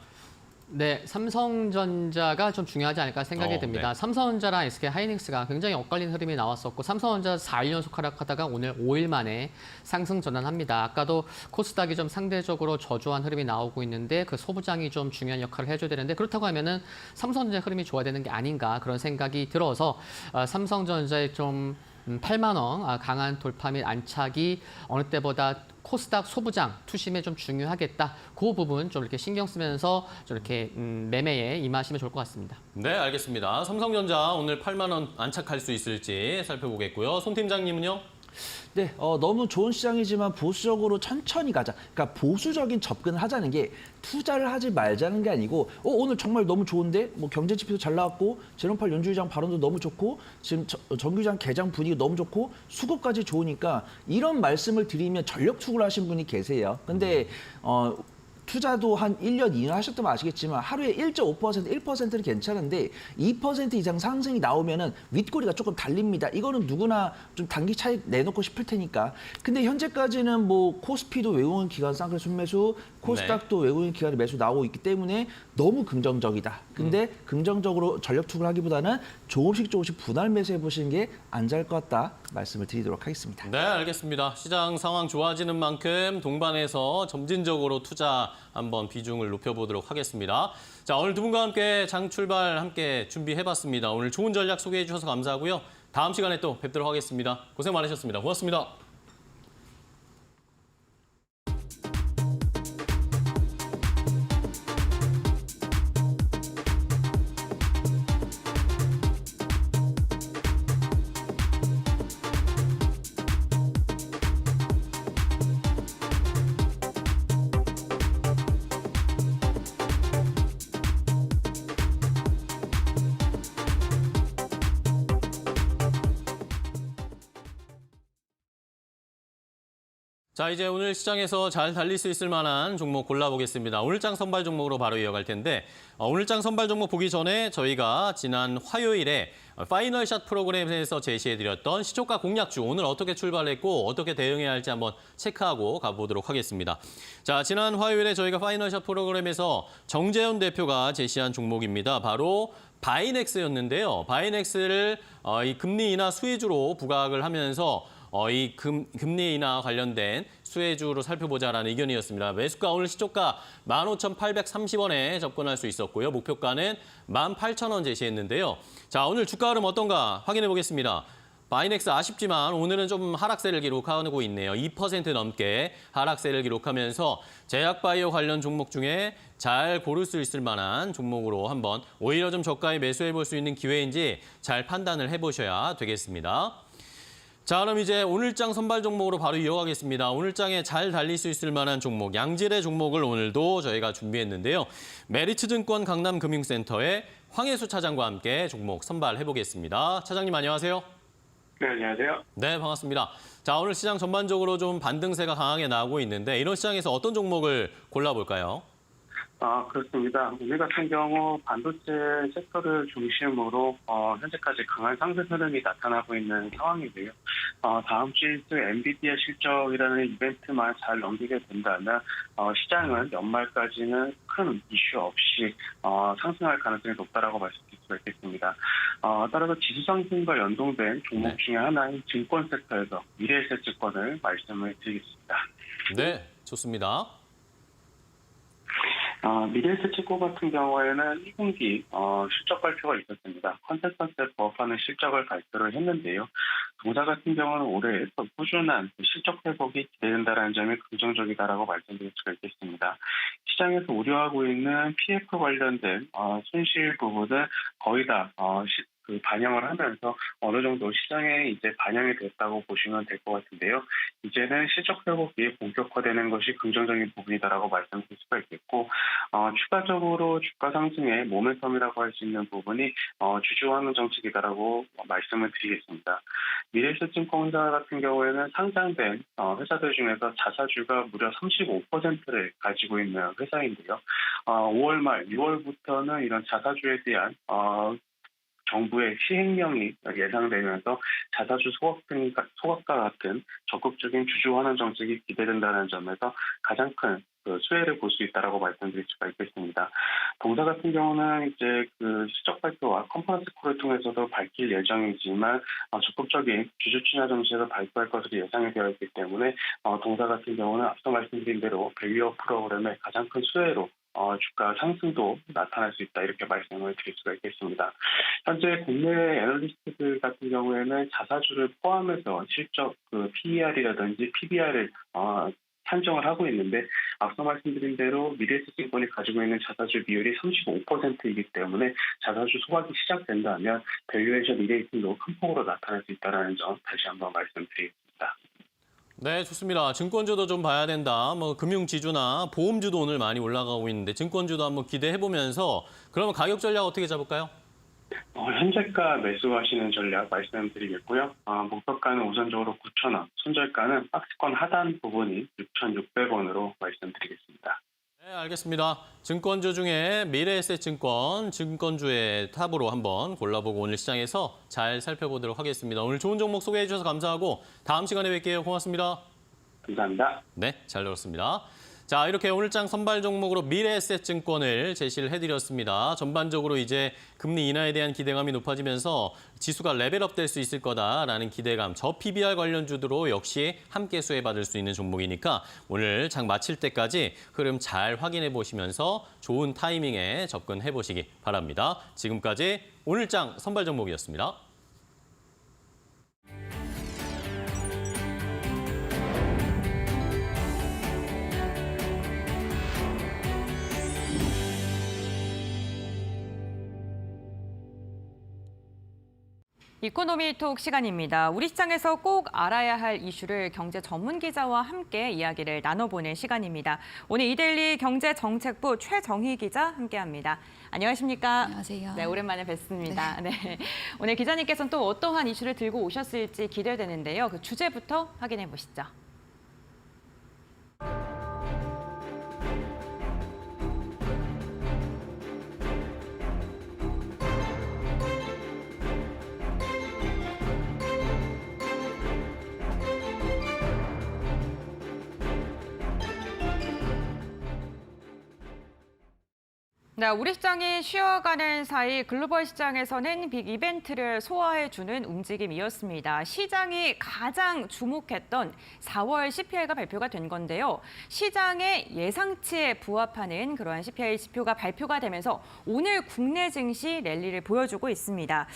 [SPEAKER 8] 네, 삼성전자가 좀 중요하지 않을까 생각이 듭니다.
[SPEAKER 1] 네.
[SPEAKER 8] 삼성전자랑 SK하이닉스가 굉장히 엇갈린 흐름이 나왔었고 삼성전자 4일 연속 하락하다가 오늘 5일 만에 상승 전환합니다. 아까도 코스닥이 좀 상대적으로 저조한 흐름이 나오고 있는데 그 소부장이 좀 중요한 역할을 해줘야 되는데 그렇다고 하면은 삼성전자 흐름이 좋아야 되는 게 아닌가 그런 생각이 들어서 삼성전자의 좀 8만 원 강한 돌파 및 안착이 어느 때보다 코스닥 소부장 투심에 좀 중요하겠다. 그 부분 좀 이렇게 신경 쓰면서 좀 이렇게 매매에 임하시면 좋을 것 같습니다.
[SPEAKER 1] 네, 알겠습니다. 삼성전자 오늘 8만 원 안착할 수 있을지 살펴보겠고요. 손 팀장님은요?
[SPEAKER 9] 네, 너무 좋은 시장이지만 보수적으로 천천히 가자. 그러니까 보수적인 접근을 하자는 게 투자를 하지 말자는 게 아니고 오늘 정말 너무 좋은데 뭐 경제 지표도 잘 나왔고 제롬팔 연준의장 발언도 너무 좋고 지금 정규장 개장 분위기 너무 좋고 수급까지 좋으니까 이런 말씀을 드리면 전력 투구를 하신 분이 계세요. 근데 투자도 한 1년, 2년 하셨다면 아시겠지만 하루에 1.5%, 1%는 괜찮은데 2% 이상 상승이 나오면은 윗꼬리가 조금 달립니다. 이거는 누구나 좀 단기 차익 내놓고 싶을 테니까. 근데 현재까지는 뭐 코스피도 외국인 기관 쌍끌 순매수, 코스닥도 외국인 기관의 매수 나오고 있기 때문에 너무 긍정적이다. 근데 긍정적으로 전력 투구를 하기보다는 조금씩 분할 매수해 보시는 게 안전할 것 같다 말씀을 드리도록 하겠습니다.
[SPEAKER 1] 네, 알겠습니다. 시장 상황 좋아지는 만큼 동반해서 점진적으로 투자 한번 비중을 높여보도록 하겠습니다. 자, 오늘 두 분과 함께 장 출발 함께 준비해봤습니다. 오늘 좋은 전략 소개해 주셔서 감사하고요. 다음 시간에 또 뵙도록 하겠습니다. 고생 많으셨습니다. 고맙습니다. 자, 이제 오늘 시장에서 잘 달릴 수 있을 만한 종목 골라보겠습니다. 오늘장 선발 종목으로 바로 이어갈 텐데 오늘장 선발 종목 보기 전에 저희가 지난 화요일에 파이널샷 프로그램에서 제시해드렸던 시초가 공략주 오늘 어떻게 출발했고 어떻게 대응해야 할지 한번 체크하고 가보도록 하겠습니다. 자, 지난 화요일에 저희가 파이널샷 프로그램에서 정재현 대표가 제시한 종목입니다. 바로 바이넥스였는데요. 바이넥스를 이 금리 인하 수혜주로 부각을 하면서 이 금리 인하 관련된 수혜주로 살펴보자라는 의견이었습니다. 매수가 오늘 시초가 15,830원에 접근할 수 있었고요. 목표가는 18,000원 제시했는데요. 자, 오늘 주가 흐름 어떤가 확인해 보겠습니다. 바이넥스 아쉽지만 오늘은 좀 하락세를 기록하고 있네요. 2% 넘게 하락세를 기록하면서 제약바이오 관련 종목 중에 잘 고를 수 있을 만한 종목으로 한번 오히려 좀 저가에 매수해 볼 수 있는 기회인지 잘 판단을 해보셔야 되겠습니다. 자, 그럼 이제 오늘장 선발 종목으로 바로 이어가겠습니다. 오늘장에 잘 달릴 수 있을 만한 종목, 양질의 종목을 오늘도 저희가 준비했는데요. 메리츠증권 강남금융센터의 황혜수 차장과 함께 종목 선발해보겠습니다. 차장님 안녕하세요.
[SPEAKER 10] 네, 안녕하세요.
[SPEAKER 1] 네, 반갑습니다. 자, 오늘 시장 전반적으로 좀 반등세가 강하게 나오고 있는데 이런 시장에서 어떤 종목을 골라볼까요?
[SPEAKER 10] 그렇습니다. 우리 같은 경우 반도체 섹터를 중심으로 현재까지 강한 상승 흐름이 나타나고 있는 상황이고요. 다음 주 엔비디아 실적이라는 이벤트만 잘 넘기게 된다면 시장은 연말까지는 큰 이슈 없이 상승할 가능성이 높다라고 말씀드릴 수가 있겠습니다. 따라서 지수 상승과 연동된 종목 중에 하나인 증권 섹터에서 미래에셋증권을 말씀을 드리겠습니다.
[SPEAKER 1] 네, 좋습니다.
[SPEAKER 10] 미래에셋증권 같은 경우에는 2분기 실적 발표가 있었습니다. 컨센서스에 부합하는 실적을 발표를 했는데요. 동사 같은 경우는 올해 꾸준한 실적 회복이 기대된다는 점이 긍정적이다라고 말씀드릴 수가 있겠습니다. 시장에서 우려하고 있는 PF 관련된 손실 부분은 거의 다 반영을 하면서 어느 정도 시장에 이제 반영이 됐다고 보시면 될 것 같은데요. 이제는 실적 회복이 본격화되는 것이 긍정적인 부분이다라고 말씀드릴 수가 있겠고, 추가적으로 주가 상승의 모멘텀이라고 할 수 있는 부분이 주주환원 정책이다라고 말씀을 드리겠습니다. 미래에셋증권사 같은 경우에는 상장된 회사들 중에서 자사주가 무려 35%를 가지고 있는 회사인데요. 5월 말, 6월부터는 이런 자사주에 대한 정부의 시행령이 예상되면서 자사주 소각과 같은 적극적인 주주 환원 정책이 기대된다는 점에서 가장 큰 수혜를 볼 수 있다라고 말씀드릴 수가 있겠습니다. 동사 같은 경우는 이제 실적 발표와 컨퍼런스 콜을 통해서도 밝힐 예정이지만 적극적인 주주 친화 정책을 발표할 것으로 예상이 되어 있기 때문에 동사 같은 경우는 앞서 말씀드린 대로 밸류업 프로그램의 가장 큰 수혜로 주가 상승도 나타날 수 있다 이렇게 말씀을 드릴 수가 있겠습니다. 현재 국내 애널리스트들 같은 경우에는 자사주를 포함해서 실적 PER이라든지 PBR을 산정을 하고 있는데 앞서 말씀드린 대로 미래에셋증권이 가지고 있는 자사주 비율이 35%이기 때문에 자사주 소각이 시작된다면 밸류에이션 리레이팅도 큰 폭으로 나타날 수 있다는 점 다시 한번 말씀드리겠습니다.
[SPEAKER 1] 네, 좋습니다. 증권주도 좀 봐야 된다. 금융지주나 보험주도 오늘 많이 올라가고 있는데 증권주도 한번 기대해보면서 그러면 가격 전략 어떻게 잡을까요?
[SPEAKER 10] 현재가 매수하시는 전략 말씀드리겠고요. 목표가는 우선적으로 9,000원, 손절가는 박스권 하단 부분이 6,600원으로 말씀드리겠습니다.
[SPEAKER 1] 네, 알겠습니다. 증권주 중에 미래에셋증권 증권주의 탑으로 한번 골라보고 오늘 시장에서 잘 살펴보도록 하겠습니다. 오늘 좋은 종목 소개해 주셔서 감사하고 다음 시간에 뵐게요. 고맙습니다.
[SPEAKER 10] 감사합니다.
[SPEAKER 1] 네, 잘 들었습니다. 자, 이렇게 오늘장 선발 종목으로 미래에셋증권을 제시를 해드렸습니다. 전반적으로 이제 금리 인하에 대한 기대감이 높아지면서 지수가 레벨업 될 수 있을 거다라는 기대감, 저 PBR 관련주들로 역시 함께 수혜받을 수 있는 종목이니까 오늘 장 마칠 때까지 흐름 잘 확인해 보시면서 좋은 타이밍에 접근해 보시기 바랍니다. 지금까지 오늘장 선발 종목이었습니다.
[SPEAKER 2] 이코노미톡 시간입니다. 우리 시장에서 꼭 알아야 할 이슈를 경제 전문 기자와 함께 이야기를 나눠보는 시간입니다. 오늘 이데일리 경제정책부 최정희 기자 함께합니다. 안녕하십니까?
[SPEAKER 11] 안녕하세요.
[SPEAKER 2] 네, 오랜만에 뵙습니다. 네. 오늘 기자님께서는 또 어떠한 이슈를 들고 오셨을지 기대되는데요. 그 주제부터 확인해 보시죠. 네, 우리 시장이 쉬어가는 사이 글로벌 시장에서는 빅 이벤트를 소화해주는 움직임이었습니다. 시장이 가장 주목했던 4월 CPI가 발표가 된 건데요. 시장의 예상치에 부합하는 그러한 CPI 지표가 발표가 되면서 오늘 국내 증시 랠리를 보여주고 있습니다.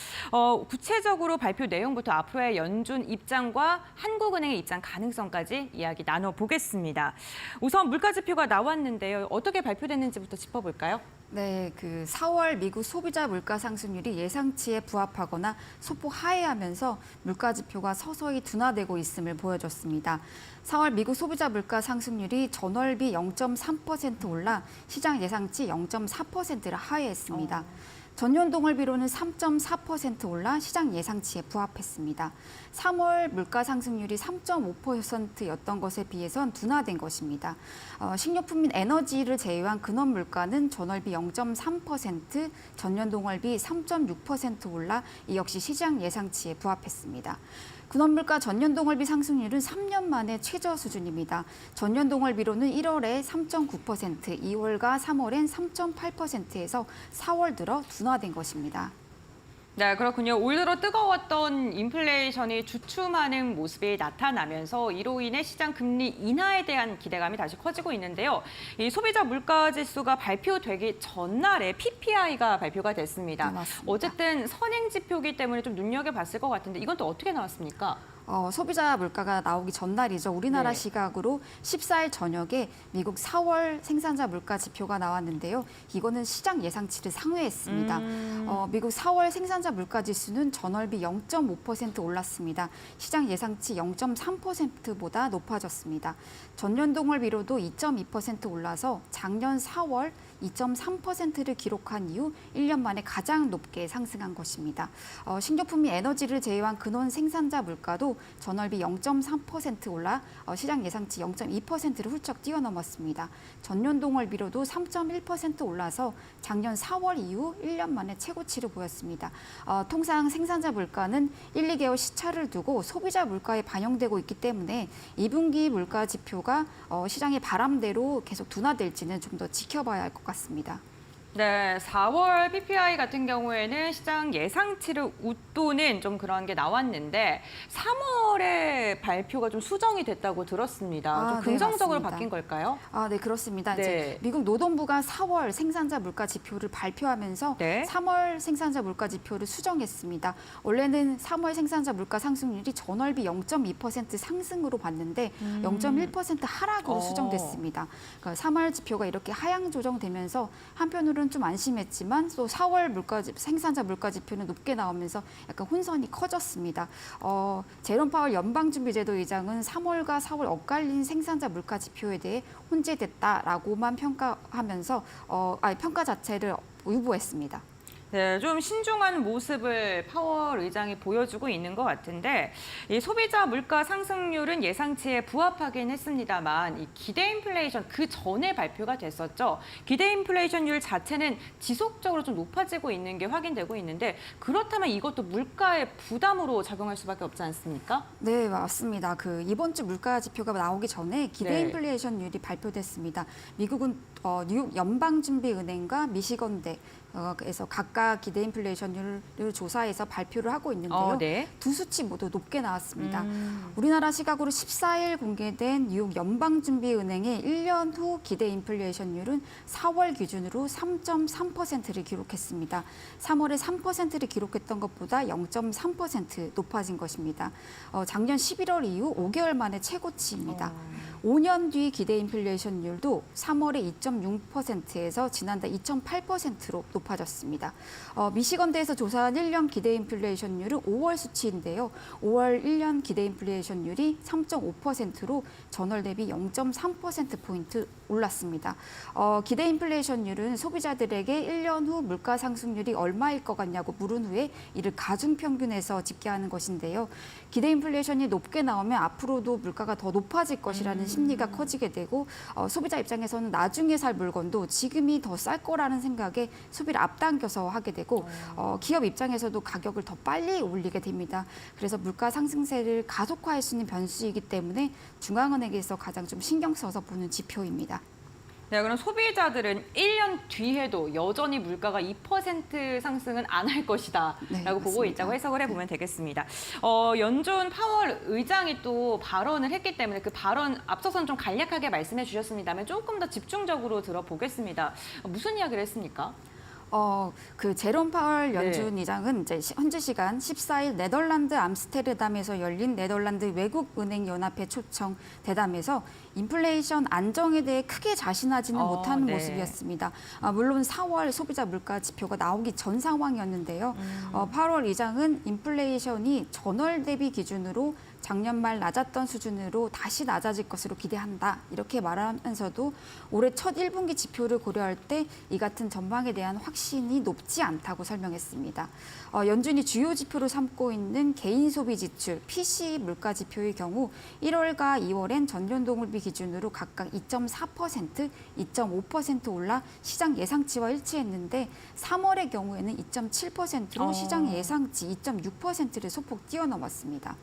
[SPEAKER 2] 구체적으로 발표 내용부터 앞으로의 연준 입장과 한국은행의 입장 가능성까지 이야기 나눠보겠습니다. 우선 물가 지표가 나왔는데요. 어떻게 발표됐는지부터 짚어볼까요?
[SPEAKER 11] 네, 그 4월 미국 소비자 물가 상승률이 예상치에 부합하거나 소폭 하회하면서 물가 지표가 서서히 둔화되고 있음을 보여줬습니다. 4월 미국 소비자 물가 상승률이 전월비 0.3% 올라 시장 예상치 0.4%를 하회했습니다. 전년 동월비로는 3.4% 올라 시장 예상치에 부합했습니다. 3월 물가 상승률이 3.5%였던 것에 비해선 둔화된 것입니다. 식료품 및 에너지를 제외한 근원 물가는 전월비 0.3%, 전년 동월비 3.6% 올라 이 역시 시장 예상치에 부합했습니다. 근원물가 전년 동월비 상승률은 3년 만에 최저 수준입니다. 전년 동월비로는 1월에 3.9%, 2월과 3월엔 3.8%에서 4월 들어 둔화된 것입니다.
[SPEAKER 2] 네, 그렇군요. 올 들어 뜨거웠던 인플레이션이 주춤하는 모습이 나타나면서 이로 인해 시장 금리 인하에 대한 기대감이 다시 커지고 있는데요. 이 소비자 물가 지수가 발표되기 전날에 PPI가 발표가 됐습니다.
[SPEAKER 11] 네, 맞습니다.
[SPEAKER 2] 어쨌든 선행 지표이기 때문에 좀 눈여겨봤을 것 같은데 이건 또 어떻게 나왔습니까?
[SPEAKER 11] 소비자 물가가 나오기 전날이죠. 우리나라
[SPEAKER 2] 네.
[SPEAKER 11] 시각으로 14일 저녁에 미국 4월 생산자 물가 지표가 나왔는데요. 이거는 시장 예상치를 상회했습니다. 미국 4월 생산자 물가 지수는 전월비 0.5% 올랐습니다. 시장 예상치 0.3%보다 높아졌습니다. 전년 동월비로도 2.2% 올라서 작년 4월 2.3%를 기록한 이후 1년 만에 가장 높게 상승한 것입니다. 식료품 및 에너지를 제외한 근원 생산자 물가도 전월비 0.3% 올라 시장 예상치 0.2%를 훌쩍 뛰어넘었습니다. 전년 동월비로도 3.1% 올라서 작년 4월 이후 1년 만에 최고치를 보였습니다. 통상 생산자 물가는 1, 2개월 시차를 두고 소비자 물가에 반영되고 있기 때문에 2분기 물가 지표가 시장의 바람대로 계속 둔화될지는 좀 더 지켜봐야 할 것 같습니다.
[SPEAKER 2] 네, 4월 PPI 같은 경우에는 시장 예상치를 웃도는 좀 그런 게 나왔는데 3월에 발표가 좀 수정이 됐다고 들었습니다. 좀
[SPEAKER 11] 네,
[SPEAKER 2] 긍정적으로
[SPEAKER 11] 맞습니다.
[SPEAKER 2] 바뀐 걸까요?
[SPEAKER 11] 네, 그렇습니다.
[SPEAKER 2] 네.
[SPEAKER 11] 이제 미국 노동부가 4월 생산자 물가 지표를 발표하면서
[SPEAKER 2] 네.
[SPEAKER 11] 3월 생산자 물가 지표를 수정했습니다. 원래는 3월 생산자 물가 상승률이 전월비 0.2% 상승으로 봤는데 0.1% 하락으로 수정됐습니다. 그러니까 3월 지표가 이렇게 하향 조정되면서 한편으로는 좀 안심했지만 또 4월 생산자 물가 지표는 높게 나오면서 약간 혼선이 커졌습니다. 제롬 파월 연방준비제도 의장은 3월과 4월 엇갈린 생산자 물가 지표에 대해 혼재됐다라고만 평가하면서 평가 자체를 유보했습니다.
[SPEAKER 2] 네, 좀 신중한 모습을 파월 의장이 보여주고 있는 것 같은데 이 소비자 물가 상승률은 예상치에 부합하긴 했습니다만 이 기대 인플레이션 그 전에 발표가 됐었죠. 기대 인플레이션율 자체는 지속적으로 좀 높아지고 있는 게 확인되고 있는데 그렇다면 이것도 물가의 부담으로 작용할 수밖에 없지 않습니까?
[SPEAKER 11] 네, 맞습니다. 이번 주 물가 지표가 나오기 전에 기대
[SPEAKER 2] 네.
[SPEAKER 11] 인플레이션율이 발표됐습니다. 미국은 뉴욕 연방준비은행과 미시건대 에서 각각 기대 인플레이션율을 조사해서 발표를 하고 있는데요.
[SPEAKER 2] 네.
[SPEAKER 11] 두 수치 모두 높게 나왔습니다. 우리나라 시각으로 14일 공개된 뉴욕 연방준비은행의 1년 후 기대 인플레이션율은 4월 기준으로 3.3%를 기록했습니다. 3월에 3%를 기록했던 것보다 0.3% 높아진 것입니다. 작년 11월 이후 5개월 만에 최고치입니다. 5년 뒤 기대 인플레이션율도 3월에 2.6%에서 지난달 2.8%로 높아졌습니다. 미시건대에서 조사한 1년 기대 인플레이션율은 5월 수치인데요. 5월 1년 기대 인플레이션율이 3.5%로 전월 대비 0.3%포인트 올랐습니다. 기대 인플레이션율은 소비자들에게 1년 후 물가 상승률이 얼마일 것 같냐고 물은 후에 이를 가중평균해서 집계하는 것인데요. 기대 인플레이션이 높게 나오면 앞으로도 물가가 더 높아질 것이라는 심리가 커지게 되고 소비자 입장에서는 나중에 살 물건도 지금이 더 쌀 거라는 생각에 소비를 앞당겨서 하게 되고 기업 입장에서도 가격을 더 빨리 올리게 됩니다. 그래서 물가 상승세를 가속화할 수 있는 변수이기 때문에 중앙은행에서 가장 좀 신경 써서 보는 지표입니다.
[SPEAKER 2] 네, 그럼 소비자들은 1년 뒤에도 여전히 물가가 2% 상승은 안 할 것이다
[SPEAKER 11] 네,
[SPEAKER 2] 라고 보고
[SPEAKER 11] 맞습니다.
[SPEAKER 2] 있다고 해석을 해보면 되겠습니다. 연준 파월 의장이 또 발언을 했기 때문에 그 발언 앞서서는 좀 간략하게 말씀해 주셨습니다만 조금 더 집중적으로 들어보겠습니다. 무슨 이야기를 했습니까?
[SPEAKER 11] 그 제롬 파월 연준 의장은 이제 현지 시간 14일 네덜란드 암스테르담에서 열린 네덜란드 외국은행연합회 초청 대담에서 인플레이션 안정에 대해 크게 자신하지는 못하는
[SPEAKER 2] 네.
[SPEAKER 11] 모습이었습니다. 물론 4월 소비자 물가 지표가 나오기 전 상황이었는데요. 파월 의장은 인플레이션이 전월 대비 기준으로 작년 말 낮았던 수준으로 다시 낮아질 것으로 기대한다. 이렇게 말하면서도 올해 첫 1분기 지표를 고려할 때 이 같은 전망에 대한 확신이 높지 않다고 설명했습니다. 연준이 주요 지표로 삼고 있는 개인 소비 지출, PCE 물가 지표의 경우 1월과 2월엔 전년 동일비 기준으로 각각 2.4%, 2.5% 올라 시장 예상치와 일치했는데 3월의 경우에는 2.7%로 시장 예상치 2.6%를 소폭 뛰어넘었습니다.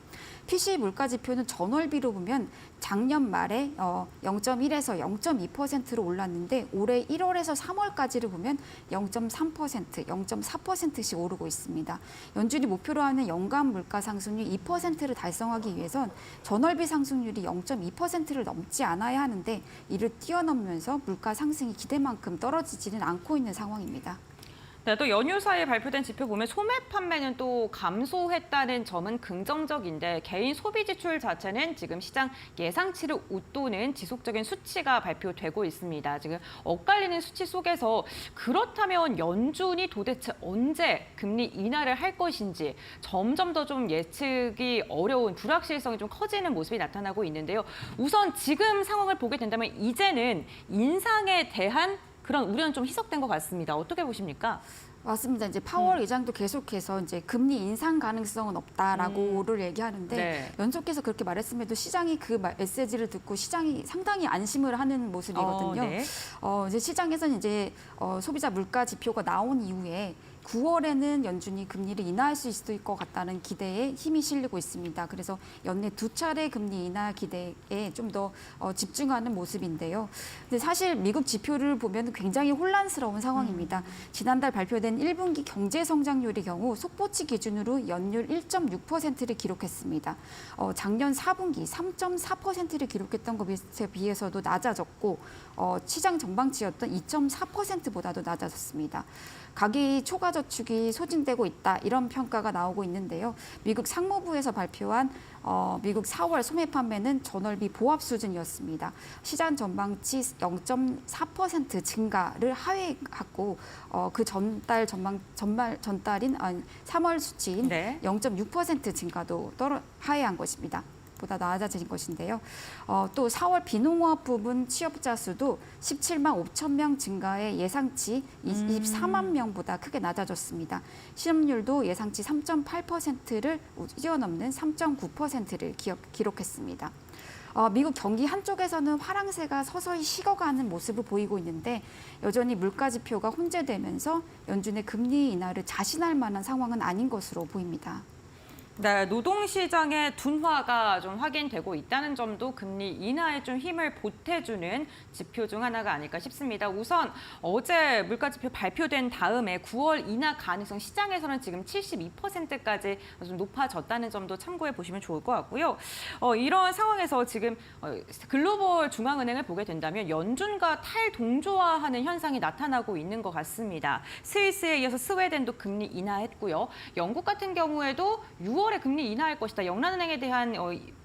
[SPEAKER 11] PCE 물가 지표는 전월비로 보면 작년 말에 0.1에서 0.2%로 올랐는데 올해 1월에서 3월까지를 보면 0.3%, 0.4%씩 오르고 있습니다. 연준이 목표로 하는 연간 물가 상승률 2%를 달성하기 위해선 전월비 상승률이 0.2%를 넘지 않아야 하는데 이를 뛰어넘으면서 물가 상승이 기대만큼 떨어지지는 않고 있는 상황입니다.
[SPEAKER 2] 네, 또 연휴 사이에 발표된 지표 보면 소매 판매는 또 감소했다는 점은 긍정적인데 개인 소비 지출 자체는 지금 시장 예상치를 웃도는 지속적인 수치가 발표되고 있습니다. 지금 엇갈리는 수치 속에서 그렇다면 연준이 도대체 언제 금리 인하를 할 것인지 점점 더 좀 예측이 어려운 불확실성이 좀 커지는 모습이 나타나고 있는데요. 우선 지금 상황을 보게 된다면 이제는 인상에 대한 그런 우려는 좀 희석된 것 같습니다. 어떻게 보십니까?
[SPEAKER 11] 맞습니다. 이제 파월 의장도 계속해서 이제 금리 인상 가능성은 없다라고를 얘기하는데
[SPEAKER 2] 네.
[SPEAKER 11] 연속해서 그렇게 말했음에도 시장이 그 메시지를 듣고 시장이 상당히 안심을 하는 모습이거든요.
[SPEAKER 2] 네.
[SPEAKER 11] 이제 시장에서는 이제 소비자 물가 지표가 나온 이후에 9월에는 연준이 금리를 인하할 수 있을 것 같다는 기대에 힘이 실리고 있습니다. 그래서 연내 두 차례 금리 인하 기대에 좀 더 집중하는 모습인데요. 근데 사실 미국 지표를 보면 굉장히 혼란스러운 상황입니다. 지난달 발표된 1분기 경제 성장률의 경우 속보치 기준으로 연율 1.6%를 기록했습니다. 작년 4분기 3.4%를 기록했던 것에 비해서도 낮아졌고 시장 전망치였던 2.4%보다도 낮아졌습니다. 가계 초과 저축이 소진되고 있다 이런 평가가 나오고 있는데요. 미국 상무부에서 발표한 미국 4월 소매 판매는 전월비 보합 수준이었습니다. 시장 전망치 0.4% 증가를 하회하고 그 전달인 3월 수치인
[SPEAKER 2] 네.
[SPEAKER 11] 0.6% 증가도 하회한 것입니다. 보다 낮아진 것인데요. 또 4월 비농업 부분 취업자 수도 17만 5천 명 증가의 예상치 24만 명보다 크게 낮아졌습니다. 실업률도 예상치 3.8%를 뛰어넘는 3.9%를 기록했습니다. 미국 경기 한쪽에서는 화랑새가 서서히 식어가는 모습을 보이고 있는데 여전히 물가 지표가 혼재되면서 연준의 금리 인하를 자신할 만한 상황은 아닌 것으로 보입니다.
[SPEAKER 2] 네, 노동시장의 둔화가 좀 확인되고 있다는 점도 금리 인하에 좀 힘을 보태주는 지표 중 하나가 아닐까 싶습니다. 우선 어제 물가 지표 발표된 다음에 9월 인하 가능성 시장에서는 지금 72%까지 좀 높아졌다는 점도 참고해 보시면 좋을 것 같고요. 이런 상황에서 지금 글로벌 중앙은행을 보게 된다면 연준과 탈동조화하는 현상이 나타나고 있는 것 같습니다. 스위스에 이어서 스웨덴도 금리 인하했고요. 영국 같은 경우에도 6월에 금리 인하할 것이다. 영란은행에 대한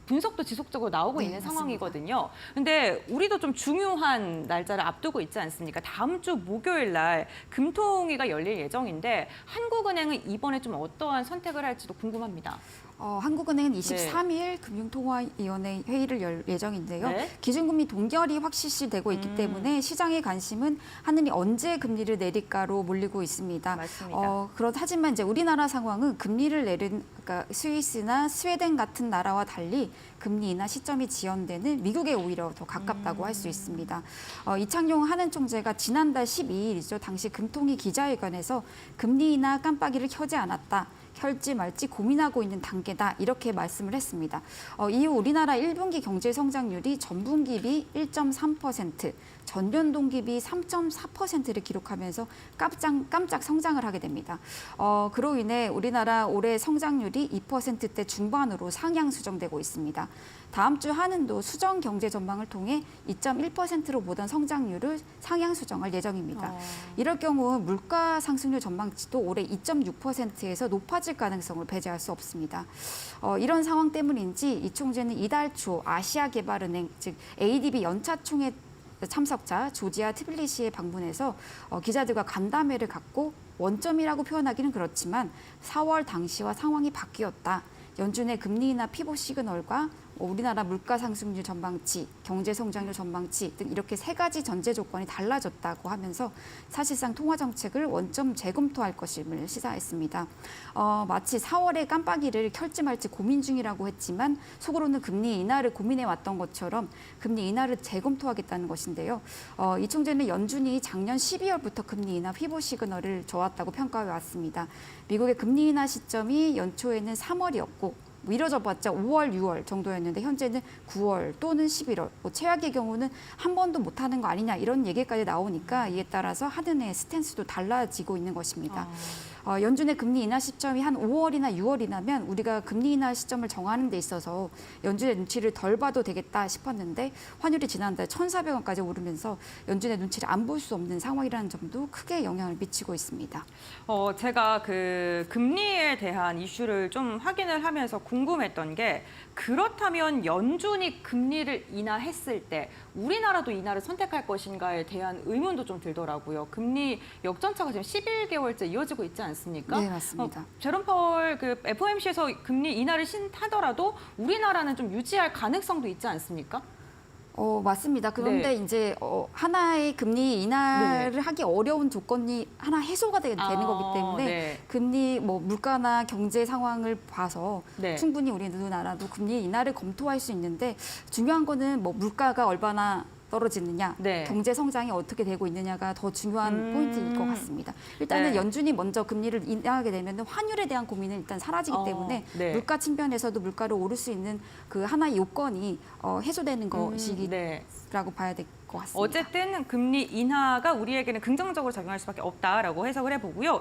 [SPEAKER 2] 분석도 지속적으로 나오고 있는
[SPEAKER 11] 맞습니다.
[SPEAKER 2] 상황이거든요. 근데 우리도 좀 중요한 날짜를 앞두고 있지 않습니까? 다음 주 목요일 날 금통위가 열릴 예정인데 한국은행은 이번에 좀 어떠한 선택을 할지도 궁금합니다.
[SPEAKER 11] 한국은행은 23일 금융통화위원회 회의를 열 예정인데요.
[SPEAKER 2] 네.
[SPEAKER 11] 기준금리 동결이 확실시되고 있기 때문에 시장의 관심은 하늘이 언제 금리를 내릴까로 몰리고 있습니다.
[SPEAKER 2] 맞습니다.
[SPEAKER 11] 하지만 이제 우리나라 상황은 금리를 그러니까 스위스나 스웨덴 같은 나라와 달리 금리 인하 시점이 지연되는 미국에 오히려 더 가깝다고 할 수 있습니다. 이창용 한은 총재가 지난달 12일이죠. 당시 금통위 기자회견에서 금리 인하 깜빡이를 켜지 않았다. 켤지 말지 고민하고 있는 단계다 이렇게 말씀을 했습니다. 이후 우리나라 1분기 경제 성장률이 전분기 비 1.3%, 전년 동기 비 3.4%를 기록하면서 깜짝 성장을 하게 됩니다. 그로 인해 우리나라 올해 성장률이 2%대 중반으로 상향 수정되고 있습니다. 다음 주 한은도 수정 경제 전망을 통해 2.1%로 보던 성장률을 상향 수정할 예정입니다. 이럴 경우 물가 상승률 전망치도 올해 2.6%에서 높아질 가능성을 배제할 수 없습니다. 이런 상황 때문인지 이 총재는 이달 초 아시아개발은행, 즉 ADB 연차총회 참석자 조지아 트빌리시에 방문해서 기자들과 간담회를 갖고 원점이라고 표현하기는 그렇지만 4월 당시와 상황이 바뀌었다. 연준의 금리 인하 피봇 시그널과 우리나라 물가 상승률 전망치, 경제 성장률 전망치 등 이렇게 세 가지 전제 조건이 달라졌다고 하면서 사실상 통화 정책을 원점 재검토할 것임을 시사했습니다. 마치 4월에 깜빡이를 켤지 말지 고민 중이라고 했지만 속으로는 금리 인하를 고민해 왔던 것처럼 금리 인하를 재검토하겠다는 것인데요. 이 총재는 연준이 작년 12월부터 금리 인하 피봇 시그널을 줘왔다고 평가해 왔습니다. 미국의 금리 인하 시점이 연초에는 3월이었고 미뤄져봤자 5월, 6월 정도였는데 현재는 9월 또는 11월, 최악의 경우는 한 번도 못하는 거 아니냐 이런 얘기까지 나오니까 이에 따라서 하드의 스탠스도 달라지고 있는 것입니다. 연준의 금리 인하 시점이 한 5월이나 6월이라면 우리가 금리 인하 시점을 정하는 데 있어서 연준의 눈치를 덜 봐도 되겠다 싶었는데 환율이 지난달 1,400원까지 오르면서 연준의 눈치를 안 볼 수 없는 상황이라는 점도 크게 영향을 미치고 있습니다.
[SPEAKER 2] 제가 그 금리에 대한 이슈를 좀 확인을 하면서 궁금했던 게 그렇다면 연준이 금리를 인하했을 때 우리나라도 인하를 선택할 것인가에 대한 의문도 좀 들더라고요. 금리 역전차가 지금 11개월째 이어지고 있지 않습니까?
[SPEAKER 11] 네, 맞습니다.
[SPEAKER 2] 제롬 파월 그 FOMC에서 금리 인하를 하더라도 우리나라는 좀 유지할 가능성도 있지 않습니까?
[SPEAKER 11] 맞습니다. 그런데 이제 하나의 금리 인하를 하기 어려운 조건이 하나 해소가 되는 거기 때문에 금리 물가나 경제 상황을 봐서 충분히 우리 누나라도 금리 인하를 검토할 수 있는데 중요한 거는 물가가 얼마나 떨어지느냐, 경제 성장이 어떻게 되고 있느냐가 더 중요한 포인트일 것 같습니다. 일단은 연준이 먼저 금리를 인하하게 되면 환율에 대한 고민은 일단 사라지기 때문에 물가 측면에서도 물가를 오를 수 있는 그 하나의 요건이 해소되는 것이라고 봐야 될 것 같습니다.
[SPEAKER 2] 어쨌든 금리 인하가 우리에게는 긍정적으로 작용할 수밖에 없다라고 해석을 해보고요.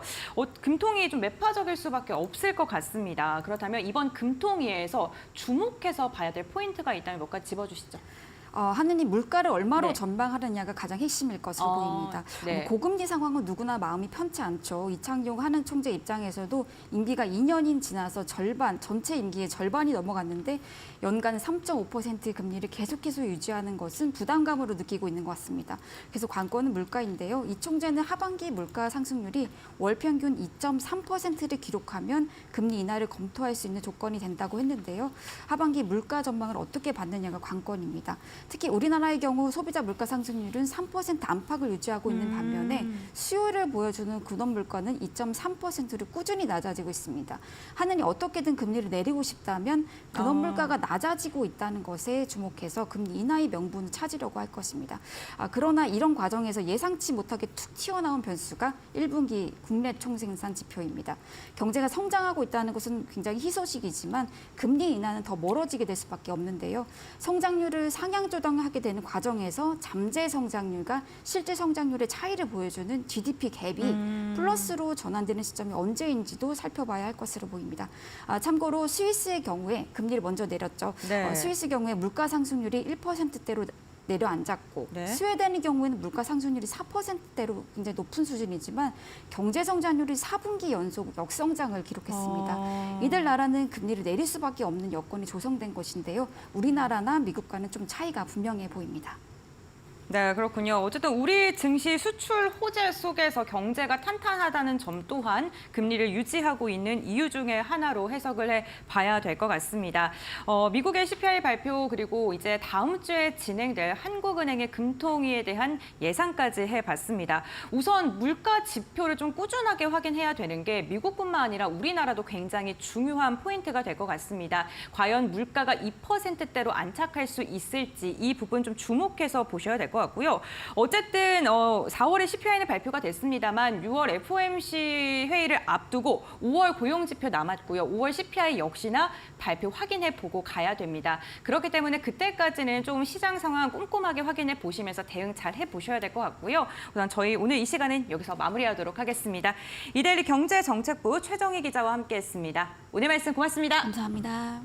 [SPEAKER 2] 금통위 좀 매파적일 수밖에 없을 것 같습니다. 그렇다면 이번 금통위에서 주목해서 봐야 될 포인트가 있다면 몇 가지 짚어주시죠.
[SPEAKER 11] 하느니 물가를 얼마로 전망하느냐가 가장 핵심일 것으로 보입니다. 고금리 상황은 누구나 마음이 편치 않죠. 이창용 한은 총재 입장에서도 임기가 2년이 지나서 전체 임기의 절반이 넘어갔는데 연간 3.5% 금리를 계속해서 유지하는 것은 부담감으로 느끼고 있는 것 같습니다. 그래서 관건은 물가인데요. 이 총재는 하반기 물가 상승률이 월 평균 2.3%를 기록하면 금리 인하를 검토할 수 있는 조건이 된다고 했는데요. 하반기 물가 전망을 어떻게 받느냐가 관건입니다. 특히 우리나라의 경우 소비자 물가 상승률은 3% 안팎을 유지하고 있는 반면에 수요를 보여주는 근원 물가는 2.3%로 꾸준히 낮아지고 있습니다. 하느니 어떻게든 금리를 내리고 싶다면 근원 물가가 낮아지고 있다는 것에 주목해서 금리 인하의 명분을 찾으려고 할 것입니다. 그러나 이런 과정에서 예상치 못하게 툭 튀어나온 변수가 1분기 국내 총생산 지표입니다. 경제가 성장하고 있다는 것은 굉장히 희소식이지만 금리 인하는 더 멀어지게 될 수밖에 없는데요. 성장률을 상향 조정하게 되는 과정에서 잠재 성장률과 실제 성장률의 차이를 보여주는 GDP 갭이 플러스로 전환되는 시점이 언제인지도 살펴봐야 할 것으로 보입니다. 참고로 스위스의 경우에 금리를 먼저 내렸죠. 스위스 경우에 물가 상승률이 1%대로 내려앉았고 스웨덴의 경우에는 물가 상승률이 4%대로 굉장히 높은 수준이지만 경제 성장률이 4분기 연속 역성장을 기록했습니다. 이들 나라는 금리를 내릴 수밖에 없는 여건이 조성된 것인데요. 우리나라나 미국과는 좀 차이가 분명해 보입니다.
[SPEAKER 2] 네, 그렇군요. 어쨌든 우리 증시 수출 호재 속에서 경제가 탄탄하다는 점 또한 금리를 유지하고 있는 이유 중에 하나로 해석을 해봐야 될 것 같습니다. 미국의 CPI 발표 그리고 이제 다음 주에 진행될 한국은행의 금통위에 대한 예상까지 해봤습니다. 우선 물가 지표를 좀 꾸준하게 확인해야 되는 게 미국뿐만 아니라 우리나라도 굉장히 중요한 포인트가 될 것 같습니다. 과연 물가가 2%대로 안착할 수 있을지 이 부분 좀 주목해서 보셔야 될 것 같고요. 어쨌든 4월에 CPI는 발표가 됐습니다만 6월 FOMC 회의를 앞두고 5월 고용지표 남았고요. 5월 CPI 역시나 발표 확인해보고 가야 됩니다. 그렇기 때문에 그때까지는 좀 시장 상황 꼼꼼하게 확인해 보시면서 대응 잘 해보셔야 될 것 같고요. 우선 저희 오늘 이 시간은 여기서 마무리하도록 하겠습니다. 이데일리 경제정책부 최정희 기자와 함께했습니다. 오늘 말씀 고맙습니다.
[SPEAKER 11] 감사합니다.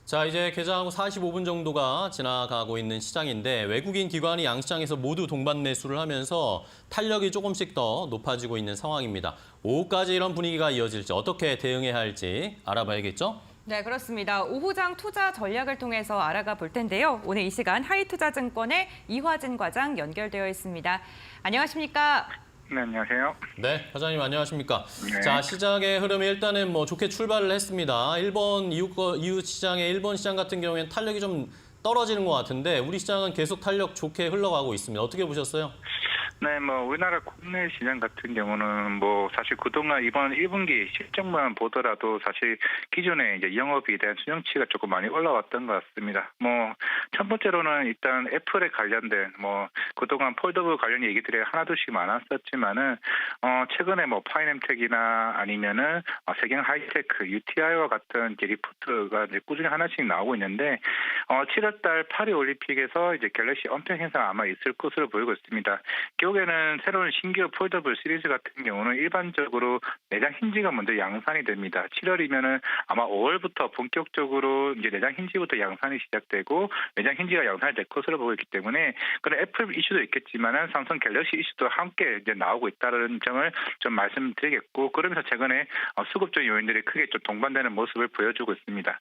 [SPEAKER 1] 자, 이제 개장하고 45분 정도가 지나가고 있는 시장인데 외국인 기관이 양시장에서 모두 동반 매수를 하면서 탄력이 조금씩 더 높아지고 있는 상황입니다. 오후까지 이런 분위기가 이어질지 어떻게 대응해야 할지 알아봐야겠죠?
[SPEAKER 2] 네, 그렇습니다. 오후장 투자 전략을 통해서 알아가 볼 텐데요. 오늘 이 시간 하이투자증권의 이화진 과장 연결되어 있습니다. 안녕하십니까?
[SPEAKER 12] 네, 안녕하세요.
[SPEAKER 1] 네, 과장님 안녕하십니까?
[SPEAKER 12] 네.
[SPEAKER 1] 자, 시장의 흐름이 일단은 뭐 좋게 출발을 했습니다. 이웃 시장의 일본 시장 같은 경우에는 탄력이 좀 떨어지는 것 같은데 우리 시장은 계속 탄력 좋게 흘러가고 있습니다. 어떻게 보셨어요?
[SPEAKER 12] 네, 뭐 우리나라 국내 시장 같은 경우는 뭐 사실 그동안 이번 1분기 실적만 보더라도 사실 기존에 이제 영업에 대한 수정치가 조금 많이 올라왔던 것 같습니다. 뭐 첫 번째로는 일단 애플에 관련된 뭐 그동안 폴더블 관련 얘기들이 하나둘씩 많았었지만은 최근에 뭐 파이nem텍이나 아니면은 세경 하이테크, UTI와 같은 이제 리포트가 이제 꾸준히 하나씩 나오고 있는데 7월달 파리 올림픽에서 이제 갤럭시 언택 행사가 아마 있을 것으로 보이고 있습니다. 결국에는 새로운 신규 폴더블 시리즈 같은 경우는 일반적으로 내장 힌지가 먼저 양산이 됩니다. 7월이면은 아마 5월부터 본격적으로 이제 내장 힌지부터 양산이 시작되고 내장 힌지가 양산이 될 것으로 보고 있기 때문에 그런 애플 이슈도 있겠지만은 삼성 갤럭시 이슈도 함께 이제 나오고 있다는 점을 좀 말씀드리겠고 그러면서 최근에 수급적 요인들이 크게 좀 동반되는 모습을 보여주고 있습니다.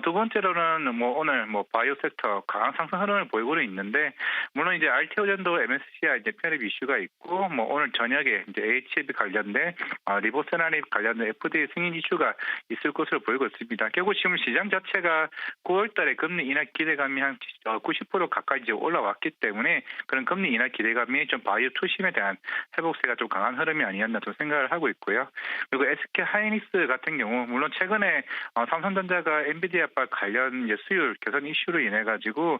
[SPEAKER 12] 두 번째로는 뭐 오늘 뭐 바이오 섹터 강한 상승 흐름을 보이고 있는데 물론 이제 알테오젠도 MSCI 이제 편입 이슈가 있고 뭐 오늘 저녁에 이제 HAB 관련된 리보세라닙 관련된 FDA 승인 이슈가 있을 것으로 보이고 있습니다. 결국 지금 시장 자체가 9월달에 금리 인하 기대감이 한 90% 가까이 이제 올라왔기 때문에 그런 금리 인하 기대감이 좀 바이오 투심에 대한 회복세가 좀 강한 흐름이 아니었나 좀 생각을 하고 있고요. 그리고 SK 하이닉스 같은 경우 물론 최근에 삼성전자가 엔비디아과 관련 이제 수율 개선 이슈로 인해 가지고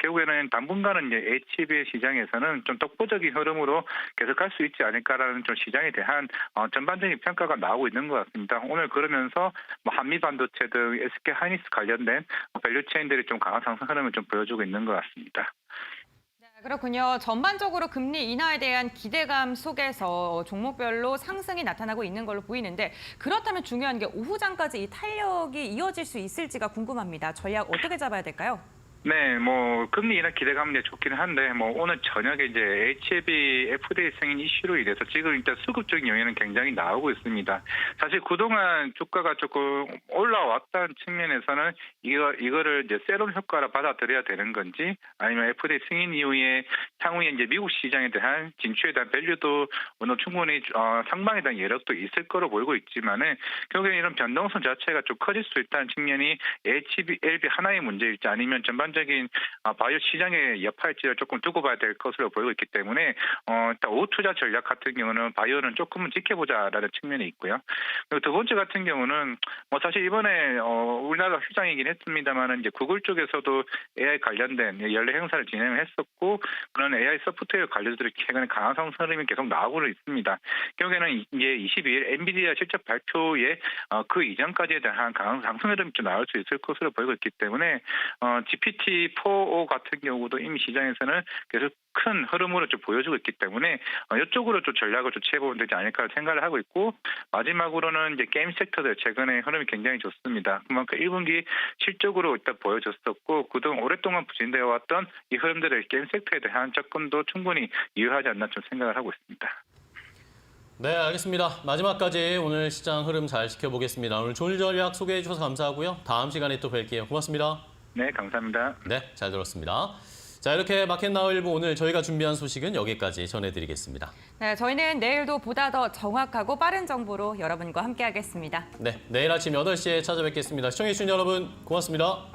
[SPEAKER 12] 결국에는 당분간은 이제 HB 시장에서는 좀 독보적인 흐름으로 계속할 수 있지 않을까라는 좀 시장에 대한 전반적인 평가가 나오고 있는 것 같습니다. 오늘 그러면서 뭐 한미 반도체 등 SK 하이닉스 관련된 밸류체인들이 좀 강한 상승 흐름을 좀 보여주고 있는 것 같습니다.
[SPEAKER 2] 그렇군요. 전반적으로 금리 인하에 대한 기대감 속에서 종목별로 상승이 나타나고 있는 걸로 보이는데 그렇다면 중요한 게 오후장까지 이 탄력이 이어질 수 있을지가 궁금합니다. 전략 어떻게 잡아야 될까요?
[SPEAKER 12] 네, 뭐 금리 인하 기대감은 이제 좋기는 한데 뭐 오늘 저녁에 이제 HAB FDA 승인 이슈로 인해서 지금 일단 수급적인 영향은 굉장히 나오고 있습니다. 사실 그동안 주가가 조금 올라왔다는 측면에서는 이거를 이제 세론 효과로 받아들여야 되는 건지 아니면 FDA 승인 이후에 향후에 이제 미국 시장에 대한 진출에 대한 밸류도 어느 충분히 상방에 대한 여력도 있을 거로 보이고 있지만은 결국에 이런 변동성 자체가 좀 커질 수 있다는 측면이 HLB 하나의 문제일지 아니면 전반 중점적인 바이오 시장의 여파일지를 조금 두고 봐야 될 것으로 보이고 있기 때문에 일단 오후 투자 전략 같은 경우는 바이오는 조금은 지켜보자라는 측면이 있고요. 그리고 두 번째 같은 경우는 사실 이번에 우리나라 휴장이긴 했습니다만은 이제 구글 쪽에서도 AI 관련된 연례 행사를 진행했었고 그런 AI 소프트웨어 관련주들이 최근에 강한 상승 흐름이 계속 나오고 있습니다. 결국에는 이제 22일 엔비디아 실적 발표에 그 이전까지에 대한 강한 상승 흐름이 좀 나올 수 있을 것으로 보이고 있기 때문에 GPT-4o 같은 경우도 이미 시장에서는 계속 큰 흐름으로 좀 보여주고 있기 때문에 이쪽으로 좀 전략을 좀 취해보면 되지 않을까 생각을 하고 있고 마지막으로는 이제 게임 섹터들 최근에 흐름이 굉장히 좋습니다. 그만큼 1분기 실적으로 일단 보여줬었고 그동안 오랫동안 부진되어 왔던 이 흐름들의 게임 섹터에 대한 접근도 충분히 유효하지 않나 좀 생각을 하고 있습니다.
[SPEAKER 1] 네, 알겠습니다. 마지막까지 오늘 시장 흐름 잘 지켜보겠습니다. 오늘 좋은 전략 소개해 주셔서 감사하고요. 다음 시간에 또 뵐게요. 고맙습니다.
[SPEAKER 12] 네, 감사합니다.
[SPEAKER 1] 네, 잘 들었습니다. 자, 이렇게 마켓나우 일부 오늘 저희가 준비한 소식은 여기까지 전해드리겠습니다.
[SPEAKER 2] 네, 저희는 내일도 보다 더 정확하고 빠른 정보로 여러분과 함께하겠습니다.
[SPEAKER 1] 네, 내일 아침 8시에 찾아뵙겠습니다. 시청해주신 여러분 고맙습니다.